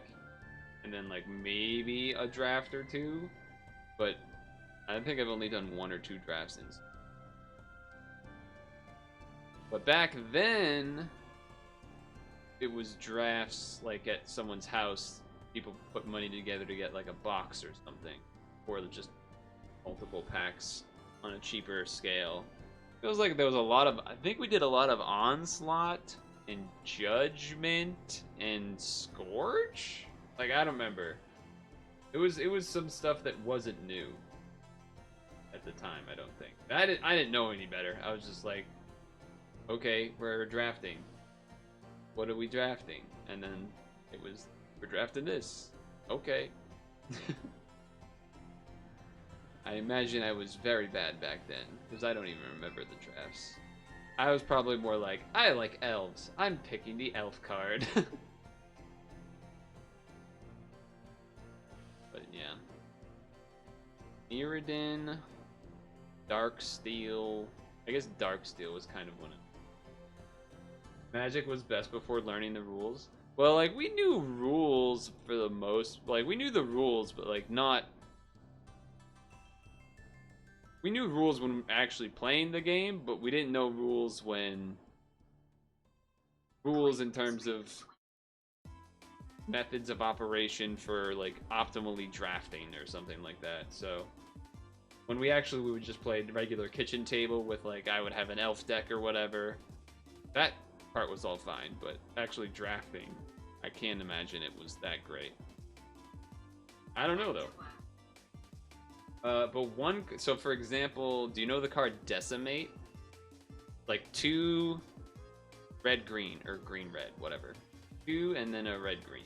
and then like maybe a draft or two. But I think I've only done 1 or 2 drafts in. But back then, it was drafts like at someone's house. People put money together to get like a box or something, or just multiple packs on a cheaper scale. It was like there was a lot of. I think we did a lot of Onslaught and Judgment and Scourge. Like I don't remember. It was some stuff that wasn't new at the time. I don't think. I didn't know any better. I was just like, okay, we're drafting. What are we drafting? And then it was, we're drafting this. Okay. I imagine I was very bad back then, because I don't even remember the drafts. I was probably more like, I like elves. I'm picking the elf card. But yeah. Mirrodin, Darksteel. I guess Darksteel was kind of one of Magic was best before learning the rules. Well, like, we knew rules for the most... Like, we knew the rules, but, like, not... We knew rules when actually playing the game, but we didn't know rules when... Rules in terms of methods of operation for, like, optimally drafting or something like that, so... When we would just play the regular kitchen table with, like, I would have an elf deck or whatever. That part was all fine, but actually drafting, I can't imagine it was that great. I don't know though. But so for example, do you know the card Decimate? Like 2 red green or green red, whatever. 2 and then a red green.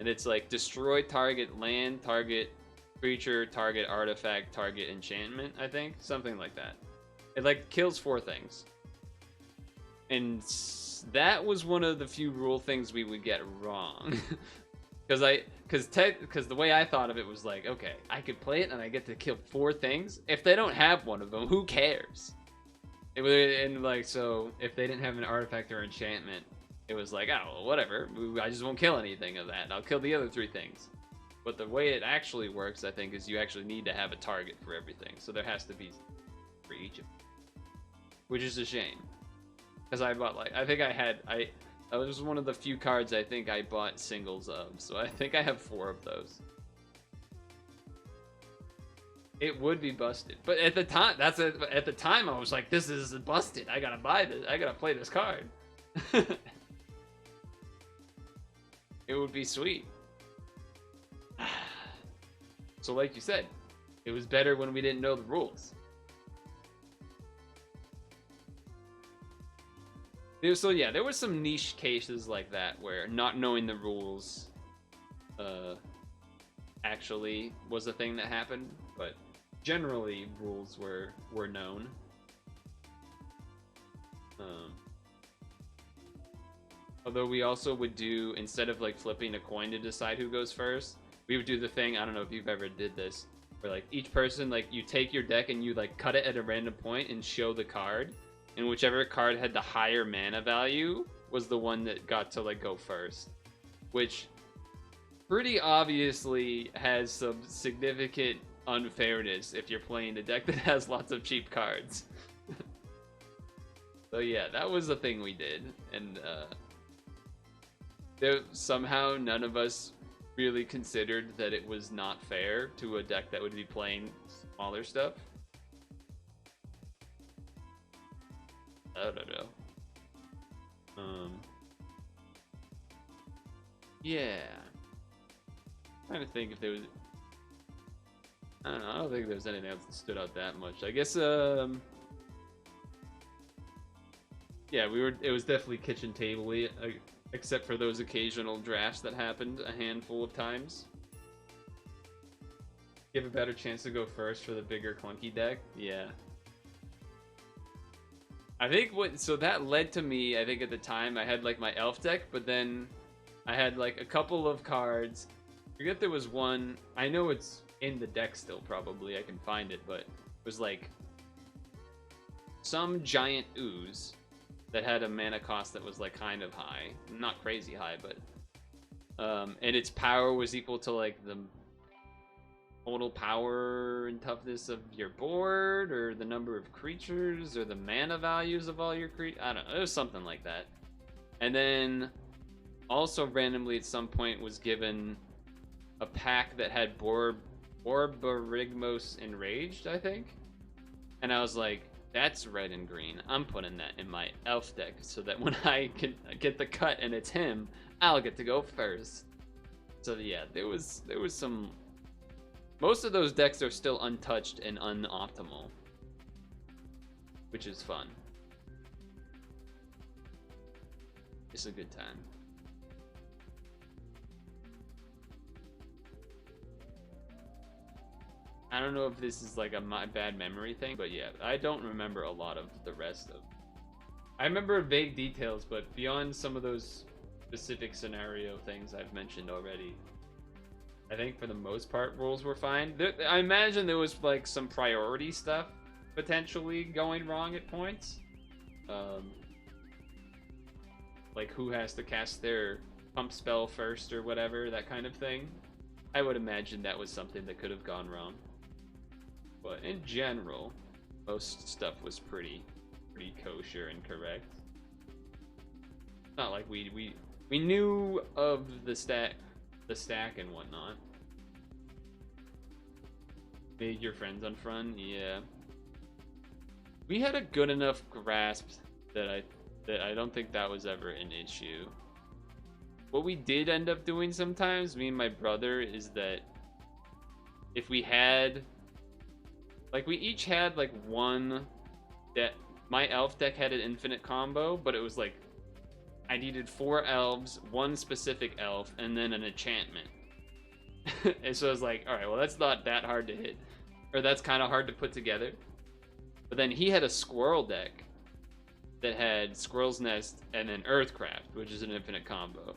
And it's like destroy target land, target creature, target artifact, target enchantment, I think. Something like that. It like kills 4 things. And that was one of the few rule things we would get wrong. Because the way I thought of it was like, okay, I could play it and I get to kill 4 things. If they don't have one of them, who cares? And like, so if they didn't have an artifact or enchantment, it was like, oh, well, whatever. I just won't kill anything of that. I'll kill the other 3 things. But the way it actually works, I think, is you actually need to have a target for everything. So there has to be for each of them, which is a shame. Because I bought like, I think that was one of the few cards I think I bought singles of. So I think I have 4 of those. It would be busted, but at the time, at the time I was like, this is busted. I gotta buy this. I gotta play this card. It would be sweet. So like you said, it was better when we didn't know the rules. So yeah, there was some niche cases like that where not knowing the rules actually was a thing that happened, but generally rules were known. Although we also would do, instead of like flipping a coin to decide who goes first, we would do the thing, I don't know if you've ever did this, where like each person, like you take your deck and you like cut it at a random point and show the card, and whichever card had the higher mana value was the one that got to like go first, which pretty obviously has some significant unfairness if you're playing a deck that has lots of cheap cards. So yeah, that was the thing we did, and somehow none of us really considered that it was not fair to a deck that would be playing smaller stuff. I don't know. Yeah. Trying to think if there was. I don't know. I don't think there was anything else that stood out that much. I guess. Yeah, It was definitely kitchen table-y, except for those occasional drafts that happened a handful of times. Give a better chance to go first for the bigger clunky deck. Yeah. I think so that led to me, I think at the time I had like my elf deck, but then I had like a couple of cards. I forget there was one, I know it's in the deck still probably, I can find it, but it was like some giant ooze that had a mana cost that was like kind of high. Not crazy high, but and its power was equal to like the total power and toughness of your board, or the number of creatures, or the mana values of all your creatures. I don't know, it was something like that. And then also randomly at some point was given a pack that had Borborygmos Enraged, I think. And I was like, that's red and green. I'm putting that in my elf deck so that when I can get the cut and it's him, I'll get to go first. So yeah, there was some. Most of those decks are still untouched and unoptimal, which is fun. It's a good time. I don't know if this is like a bad memory thing, but yeah, I don't remember a lot of the rest of. I remember vague details, but beyond some of those specific scenario things I've mentioned already, I think for the most part rules were fine. I imagine there was like some priority stuff potentially going wrong at points. Like who has to cast their pump spell first or whatever, that kind of thing. I would imagine that was something that could have gone wrong. But in general, most stuff was pretty kosher and correct. Not like we knew of the stack and whatnot. Made your friends unfriend, yeah. We had a good enough grasp that I don't think that was ever an issue. What we did end up doing sometimes, me and my brother, is that if we had, like, we each had like one deck. My elf deck had an infinite combo, but it was like I needed 4 elves, 1 specific elf, and then an enchantment. And so I was like, all right, well, that's not that hard to hit. Or that's kind of hard to put together. But then he had a squirrel deck that had Squirrel's Nest and then Earthcraft, which is an infinite combo.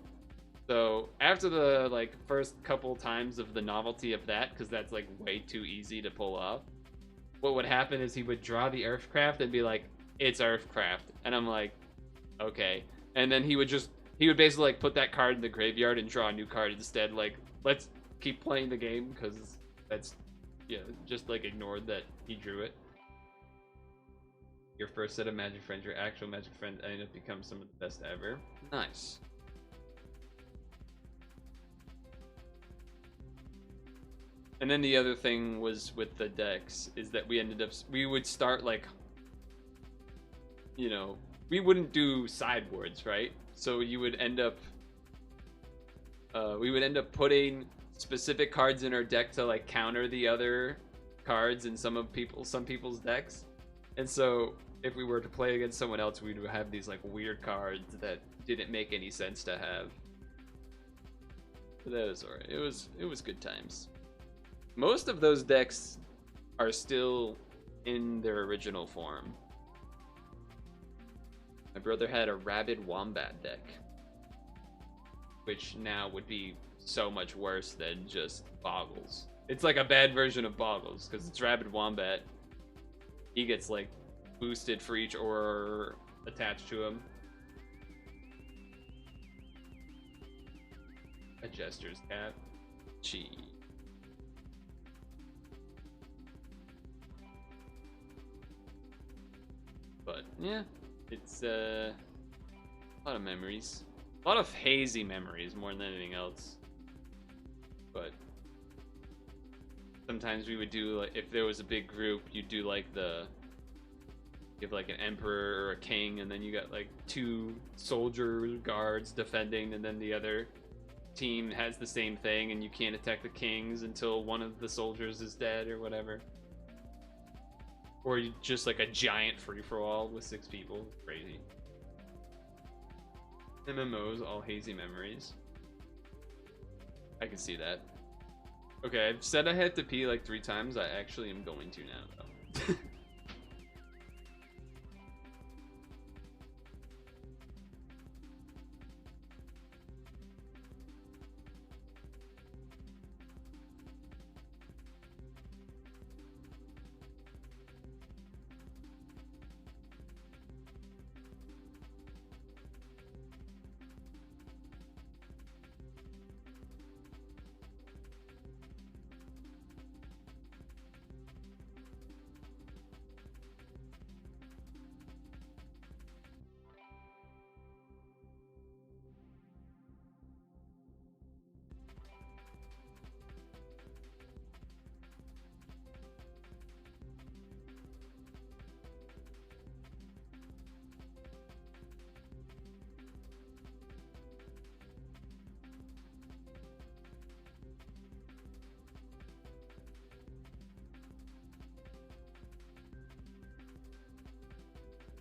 So after the like first couple times of the novelty of that, because that's like way too easy to pull off, what would happen is he would draw the Earthcraft and be like, it's Earthcraft. And I'm like, okay. And then he would basically like put that card in the graveyard and draw a new card instead. Like, let's keep playing the game, because that's, yeah, just like ignored that he drew it. Your first set of Magic friends, your actual Magic friend, ended up becoming some of the best ever. Nice. And then the other thing was with the decks is that we would start like, you know, we wouldn't do sideboards, right? So you would end up, we would end up putting specific cards in our deck to like counter the other cards in some people's decks. And so if we were to play against someone else, we would have these like weird cards that didn't make any sense to have. But that was alright. It was good times. Most of those decks are still in their original form. My brother had a Rabid Wombat deck, which now would be so much worse than just Boggles. It's like a bad version of Boggles, because it's Rabid Wombat. He gets like boosted for each aura attached to him. A Jester's Cap. Gee. But yeah, it's a lot of memories. A lot of hazy memories more than anything else. But sometimes we would do, like, if there was a big group, you'd do like you have like an emperor or a king, and then you got like 2 soldier guards defending, and then the other team has the same thing, and you can't attack the kings until one of the soldiers is dead or whatever. Or you just like a giant free-for-all with 6 people. Crazy. MMOs, all hazy memories. I can see that. Okay, I've said I had to pee like 3 times. I actually am going to now, though.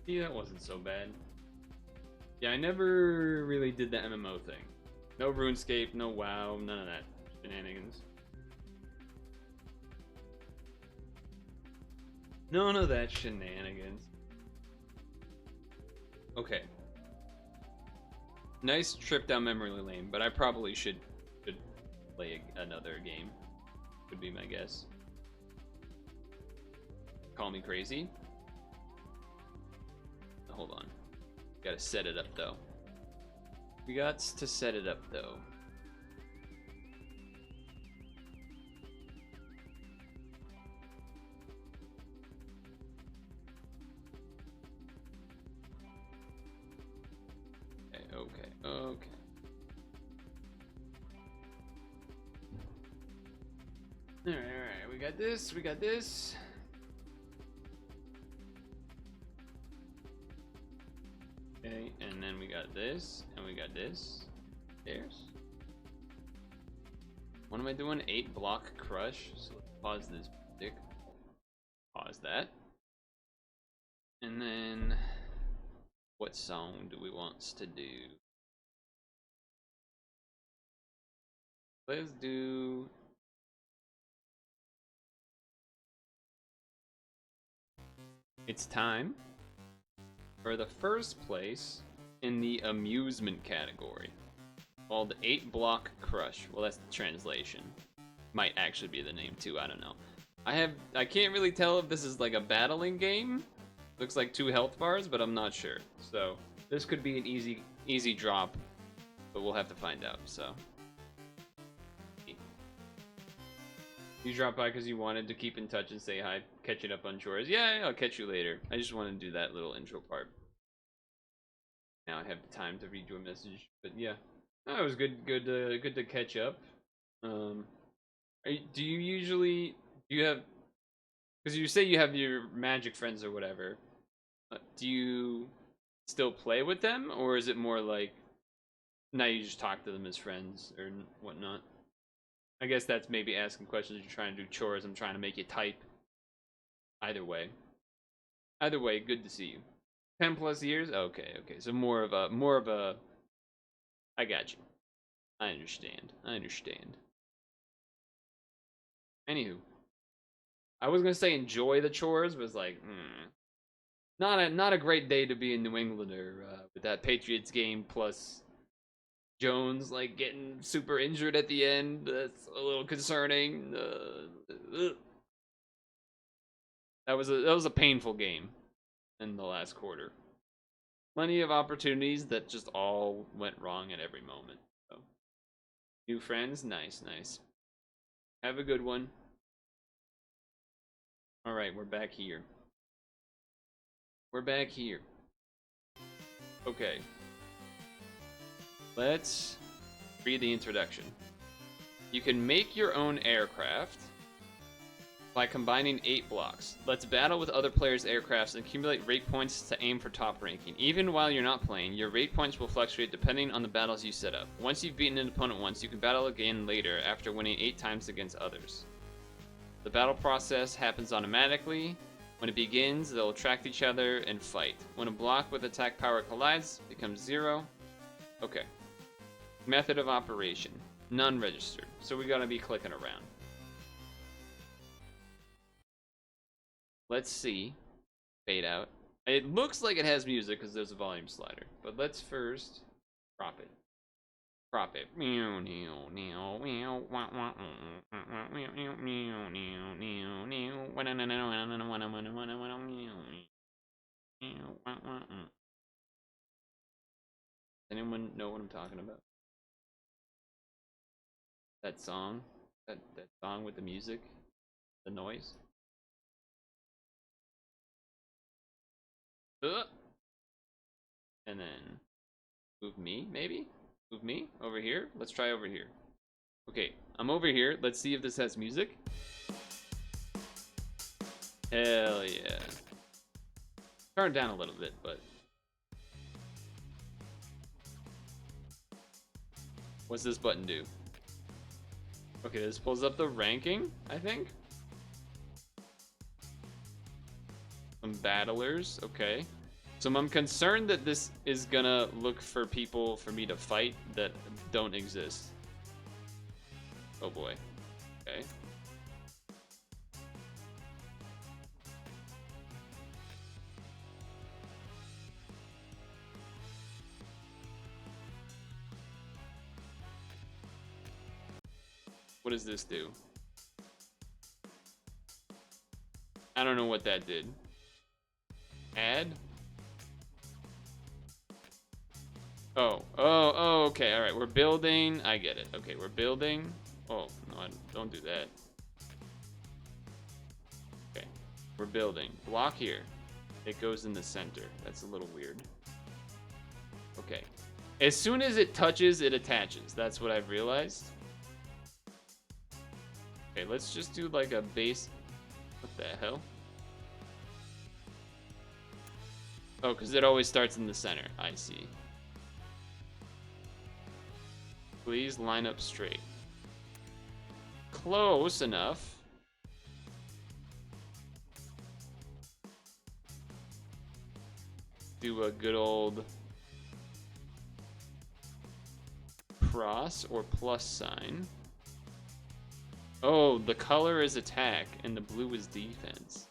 Yeah, that wasn't so bad. Yeah, I never really did the MMO thing. No RuneScape, no WoW, none of that shenanigans. None of that shenanigans. Okay. Nice trip down memory lane, but I probably should play another game. Would be my guess. Call me crazy. Hold on. Gotta set it up though. We got to set it up though. Okay. Alright, we got this. Okay, and then we got this, and we got this. There's. What am I doing? 8 block crush. So let's pause this dick. Pause that. And then, what song do we want to do? Let's do. It's time for the first place in the amusement category, called 8-Block Crush. Well, that's the translation. Might actually be the name too. I don't know. I can't really tell if this is like a battling game. Looks like 2 health bars, but I'm not sure. So this could be an easy drop, but we'll have to find out. So you dropped by because you wanted to keep in touch and say hi, catching up on chores. Yeah, I'll catch you later. I just wanted to do that little intro part. Now I have the time to read your message, but yeah, oh, it was good to catch up. Do you usually have? Because you say you have your magic friends or whatever. Do you still play with them, or is it more like now you just talk to them as friends or whatnot? I guess that's maybe asking questions. You're trying to do chores. I'm trying to make you type. Either way, good to see you. 10+ years. Okay. So more of a. I got you. I understand. Anywho, I was gonna say enjoy the chores, but it's like, not a great day to be in New Englander with that Patriots game plus Jones like getting super injured at the end. That's a little concerning. That was a painful game in the last quarter. Plenty of opportunities that just all went wrong at every moment. So, new friends, nice. Have a good one. All right, we're back here. Okay. Let's read the introduction. You can make your own aircraft by combining 8 blocks. Let's battle with other players' aircrafts and accumulate rate points to aim for top ranking. Even while you're not playing, your rate points will fluctuate depending on the battles you set up. Once you've beaten an opponent once, you can battle again later after winning 8 times against others. The battle process happens automatically. When it begins, they'll attract each other and fight. When a block with attack power collides, it becomes 0. Okay. Method of operation. None registered. So we gotta be clicking around. Let's see. Fade out. It looks like it has music because there's a volume slider. But let's first crop it. Anyone know what I'm talking about? That song? That song with the music? The noise? And then move me, maybe? Move me over here? Let's try over here. Okay, I'm over here. Let's see if this has music. Hell yeah. Turn it down a little bit, but what's this button do? Okay, this pulls up the ranking, I think. Some battlers, okay. So I'm concerned that this is gonna look for people for me to fight that don't exist. Oh boy. Okay. What does this do? I don't know what that did. Add? Oh, okay, alright, we're building. I get it. Okay, we're building. Oh, no, don't do that. Okay, we're building. Block here. It goes in the center. That's a little weird. Okay. As soon as it touches, it attaches. That's what I've realized. Okay, let's just do like a base. What the hell? Oh, because it always starts in the center. I see. Please line up straight. Close enough. Do a good old cross or plus sign. Oh, the color is attack and the blue is defense.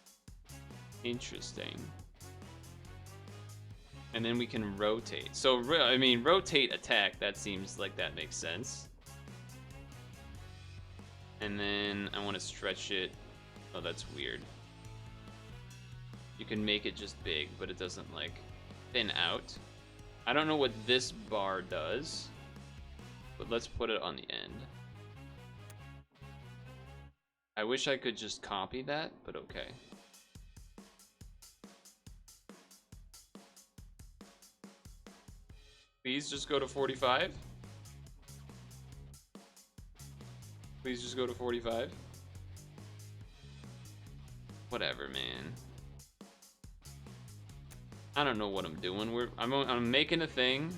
Interesting. And then we can rotate. So, I mean, rotate attack, that seems like that makes sense. And then I want to stretch it. Oh, that's weird. You can make it just big, but it doesn't, like, thin out. I don't know what this bar does, but let's put it on the end. I wish I could just copy that, but okay. Please just go to 45. Please just go to 45. Whatever, man. I don't know what I'm doing. I'm making a thing.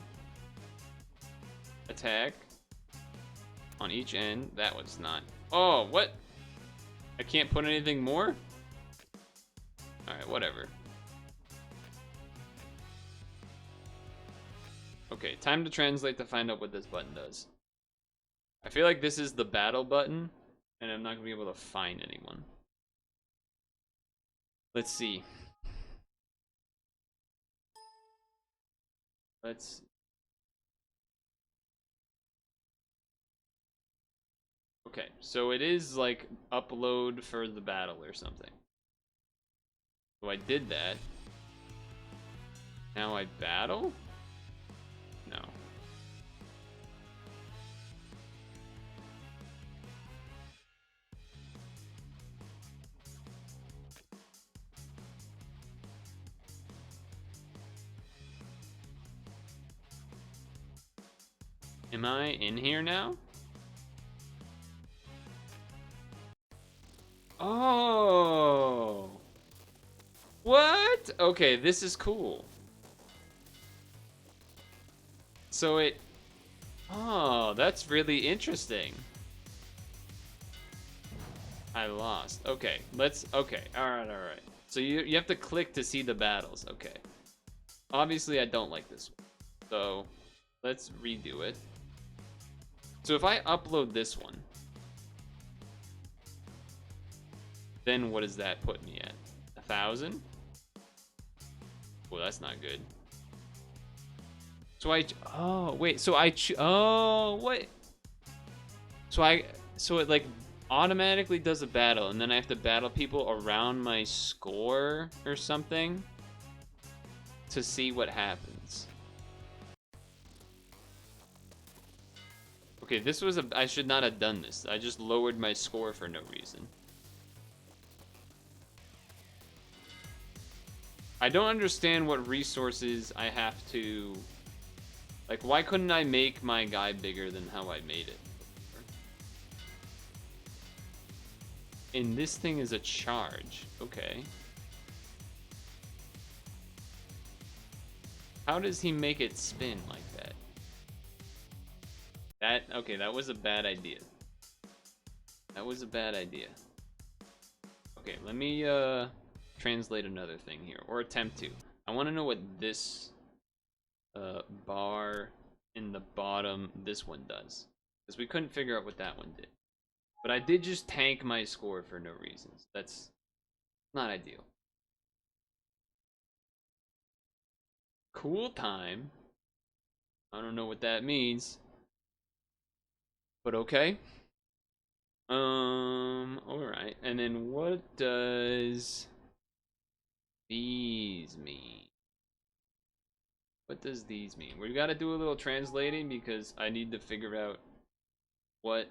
Attack. On each end. That was not. Oh, what? I can't put anything more? Alright, whatever. Okay, time to translate to find out what this button does. I feel like this is the battle button, and I'm not going to be able to find anyone. Let's see. Let's... Okay, so it is like upload for the battle or something. So I did that. Now I battle? No. Am I in here now? Oh. What? Okay, this is cool. So it... Oh, that's really interesting. I lost. Okay, let's... Okay, alright. So you have to click to see the battles. Okay. Obviously, I don't like this one. So, let's redo it. So if I upload this one, then what does that put me at? 1,000? Well, that's not good. So oh, wait, so oh, what? So it like automatically does a battle, and then I have to battle people around my score or something to see what happens. Okay, this was I should not have done this. I just lowered my score for no reason. I don't understand what resources I have to... Like, why couldn't I make my guy bigger than how I made it? And this thing is a charge. Okay. How does he make it spin like that? Okay, that was a bad idea. That was a bad idea. Okay, let me translate another thing here, or attempt to. I want to know what this bar in the bottom, this one does, because we couldn't figure out what that one did. But I did just tank my score for no reasons. That's not ideal. Cool time. I don't know what that means, but okay. Alright, and then what does these mean? What does these mean? We gotta do a little translating because I need to figure out what...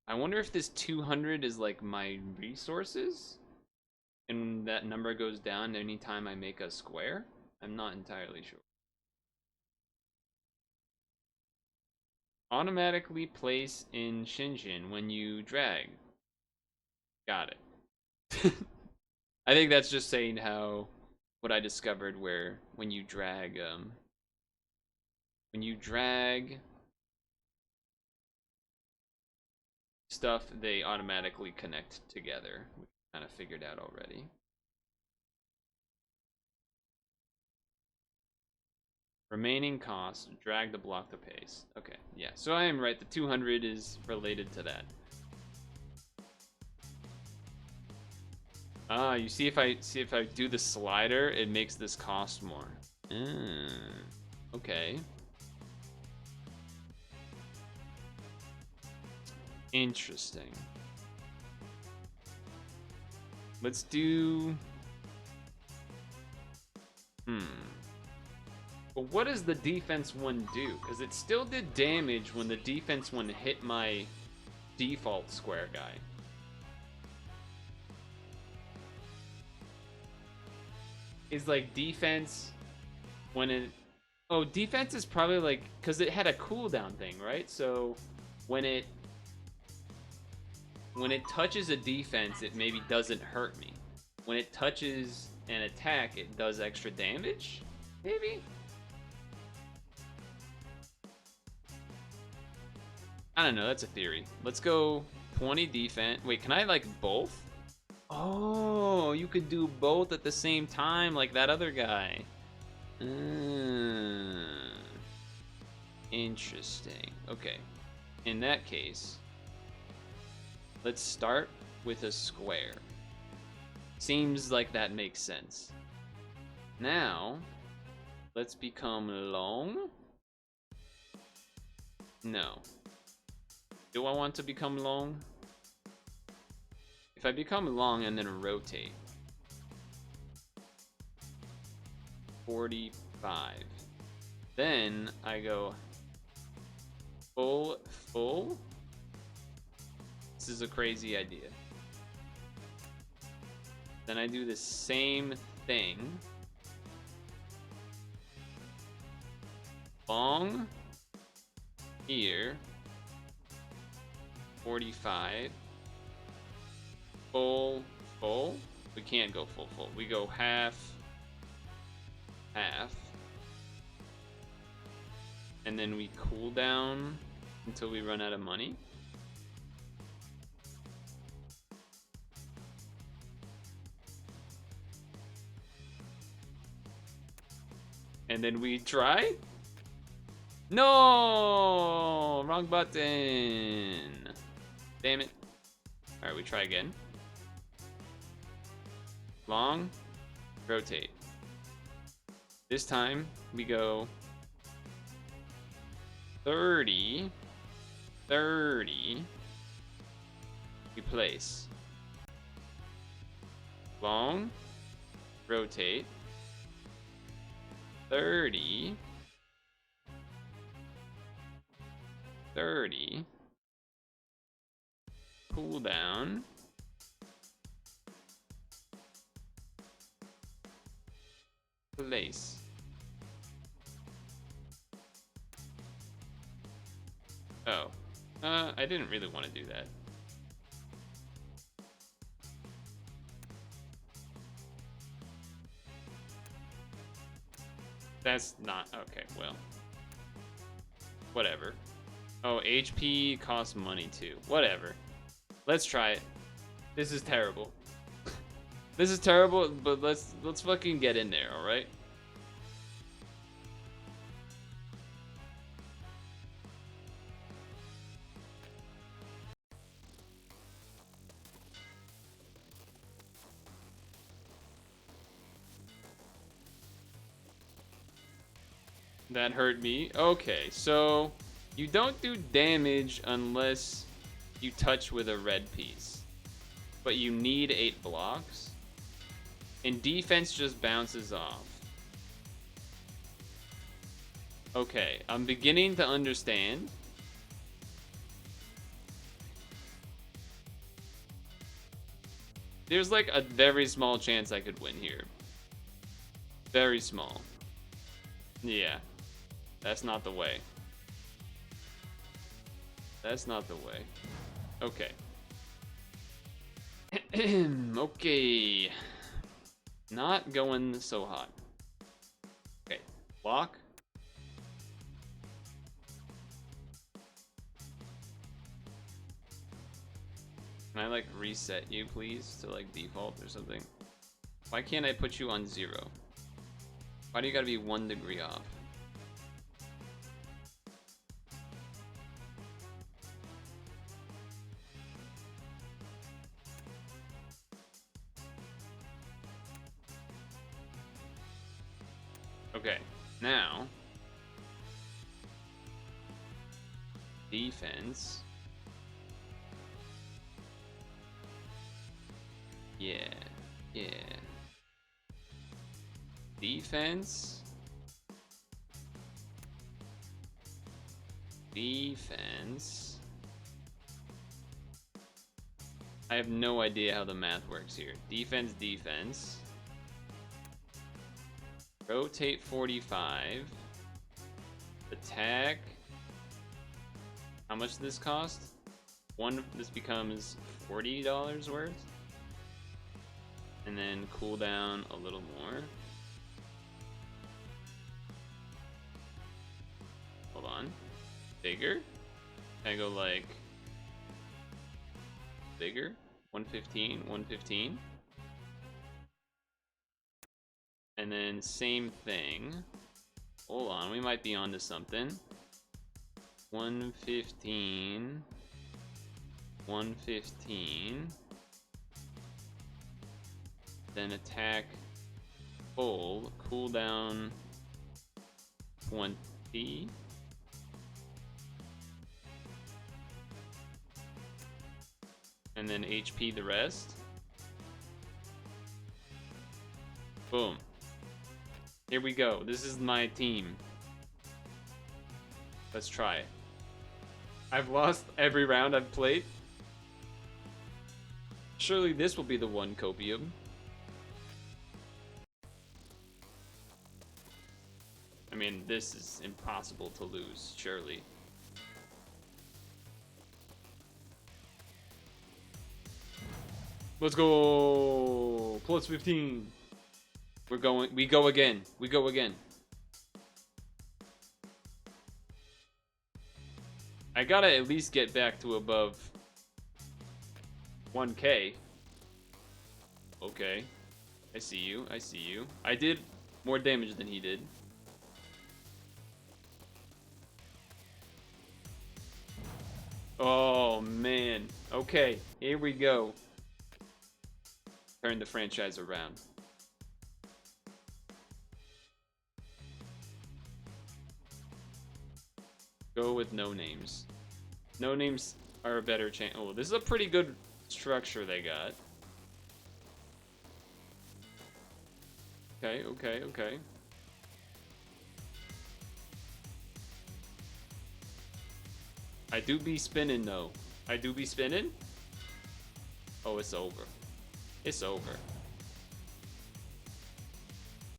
I wonder if this 200 is like my resources? And that number goes down anytime I make a square? I'm not entirely sure. Automatically place in Shinshin when you drag. Got it. I think that's just saying how what I discovered where when you drag stuff, they automatically connect together, which I kind of figured out already. Remaining cost, drag to block the pace. Okay, yeah, so I am right, the 200 is related to that. Ah, you see if I do the slider, it makes this cost more. Okay. Interesting. Let's do. But what does the defense one do? Because it still did damage when the defense one hit my default square guy. Is like defense when it. Oh, defense is probably like. Because it had a cooldown thing, right? So when it touches a defense, it maybe doesn't hurt me. When it touches an attack, it does extra damage? Maybe? I don't know, that's a theory. Let's go 20 defense. Wait, can I like both? Oh, you could do both at the same time like that other guy. Interesting. Okay. In that case, let's start with a square. Seems like that makes sense. Now, let's become long. No. Do I want to become long? If I become long and then rotate. 45. Then I go full. This is a crazy idea. Then I do the same thing. Long. Here. 45. Full. We can't go full. We go half. And then we cool down until we run out of money. And then we try. No! Wrong button. Damn it. Alright, we try again. Long. Rotate. This time, we go 30. We place. Long. Rotate. 30. Cool down. Place. Oh. I didn't really want to do that. That's not... Okay, well. Whatever. Oh, HP costs money too. Whatever. Let's try it. This is terrible. This is terrible, but let's fucking get in there, alright? That hurt me. Okay, so you don't do damage unless you touch with a red piece. But you need 8 blocks. And defense just bounces off. Okay, I'm beginning to understand. There's like a very small chance I could win here. Very small. Yeah. That's not the way. That's not the way. Okay. Okay. Not going so hot. Okay. Block. Can I like reset you please to like default or something? Why can't I put you on 0? Why do you gotta be 1 degree off? Okay, now defense. Yeah, yeah. Defense. Defense. I have no idea how the math works here. Defense, defense. Rotate 45. Attack. How much does this cost? This becomes $40 worth. And then cool down a little more. Hold on. Bigger? Can I go like bigger? 115, 115. And then same thing. Hold on, we might be onto something. 115. 115. Then attack full. Cooldown 20. And then HP the rest. Boom. Here we go. This is my team. Let's try it. I've lost every round I've played. Surely this will be the one copium. I mean, this is impossible to lose, surely. Let's go. Plus 15. We go again. We go again. I gotta at least get back to above 1K. Okay. I see you. I see you. I did more damage than he did. Oh, man. Okay. Here we go. Turn the franchise around. Go with no names. No names are a better chance. Oh, this is a pretty good structure they got. Okay, okay, okay. I do be spinning though. I do be spinning. Oh, it's over. It's over.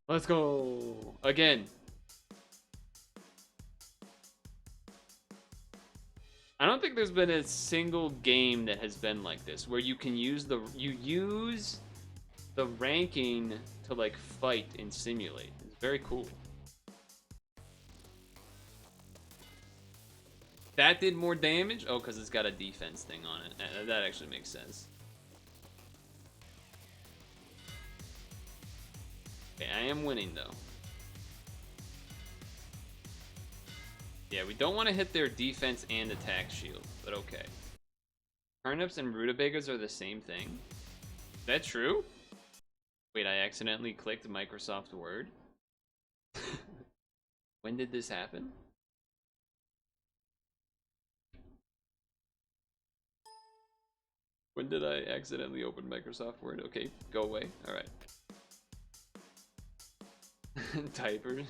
Let's go again. I don't think there's been a single game that has been like this, where you can use the ranking to like fight and simulate. It's very cool. That did more damage? Oh, because it's got a defense thing on it. That actually makes sense. Okay, I am winning though. Yeah, we don't want to hit their defense and attack shield, but okay. Turnips and rutabagas are the same thing? Is that true? Wait, I accidentally clicked Microsoft Word. When did this happen? When did I accidentally open Microsoft Word? Okay, go away. Alright. Typers.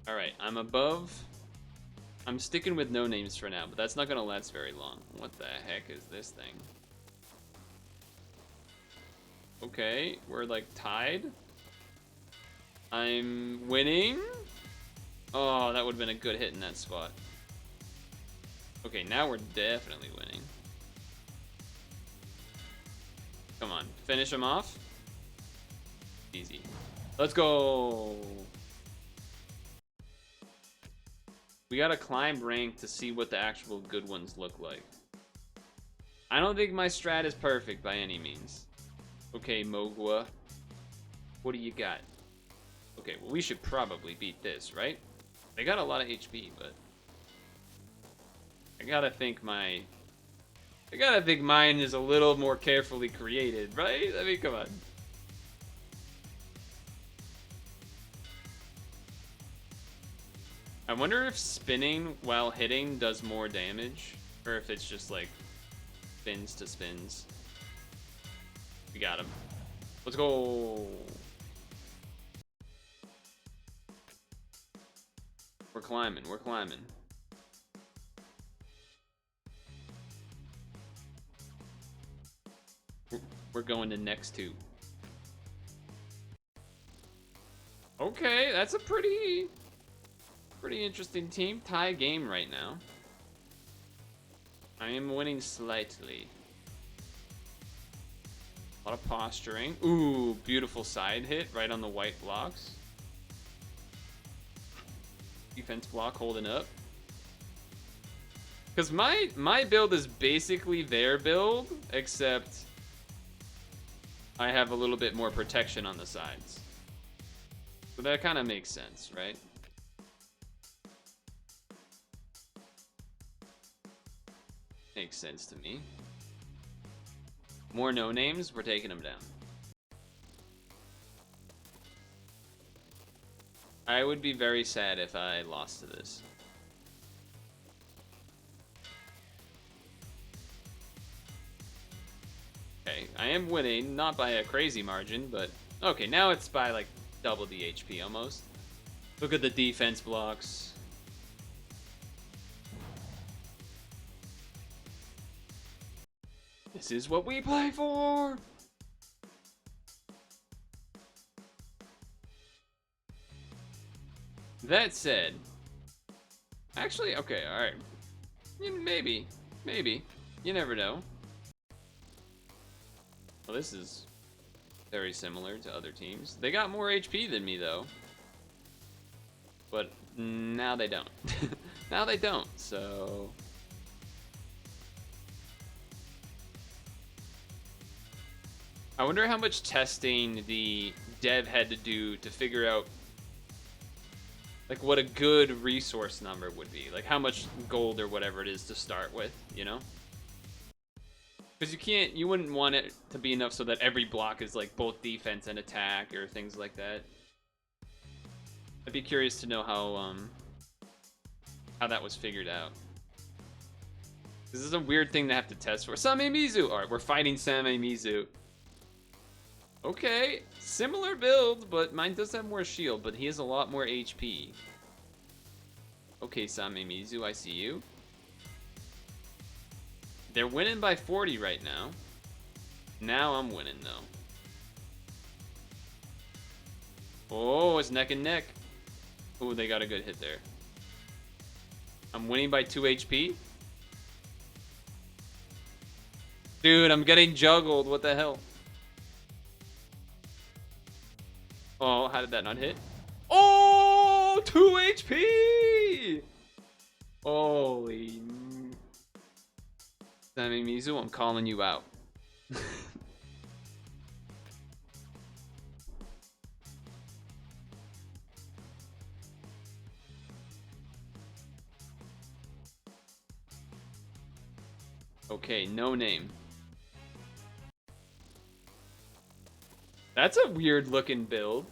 Alright, I'm above. I'm sticking with no names for now, but that's not gonna last very long. What the heck is this thing? Okay, we're like tied. I'm winning. Oh, that would have been a good hit in that spot. Okay, now we're definitely winning. Come on, finish him off. Easy. Let's go. We gotta climb rank to see what the actual good ones look like. I don't think my strat is perfect by any means. Okay, Mogwa. What do you got? Okay, well, we should probably beat this, right? They got a lot of HP, but I gotta think mine is a little more carefully created, right? I mean, come on. I wonder if spinning while hitting does more damage, or if it's just like spins to spins. We got him. Let's go. We're climbing. We're climbing. We're going to next two. Okay, that's a pretty interesting team. Tie game right now. I am winning slightly. A lot of posturing. Ooh, beautiful side hit right on the white blocks. Defense block holding up. Because my build is basically their build, except I have a little bit more protection on the sides. So that kind of makes sense, right? Makes sense to me. More no-names, we're taking them down. I would be very sad if I lost to this. Okay, I am winning, not by a crazy margin, but... Okay, now it's by like double the HP almost. Look at the defense blocks. This is what we play for! That said... Actually, okay, alright. Maybe. Maybe. You never know. Well, this is very similar to other teams. They got more HP than me, though. But now they don't. Now they don't, so... I wonder how much testing the dev had to do to figure out like what a good resource number would be. Like how much gold or whatever it is to start with, you know? Because you wouldn't want it to be enough so that every block is like both defense and attack or things like that. I'd be curious to know how that was figured out. This is a weird thing to have to test for. Same Mizu! Alright, we're fighting Same Mizu. Okay, similar build, but mine does have more shield, but he has a lot more HP. Okay, Same Mizu, I see you. They're winning by 40 right now. Now I'm winning, though. Oh, it's neck and neck. Oh, they got a good hit there. I'm winning by 2 HP. Dude, I'm getting juggled. What the hell? Oh, how did that not hit? Oh, 2 HP! Holy... Same Mizu, I'm calling you out. Okay, no name. That's a weird looking build.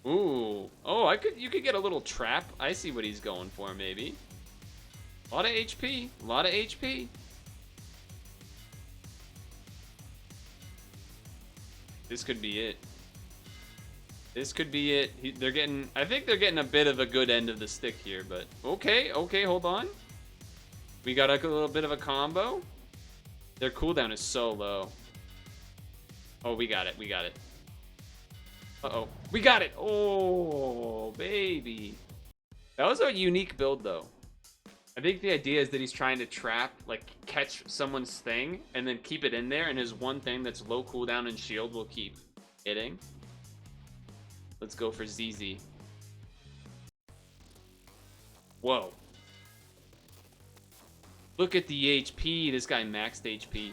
Ooh. Oh, you could get a little trap. I see what he's going for, maybe. A lot of HP. A lot of HP. This could be it. This could be it. I think they're getting a bit of a good end of the stick here, but okay, hold on. We got a little bit of a combo. Their cooldown is so low. Oh, we got it. Uh-oh. We got it! Oh, baby. That was a unique build, though. I think the idea is that he's trying to trap, like, catch someone's thing, and then keep it in there, and his one thing that's low cooldown and shield will keep hitting. Let's go for ZZ. Whoa. Look at the HP. This guy maxed HP.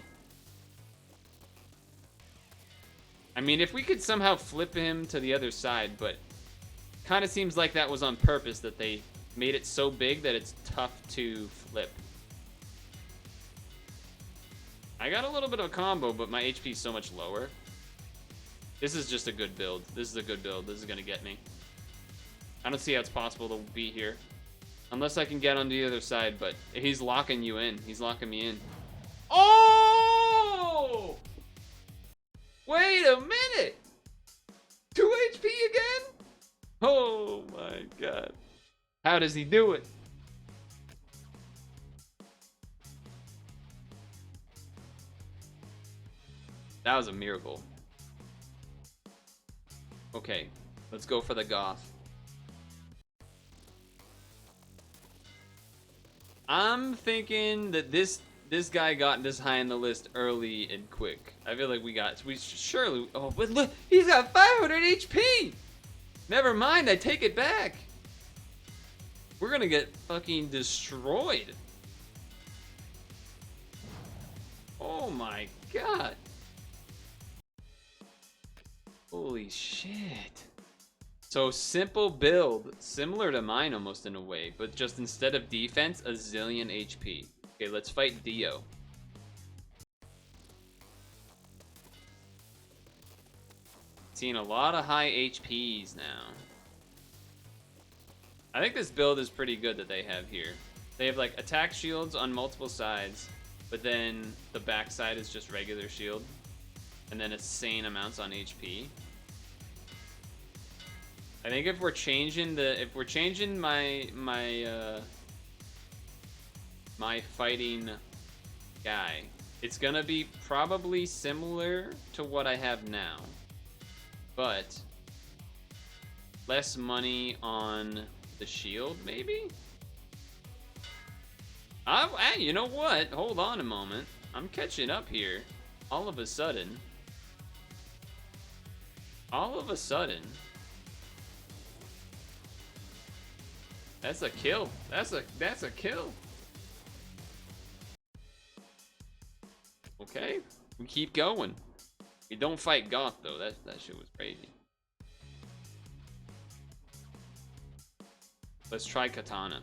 I mean, if we could somehow flip him to the other side, but kind of seems like that was on purpose, that they made it so big that it's tough to flip. I got a little bit of a combo, but my HP is so much lower. This is just a good build. This is a good build. This is gonna get me. I don't see how it's possible to beat here. Unless I can get on the other side, but he's locking you in. He's locking me in. Oh! Wait a minute! 2 HP again? Oh my god. How does he do it? That was a miracle. Okay, let's go for the Goth. I'm thinking that this guy got this high in the list early and quick. I feel like we surely. Oh, but look, he's got 500 HP. Never mind, I take it back. We're gonna get fucking destroyed. Oh my god. Holy shit. So simple build, similar to mine almost in a way, but just instead of defense, a zillion HP. Okay, let's fight Dio. Seeing a lot of high HPs now. I think this build is pretty good that they have here. They have like attack shields on multiple sides, but then the back side is just regular shield, and then insane amounts on HP. I think if we're changing my fighting guy, it's gonna be probably similar to what I have now, but less money on the shield, maybe? Hey, you know what? Hold on a moment. I'm catching up here. All of a sudden. That's a kill. That's a kill. Okay, we keep going. We don't fight Goth though. That shit was crazy. Let's try Katana.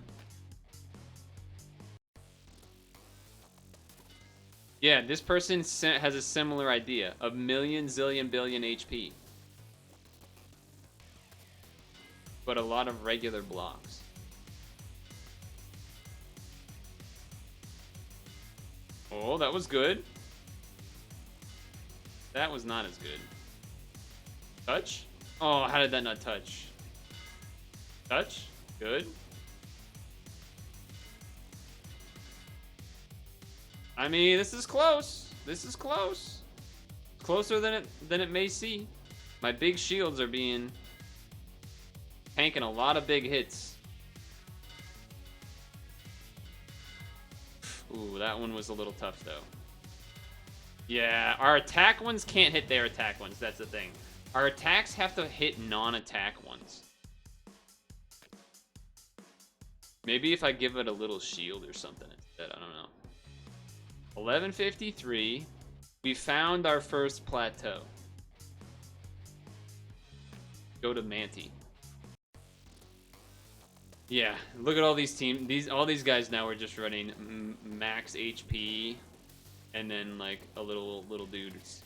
Yeah, this person has a similar idea. A million, zillion, billion HP. But a lot of regular blocks. Oh, that was good. That was not as good. Touch? Oh, how did that not touch? Touch? Good. I mean, this is close. This is close. Closer than it may seem. My big shields are tanking a lot of big hits. Ooh, that one was a little tough though. Yeah, our attack ones can't hit their attack ones. That's the thing. Our attacks have to hit non-attack ones. Maybe if I give it a little shield or something instead. I don't know. 1153. We found our first plateau. Go to Manti. Yeah, look at all these all these guys now are just running max HP, and then like a little dudes.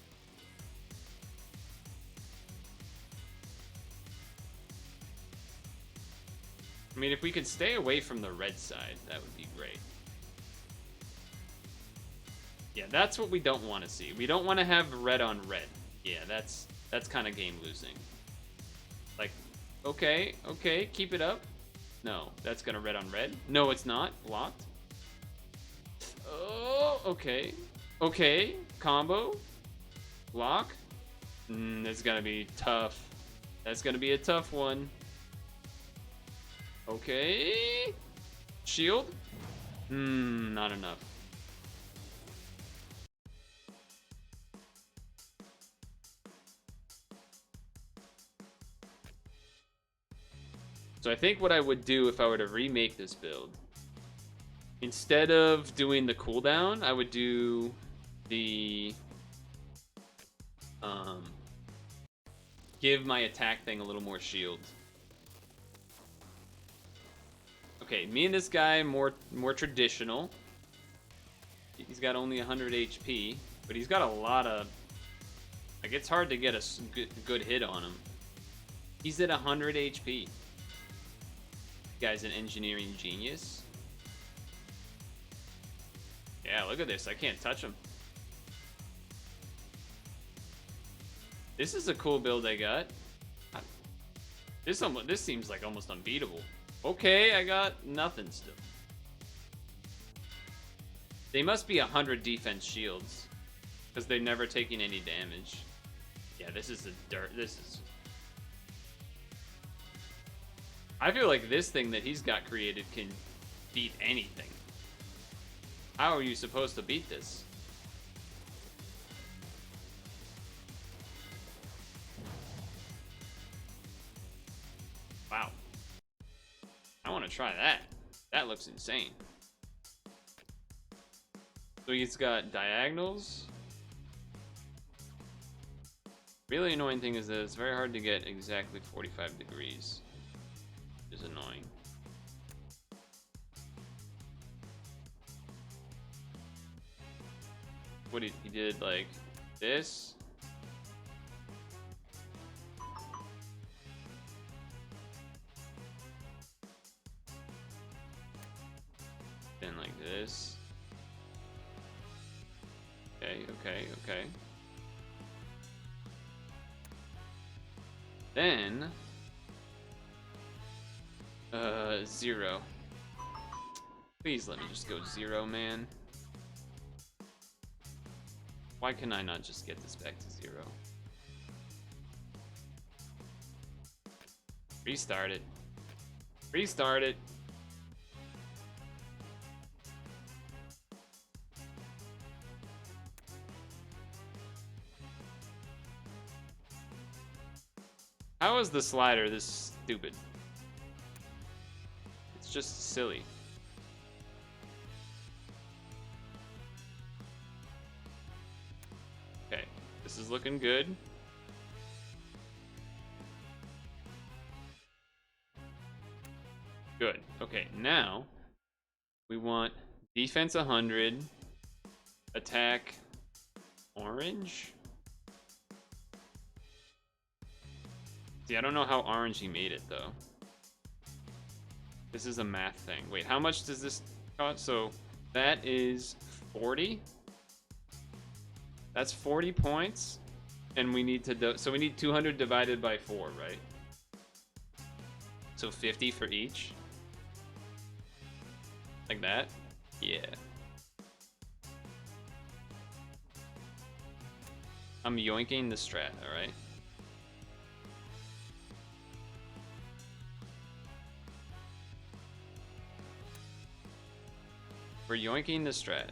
I mean, if we could stay away from the red side, that would be great. Yeah, that's what we don't want to see. We don't want to have red on red. Yeah, that's kind of game losing. Like, okay, keep it up. No, that's gonna red on red. No, it's not. Blocked. Oh, okay. Okay, combo. Block. That's gonna be tough. That's gonna be a tough one. Okay. Shield. Not enough. So I think what I would do if I were to remake this build, instead of doing the cooldown, I would do the give my attack thing a little more shield. Okay, me and this guy more traditional. He's got only 100 HP, but he's got a lot of Like, it's hard to get a good hit on him. He's at 100 HP. Guy's an engineering genius. Yeah, look at this. I can't touch him. This is a cool build I got. This seems like almost unbeatable. Okay, I got nothing still. They must be 100 defense shields, because they're never taking any damage. Yeah, this is this is... I feel like this thing that he's got created can beat anything. How are you supposed to beat this? Wow. I want to try that. That looks insane. So he's got diagonals. Really annoying thing is that it's very hard to get exactly 45 degrees. Which is annoying. What he did like this. Then like this. Okay. Then 0. Please let me just go 0, man. Why can I not just get this back to 0? Restart it. Restart it. How is the slider this stupid? It's just silly. Okay, this is looking good. Good. Okay, now we want defense 100, attack orange. See, I don't know how orange he made it though. This is a math thing. Wait, how much does this cost? So that is 40. That's 40 points, and we need to so we need 200 divided by 4, right? So 50 for each. Like that? Yeah. I'm yoinking the strat, alright? We're yoinking the strat.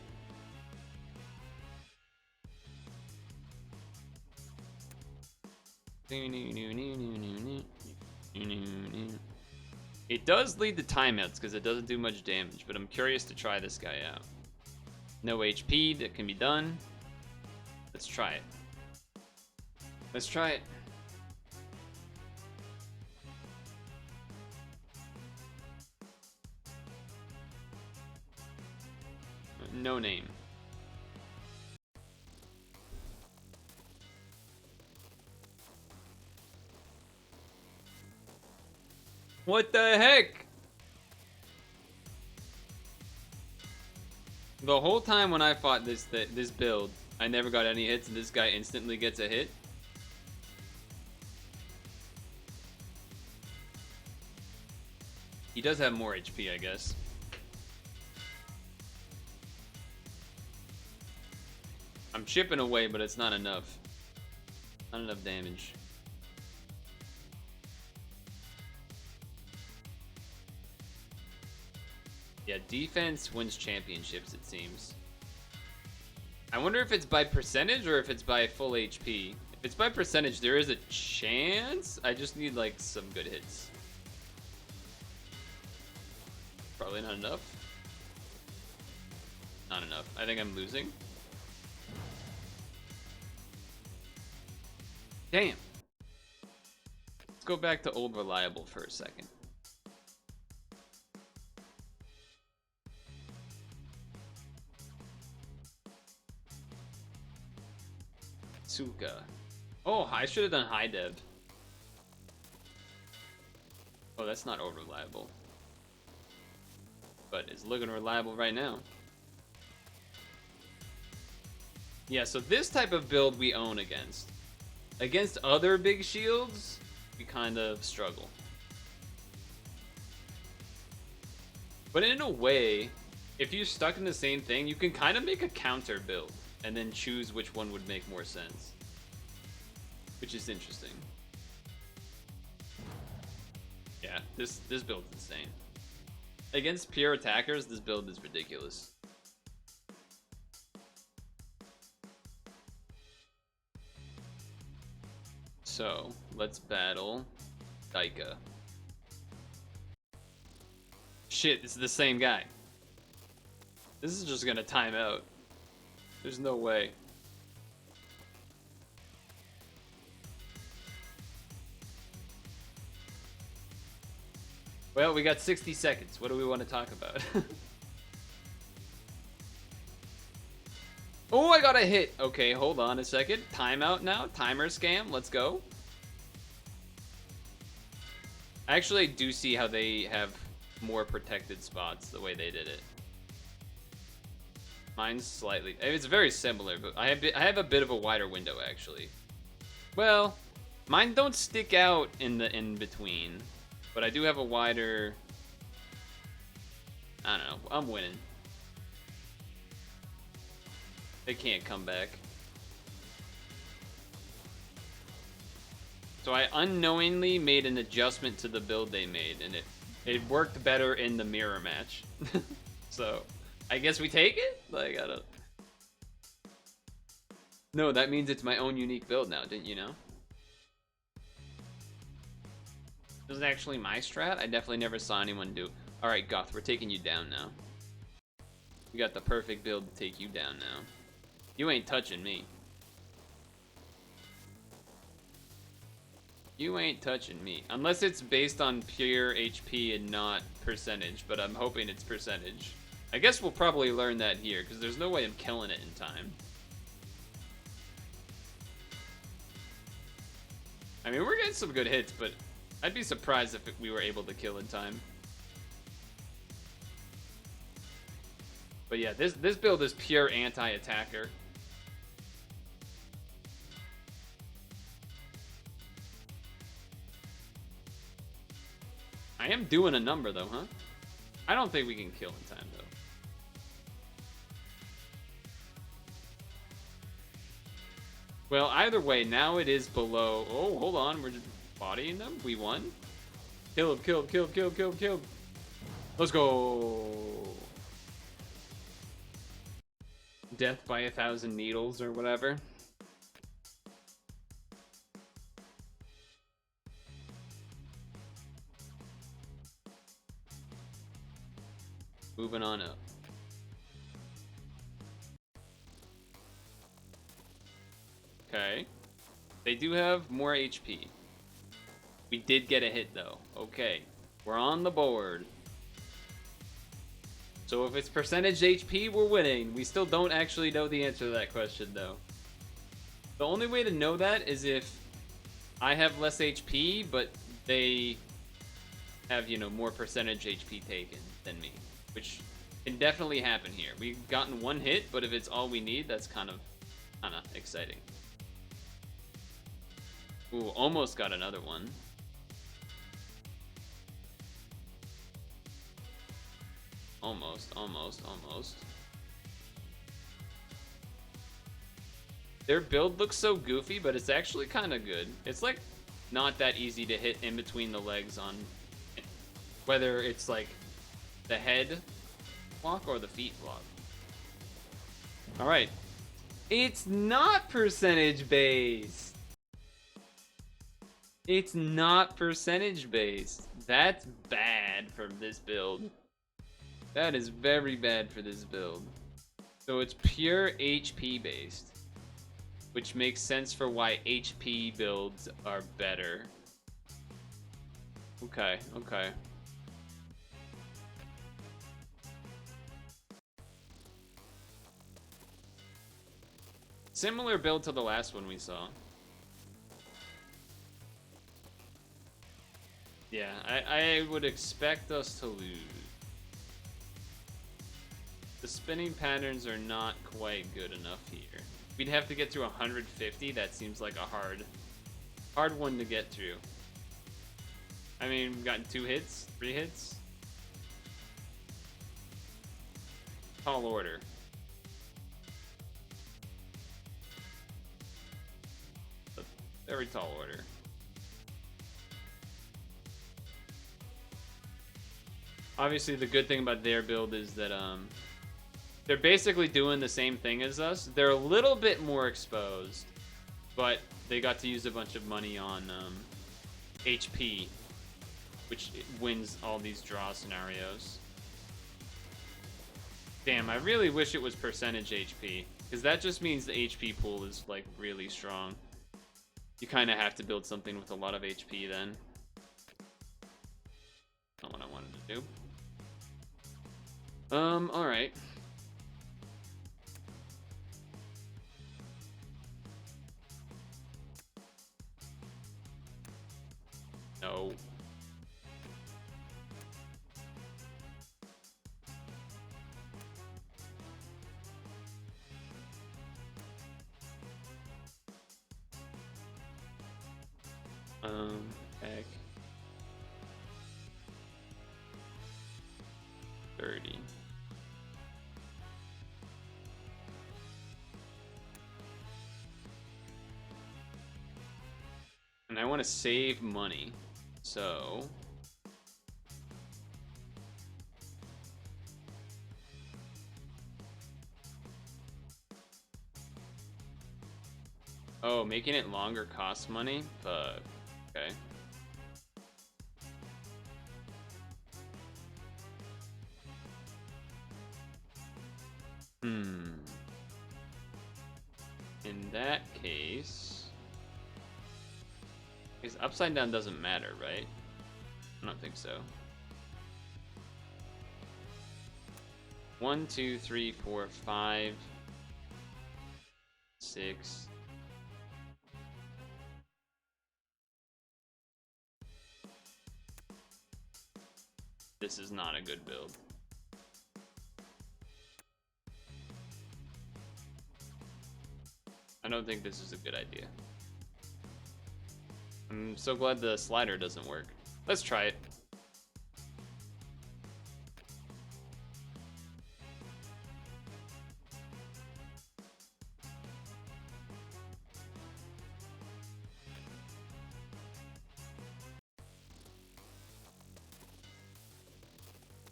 It does lead to timeouts because it doesn't do much damage, but I'm curious to try this guy out. No HP, that can be done. Let's try it. Let's try it. No name. What the heck? The whole time when I fought this build, I never got any hits, and this guy instantly gets a hit. He does have more HP, I guess. I'm chipping away, but it's not enough. Not enough damage. Yeah, defense wins championships, it seems. I wonder if it's by percentage or if it's by full HP. If it's by percentage, there is a chance. I just need, like, some good hits. Probably not enough. Not enough. I think I'm losing. Damn. Let's go back to old reliable for a second. Tsuka. Oh, I should have done high dev. Oh, that's not over reliable. But it's looking reliable right now. Yeah, so this type of build we own against. Against other big shields, we kind of struggle. But in a way, if you're stuck in the same thing, you can kind of make a counter build and then choose which one would make more sense. Which is interesting. Yeah, this build's insane. Against pure attackers, this build is ridiculous. So, let's battle Daika. Shit, this is the same guy. This is just gonna time out. There's no way. Well, we got 60 seconds. What do we want to talk about? Oh, I got a hit. Okay, hold on a second. Timeout now. Timer scam. Let's go. Actually, I do see how they have more protected spots the way they did it. Mine's slightly... It's very similar, but I have a bit of a wider window, actually. Well, mine don't stick out in the in-between. But I do have a wider... I don't know. I'm winning. They can't come back. So I unknowingly made an adjustment to the build they made, and it worked better in the mirror match. So I guess we take it? Like, I don't... No, that means it's my own unique build now, didn't you know? This is actually my strat? I definitely never saw anyone do. Alright, Goth, we're taking you down now. We got the perfect build to take you down now. You ain't touching me. You ain't touching me. Unless it's based on pure HP and not percentage, but I'm hoping it's percentage. I guess we'll probably learn that here, because there's no way I'm killing it in time. I mean, we're getting some good hits, but I'd be surprised if we were able to kill in time. But yeah, this build is pure anti-attacker. I am doing a number though, huh? I don't think we can kill in time though. Well, either way, now it is below. Oh, hold on, we're just bodying them. We won. Kill him, kill him, kill him, kill him, kill him, kill him. Let's go. Death by 1,000 needles or whatever. Moving on up. Okay. They do have more HP. We did get a hit though. Okay. We're on the board. So if it's percentage HP, we're winning. We still don't actually know the answer to that question though. The only way to know that is if I have less HP, but they have, you know, more percentage HP taken than me. Which can definitely happen here. We've gotten one hit, but if it's all we need, that's kind of exciting. Ooh, almost got another one. Almost, almost, almost. Their build looks so goofy, but it's actually kind of good. It's like not that easy to hit in between the legs on whether it's like the head block or the feet block. All right. It's not percentage based. It's not percentage based. That's bad for this build. That is very bad for this build. So it's pure HP based, which makes sense for why HP builds are better. Okay, okay. Similar build to the last one we saw. I would expect us to lose. The spinning patterns are not quite good enough here. We'd have to get to 150. That seems like a hard one to get through. I mean, we've gotten 2 hits, 3 hits. Tall order. A very tall order. Obviously, the good thing about their build is that they're basically doing the same thing as us. They're a little bit more exposed, but they got to use a bunch of money on HP, which wins all these draw scenarios. Damn, I really wish it was percentage HP, because that just means the HP pool is like really strong. You kind of have to build something with a lot of HP then. Not what I wanted to do. Alright. No. Heck. 30. And I want to save money, so oh, making it longer costs money? Fuck. Okay. In that case, because upside down doesn't matter, right? I don't think so. 1, 2, 3, 4, 5, 6. This is not a good build. I don't think this is a good idea. I'm so glad the slider doesn't work. Let's try it.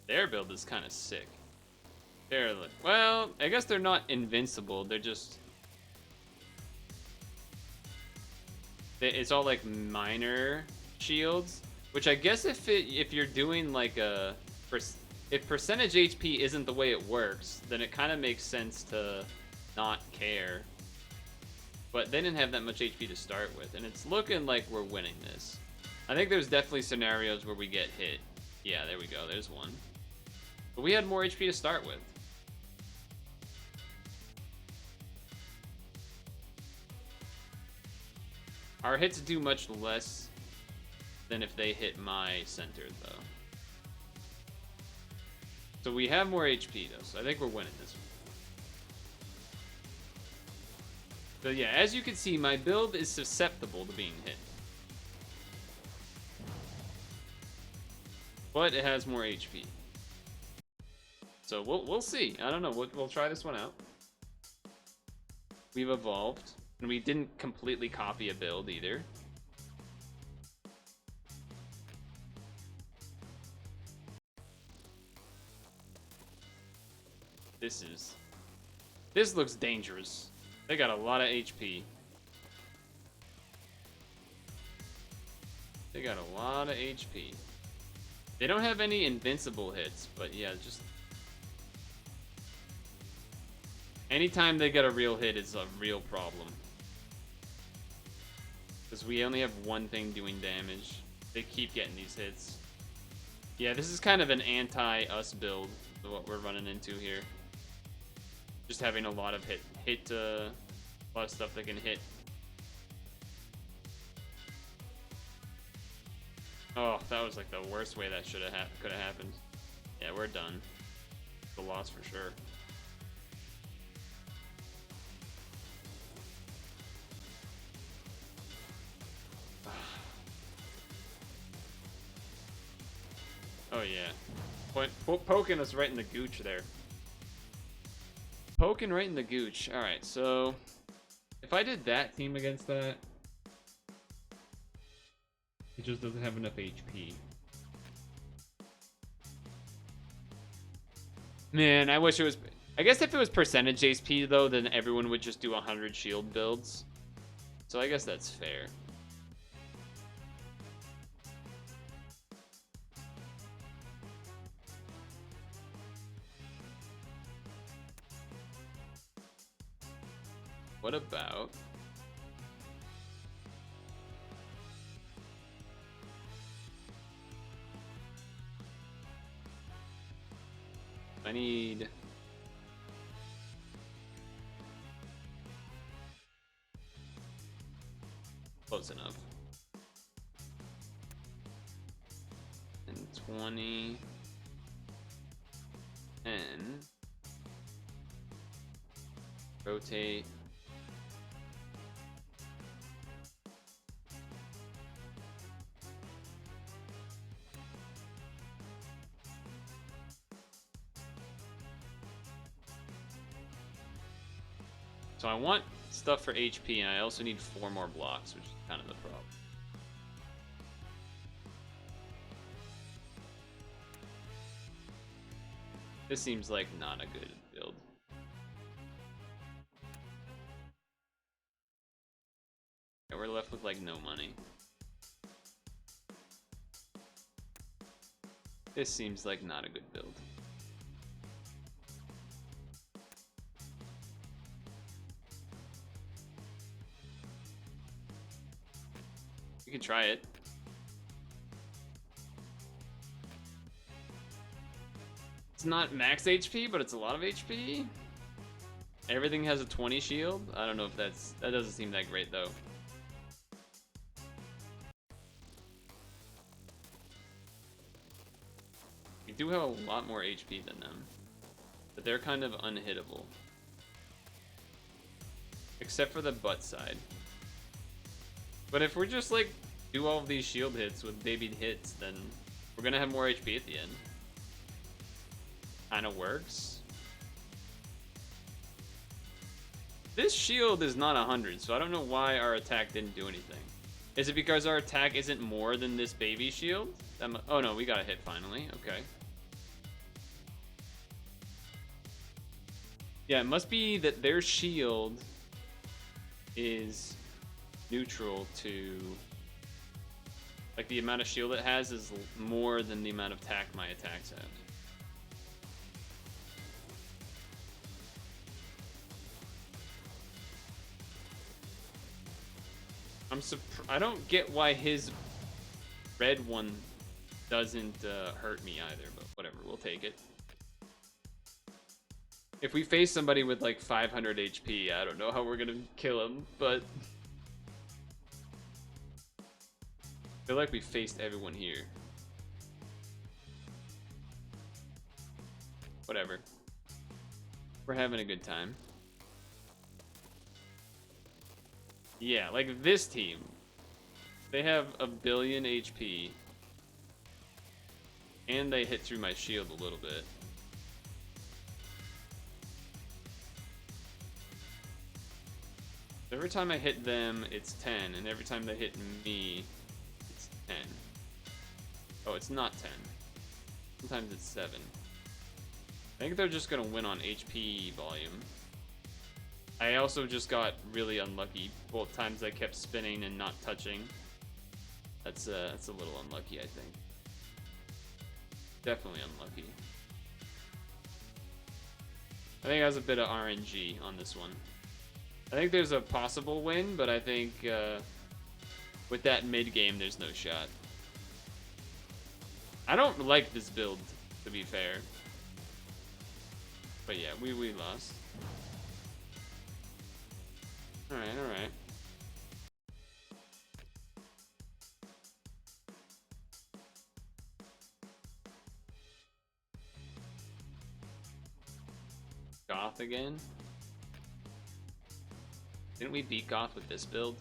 Their build is kind of sick. They're like, well, I guess they're not invincible. They're just... It's all like minor shields, which I guess if you're doing like if percentage HP isn't the way it works, then it kind of makes sense to not care. But they didn't have that much HP to start with, and it's looking like we're winning this. I think there's definitely scenarios where we get hit. Yeah, there we go. There's one. But we had more HP to start with. Our hits do much less than if they hit my center, though. So we have more HP, though, so I think we're winning this one. So yeah, as you can see, my build is susceptible to being hit. But it has more HP. So we'll see. I don't know. We'll try this one out. We've evolved. And we didn't completely copy a build either. This looks dangerous. They got a lot of HP. They got a lot of HP. They don't have any invincible hits, but yeah, just... anytime they get a real hit is a real problem. Because we only have one thing doing damage. They keep getting these hits. Yeah, this is kind of an anti-us build, what we're running into here. Just having a lot of a lot of stuff that can hit. Oh, that was like the worst way that could have happened. Yeah, we're done. The loss for sure. Oh yeah, poking us right in the gooch there. Poking right in the gooch. All right, so if I did that team against that, it just doesn't have enough HP. Man, I wish it was. I guess if it was percentage HP though, then everyone would just do 100 shield builds. So I guess that's fair. What about... I need... Close enough. And 20... 10... Rotate... So I want stuff for HP, and I also need 4 more blocks, which is kind of the problem. This seems like not a good build. Yeah, we're left with like no money. This seems like not a good build. You can try it. It's not max HP, but it's a lot of HP. Everything has a 20 shield. I don't know if that doesn't seem that great though. We do have a lot more HP than them, but they're kind of unhittable. Except for the butt side. But if we're just like do all of these shield hits with babied hits, then we're gonna have more HP at the end. Kinda works. This shield is not 100, so I don't know why our attack didn't do anything. Is it because our attack isn't more than this baby shield? Oh no, we got a hit finally. Okay. Yeah, it must be that their shield is neutral to, like, the amount of shield it has is more than the amount of attack my attacks have. I don't get why his red one doesn't hurt me either, but whatever, we'll take it. If we face somebody with like 500 HP, I don't know how we're gonna kill him, but I feel like we faced everyone here. Whatever. We're having a good time. Yeah, like this team. They have 1 billion HP. And they hit through my shield a little bit. Every time I hit them, it's 10, and every time they hit me, it's 10. Oh, it's not 10. Sometimes it's 7. I think they're just gonna win on HP volume. I also just got really unlucky. Both times I kept spinning and not touching. That's a little unlucky, I think. Definitely unlucky. I think it has a bit of RNG on this one. I think there's a possible win, but I think with that mid game, there's no shot. I don't like this build, to be fair. But yeah, we lost. Alright, alright. Goth again. Didn't we beat Goth with this build?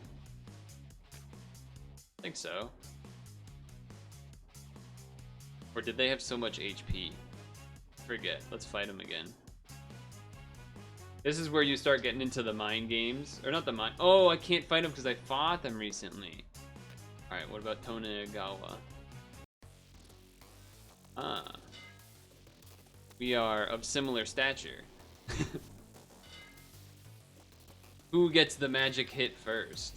I think so. Or did they have so much HP? Forget. Let's fight them again. This is where you start getting into the mind games. Or not the mind. Oh, I can't fight them because I fought them recently. Alright, what about Tonegawa? Ah. We are of similar stature. Who gets the magic hit first?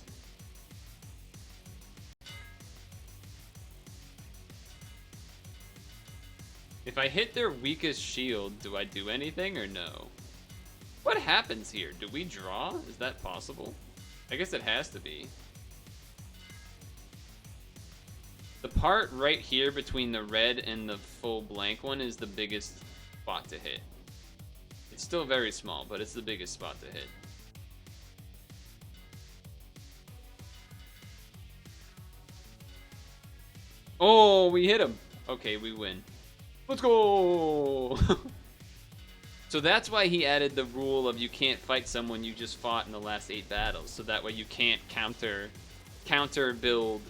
If I hit their weakest shield, do I do anything or no? What happens here? Do we draw? Is that possible? I guess it has to be. The part right here between the red and the full blank one is the biggest spot to hit. It's still very small, but it's the biggest spot to hit. Oh, we hit him. Okay, we win. Let's go! So that's why he added the rule of you can't fight someone you just fought in the last 8 battles. So that way you can't counter build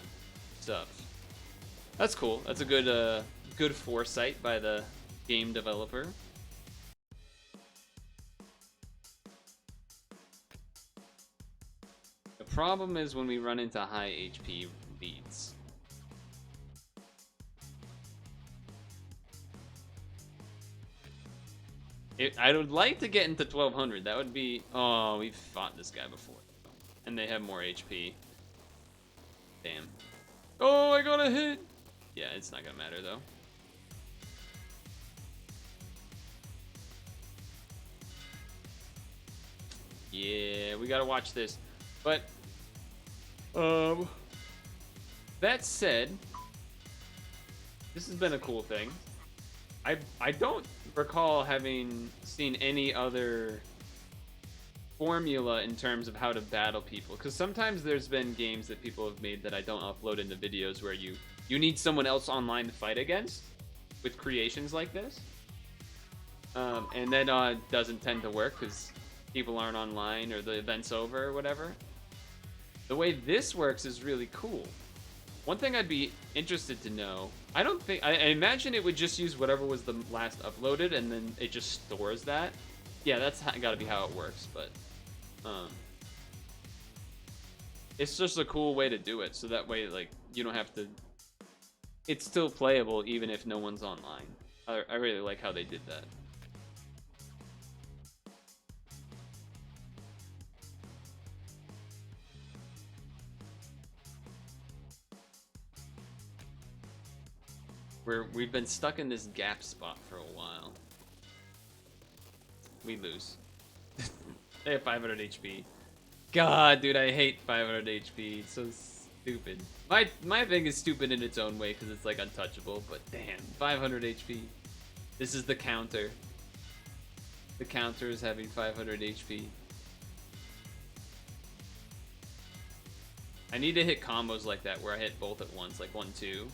stuff. That's cool. That's a good foresight by the game developer. The problem is when we run into high HP leads. I would like to get into 1200. That would be... Oh, we've fought this guy before. And they have more HP. Damn. Oh, I got a hit! Yeah, it's not gonna matter, though. Yeah, we gotta watch this. But... That said... This has been a cool thing. I don't recall having seen any other formula in terms of how to battle people, because sometimes there's been games that people have made that I don't upload into videos where you need someone else online to fight against with creations like this, and that doesn't tend to work because people aren't online or the event's over or whatever. The way this works is really cool. One thing I'd be interested to know, I imagine it would just use whatever was the last uploaded and then it just stores that. Yeah, that's gotta be how it works, but it's just a cool way to do it, so that way, like, you don't have to, it's still playable even if no one's online. I really like how they did that. We've been stuck in this gap spot for a while. We lose. They have 500 HP. God, dude, I hate 500 HP. It's so stupid. My thing is stupid in its own way because it's like untouchable, but damn, 500 HP. This is the counter. The counter is having 500 HP. I need to hit combos like that where I hit both at once, like 1-2.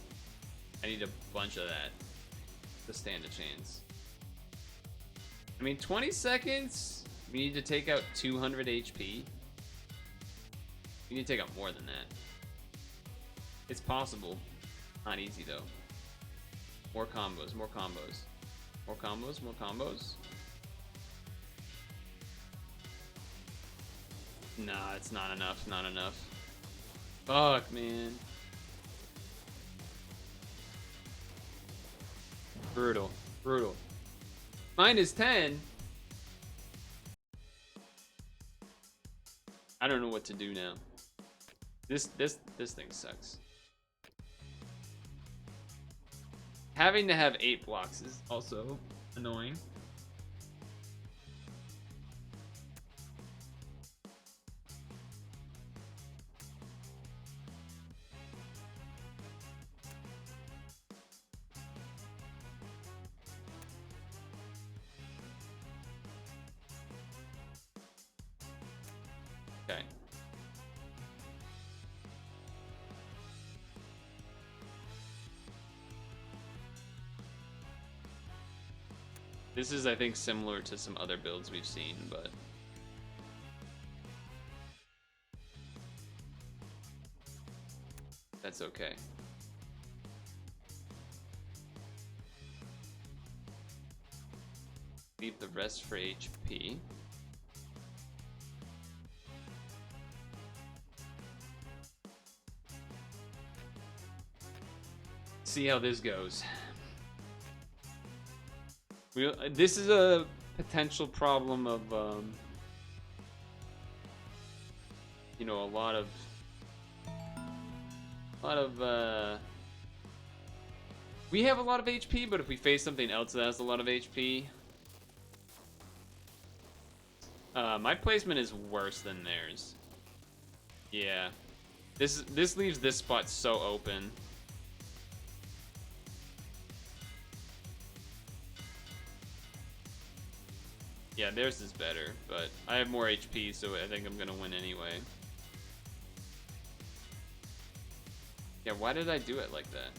I need a bunch of that to stand a chance. I mean, 20 seconds, we need to take out 200 HP. We need to take out more than that. It's possible. Not easy, though. More combos, more combos. More combos, more combos. Nah, it's not enough, not enough. Fuck, man. Brutal, brutal. Mine is 10. I don't know what to do now. This thing sucks. Having to have 8 blocks is also annoying. Okay. This is, I think, similar to some other builds we've seen, but that's okay. Leave the rest for HP. See how this goes. This is a potential problem of, you know, a lot of, we have a lot of HP, but if we face something else that has a lot of HP, my placement is worse than theirs. Yeah, this leaves this spot so open. Yeah, theirs is better, but I have more HP, so I think I'm gonna win anyway. Yeah, why did I do it like that?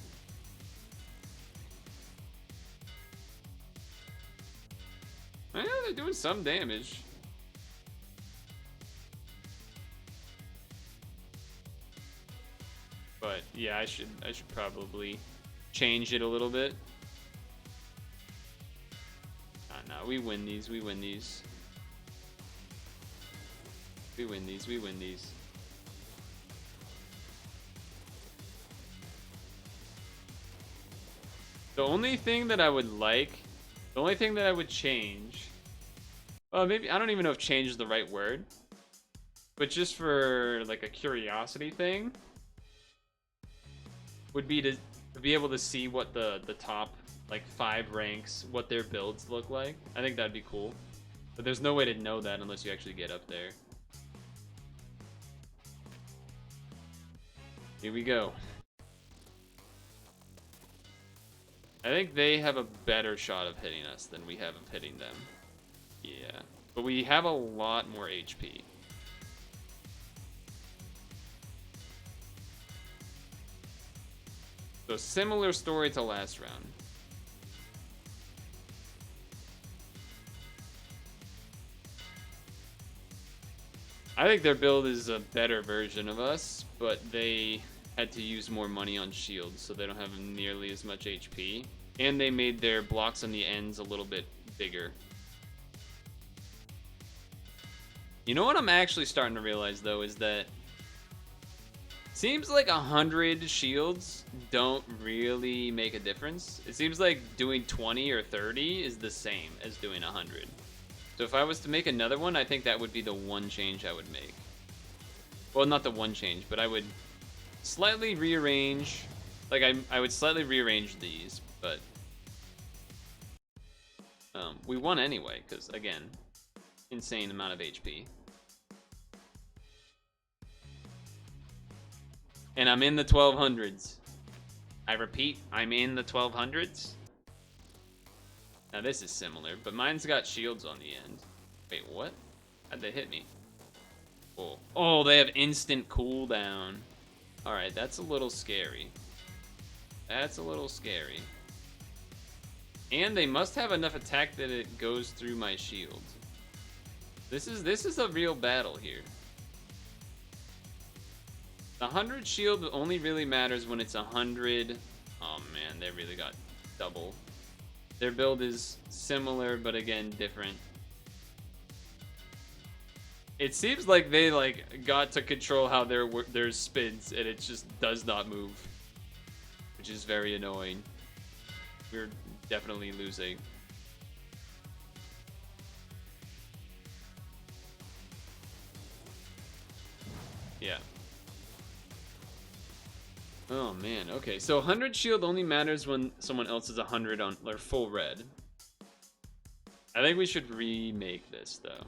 Yeah, they're doing some damage. But yeah, I should probably change it a little bit. No, we win these, we win these. We win these, we win these. The only thing that I would like, the only thing that I would change, well, maybe, I don't even know if change is the right word, but just for like a curiosity thing, would be to be able to see what the top like 5 ranks, what their builds look like. I think that'd be cool. But there's no way to know that unless you actually get up there. Here we go. I think they have a better shot of hitting us than we have of hitting them. Yeah. But we have a lot more HP. So similar story to last round. I think their build is a better version of us, but they had to use more money on shields, so they don't have nearly as much HP. And they made their blocks on the ends a little bit bigger. You know what I'm actually starting to realize, though, is that seems like 100 shields don't really make a difference. It seems like doing 20 or 30 is the same as doing 100. So if I was to make another one, I think that would be the one change I would make. Well, not the one change, but I would slightly rearrange. Like, I would slightly rearrange these, but we won anyway, because, again, insane amount of HP. And I'm in the 1200s. I repeat, I'm in the 1200s. Now this is similar, but mine's got shields on the end. Wait, what? How'd they hit me? Oh, oh, they have instant cooldown. Alright, that's a little scary. That's a little scary. And they must have enough attack that it goes through my shield. This is a real battle here. The 100 shield only really matters when it's 100. Oh man, they really got double. Their build is similar, but again, different. It seems like they got to control how their spins, and it just does not move, which is very annoying. We're definitely losing. Yeah. Oh man, okay, so 100 shield only matters when someone else is 100 on or full red. I think we should remake this though.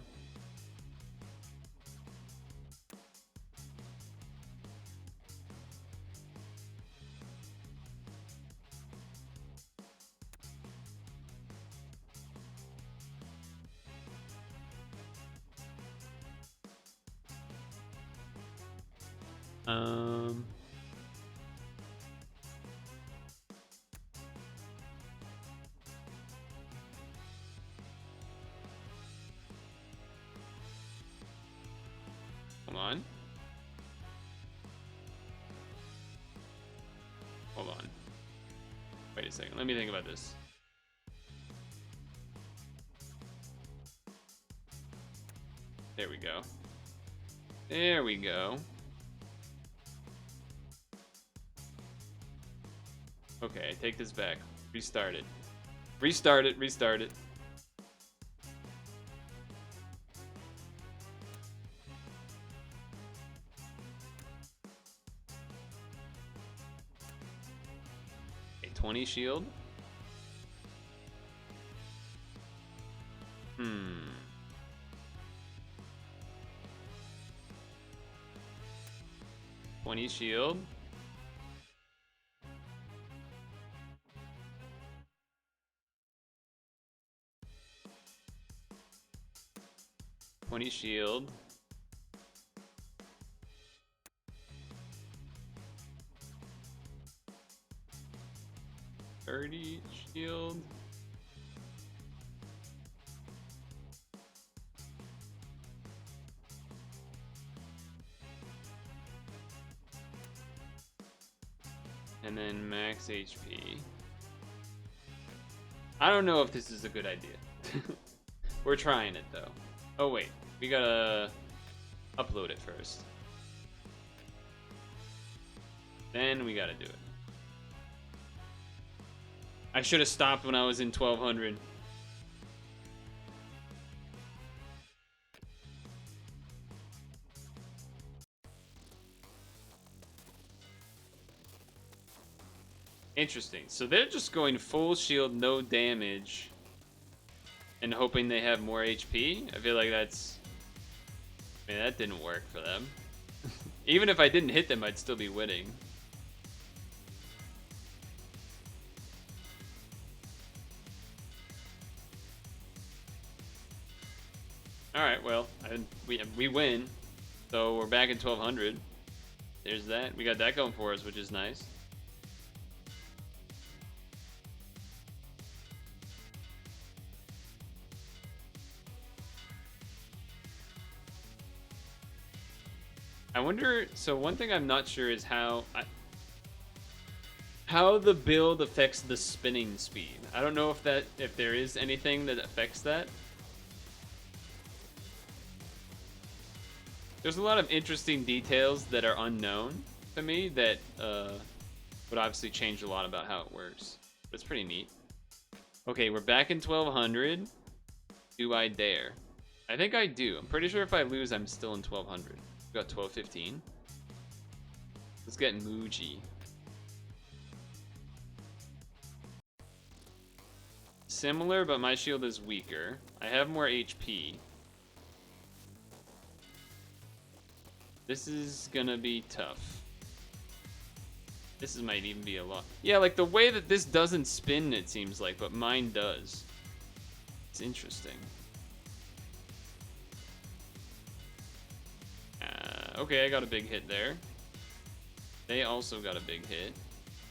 on. Hold on. Wait a second. Let me think about this. There we go. There we go. Okay, take this back. Restart it. Restart it, restart it. A 20 shield. Hmm. Shield. Shield. 30 shield. And then max HP. I don't know if this is a good idea. We're trying it though. Oh wait, we gotta upload it first. Then we gotta do it. I should have stopped when I was in 1200. Interesting. So they're just going full shield, no damage, and hoping they have more HP. I feel like that's... I mean, that didn't work for them. Even if I didn't hit them, I'd still be winning. Alright, well, we win. So we're back at 1200. There's that. We got that going for us, which is nice. I wonder, so one thing I'm not sure is how the build affects the spinning speed. I don't know if there is anything that affects that. There's a lot of interesting details that are unknown to me that would obviously change a lot about how it works. But it's pretty neat. Okay, we're back in 1200. Do I dare? I think I do. I'm pretty sure if I lose, I'm still in 1200. We got 1215. Let's get Muji. Similar, but my shield is weaker. I have more HP. This is gonna be tough. This might even be a lot. Yeah, like the way that this doesn't spin, it seems like, but mine does. It's interesting. Okay, I got a big hit there. They also got a big hit.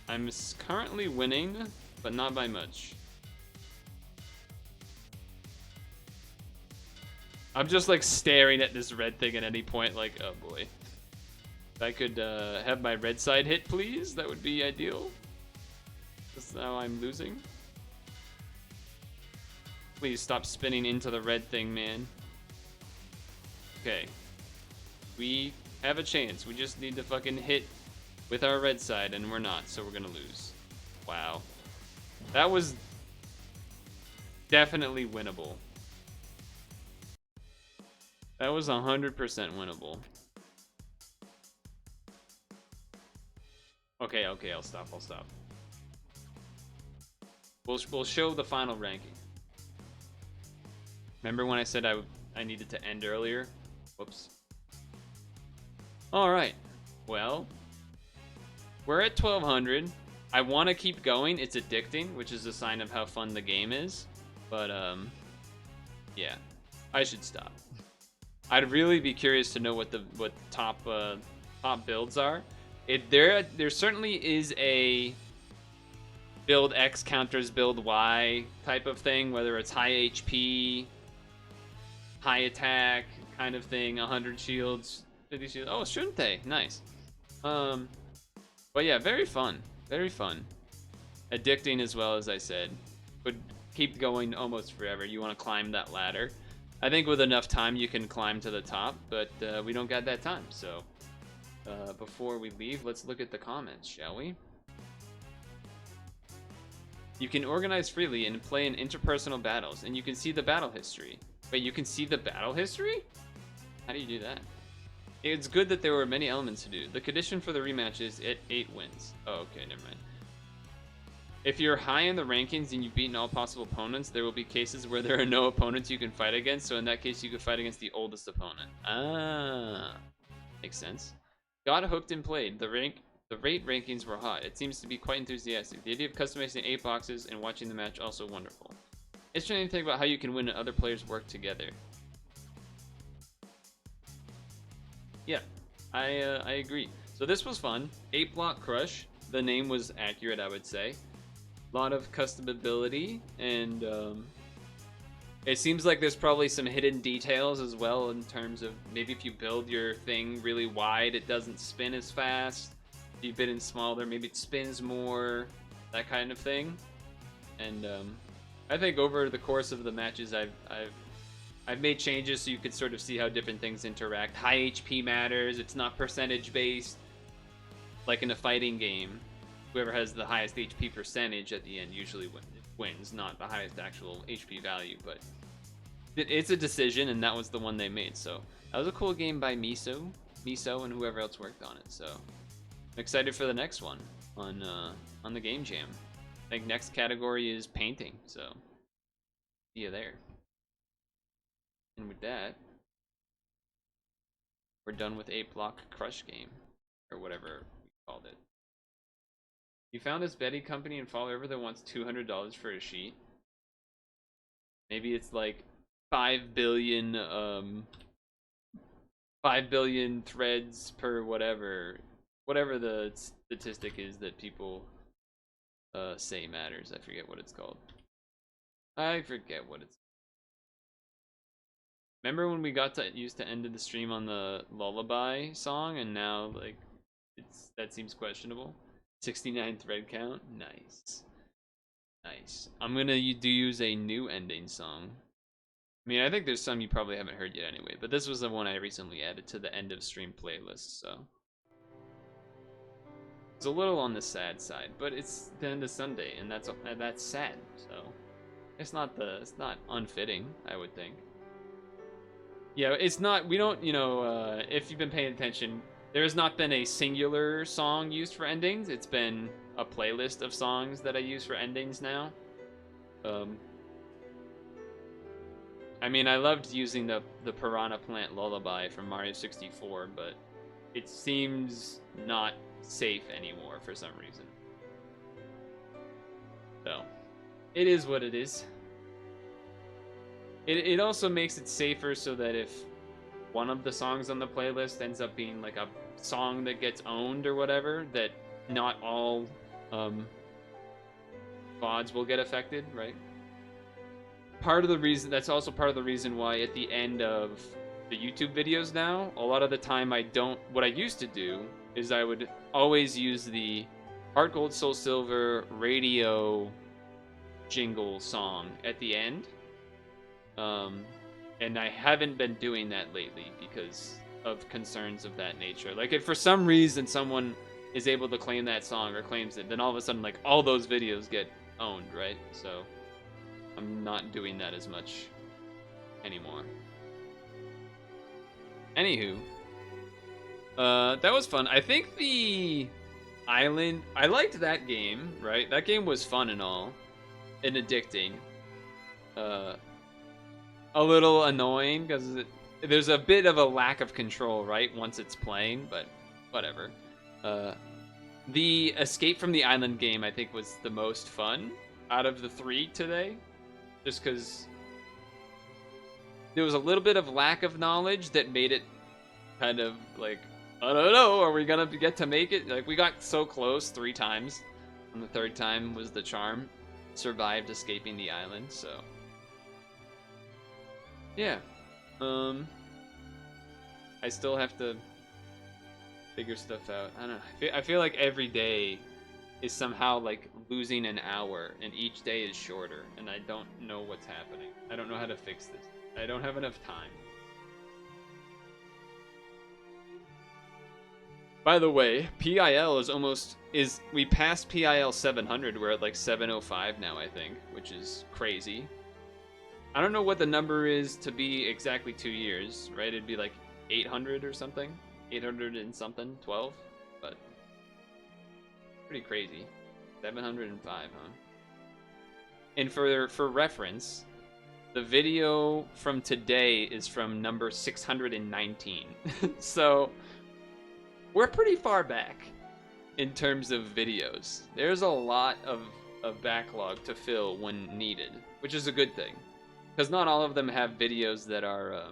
I'm currently winning, but not by much. I'm just like staring at this red thing at any point like, oh boy. If I could have my red side hit, please, that would be ideal. Because now I'm losing. Please stop spinning into the red thing, man. Okay. We have a chance. We just need to fucking hit with our red side, and we're not, so we're gonna lose. Wow. That was definitely winnable. That was 100% winnable. Okay, I'll stop. We'll show the final ranking. Remember when I said I needed to end earlier? Whoops. Alright, well, we're at 1200. I want to keep going. It's addicting, which is a sign of how fun the game is. But, yeah, I should stop. I'd really be curious to know what the top builds are. There certainly is a build X counters build Y type of thing, whether it's high HP, high attack kind of thing, 100 shields. 50 shield. Oh, Shunte, nice. But yeah, very fun, very fun. Addicting as well, as I said. Would keep going almost forever. You want to climb that ladder. I think with enough time you can climb to the top, but we don't got that time. So before we leave, let's look at the comments, shall we? You can organize freely and play in interpersonal battles, and you can see the battle history. Wait, you can see the battle history? How do you do that? It's good that there were many elements to do. The condition for the rematch is 8 wins. Oh, okay, never mind. If you're high in the rankings and you've beaten all possible opponents, there will be cases where there are no opponents you can fight against, so in that case you could fight against the oldest opponent. Ah, makes sense. Got hooked and played. The rate rankings were hot. It seems to be quite enthusiastic. The idea of customizing 8 boxes and watching the match also wonderful. It's trying to think about how you can win and other players work together. Yeah, I agree. So this was fun. 8 block crush. The name was accurate, I would say. A lot of customability, and it seems like there's probably some hidden details as well in terms of maybe if you build your thing really wide, it doesn't spin as fast. If you build it smaller, maybe it spins more, that kind of thing. And I think over the course of the matches, I've made changes so you could sort of see how different things interact. High HP matters. It's not percentage based, like in a fighting game. Whoever has the highest HP percentage at the end usually wins, not the highest actual HP value, but it's a decision, and that was the one they made. So that was a cool game by Miso, and whoever else worked on it. So I'm excited for the next one on the Game Jam. I think next category is painting, so see you there. And with that, we're done with 8 block crush game, or whatever we called it. You found this Betty company in Fall River that wants $200 for a sheet. Maybe it's like 5 billion threads per whatever the statistic is that people say matters. I forget what it's called. Remember when we got to used to end the stream on the lullaby song, and now like that seems questionable. 69 thread count. Nice. I'm gonna use a new ending song. I mean, I think there's some you probably haven't heard yet anyway, but this was the one I recently added to the end of stream playlist, so it's a little on the sad side, but it's the end of Sunday, and that's sad, so it's not unfitting, I would think. Yeah, it's not. We don't. If you've been paying attention, there has not been a singular song used for endings. It's been a playlist of songs that I use for endings now. I mean, I loved using the Piranha Plant Lullaby from Mario 64, but it seems not safe anymore for some reason. So, it is what it is. It also makes it safer so that if one of the songs on the playlist ends up being like a song that gets owned or whatever, that not all VODs will get affected, right? That's also part of the reason why at the end of the YouTube videos now, a lot of the time what I used to do is I would always use the Heart Gold Soul Silver radio jingle song at the end. And I haven't been doing that lately because of concerns of that nature. Like if for some reason someone is able to claim that song or claims it, then all of a sudden like all those videos get owned, right? So I'm not doing that as much anymore. Anywho, that was fun. I think the island, I liked that game, right? That game was fun and all, and addicting. A little annoying because there's a bit of a lack of control, right, once it's playing, but whatever. The Escape from the Island game, I think, was the most fun out of the 3 today, just because there was a little bit of lack of knowledge that made it kind of like, I don't know, are we gonna get to make it? Like, we got so close 3 times, and the 3rd time was the charm. Survived escaping the island, so yeah. I still have to figure stuff out. I don't know. I feel like every day is somehow like losing an hour, and each day is shorter, and I don't know what's happening. I don't know how to fix this. I don't have enough time. By the way, PIL is we passed PIL 700. We're at like 705 now, I think, which is crazy. I don't know what the number is to be exactly 2 years, right? It'd be like 800 or something, 800 and something, 12, but pretty crazy. 705, huh? And for reference, the video from today is from number 619. So we're pretty far back in terms of videos. There's a lot of backlog to fill when needed, which is a good thing. Because not all of them have videos that are,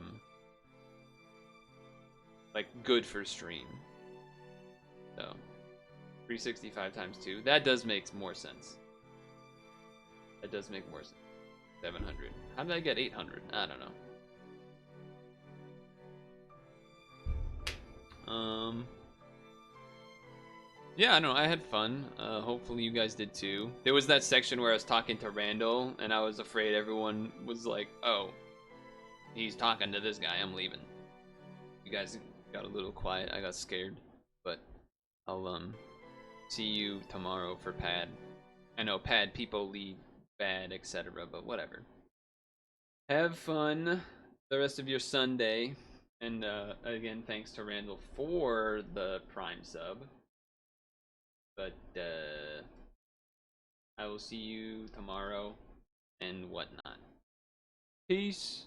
like, good for stream. So, 365 times 2. That does make more sense. That does make more sense. 700. How did I get 800? I don't know. Yeah, I know. I had fun. Hopefully you guys did too. There was that section where I was talking to Randall, and I was afraid everyone was like, "Oh, he's talking to this guy. I'm leaving." You guys got a little quiet. I got scared, but I'll see you tomorrow for pad. I know pad people leave bad, etc., but whatever. Have fun the rest of your Sunday, and again, thanks to Randall for the Prime sub. But I will see you tomorrow and whatnot. Peace.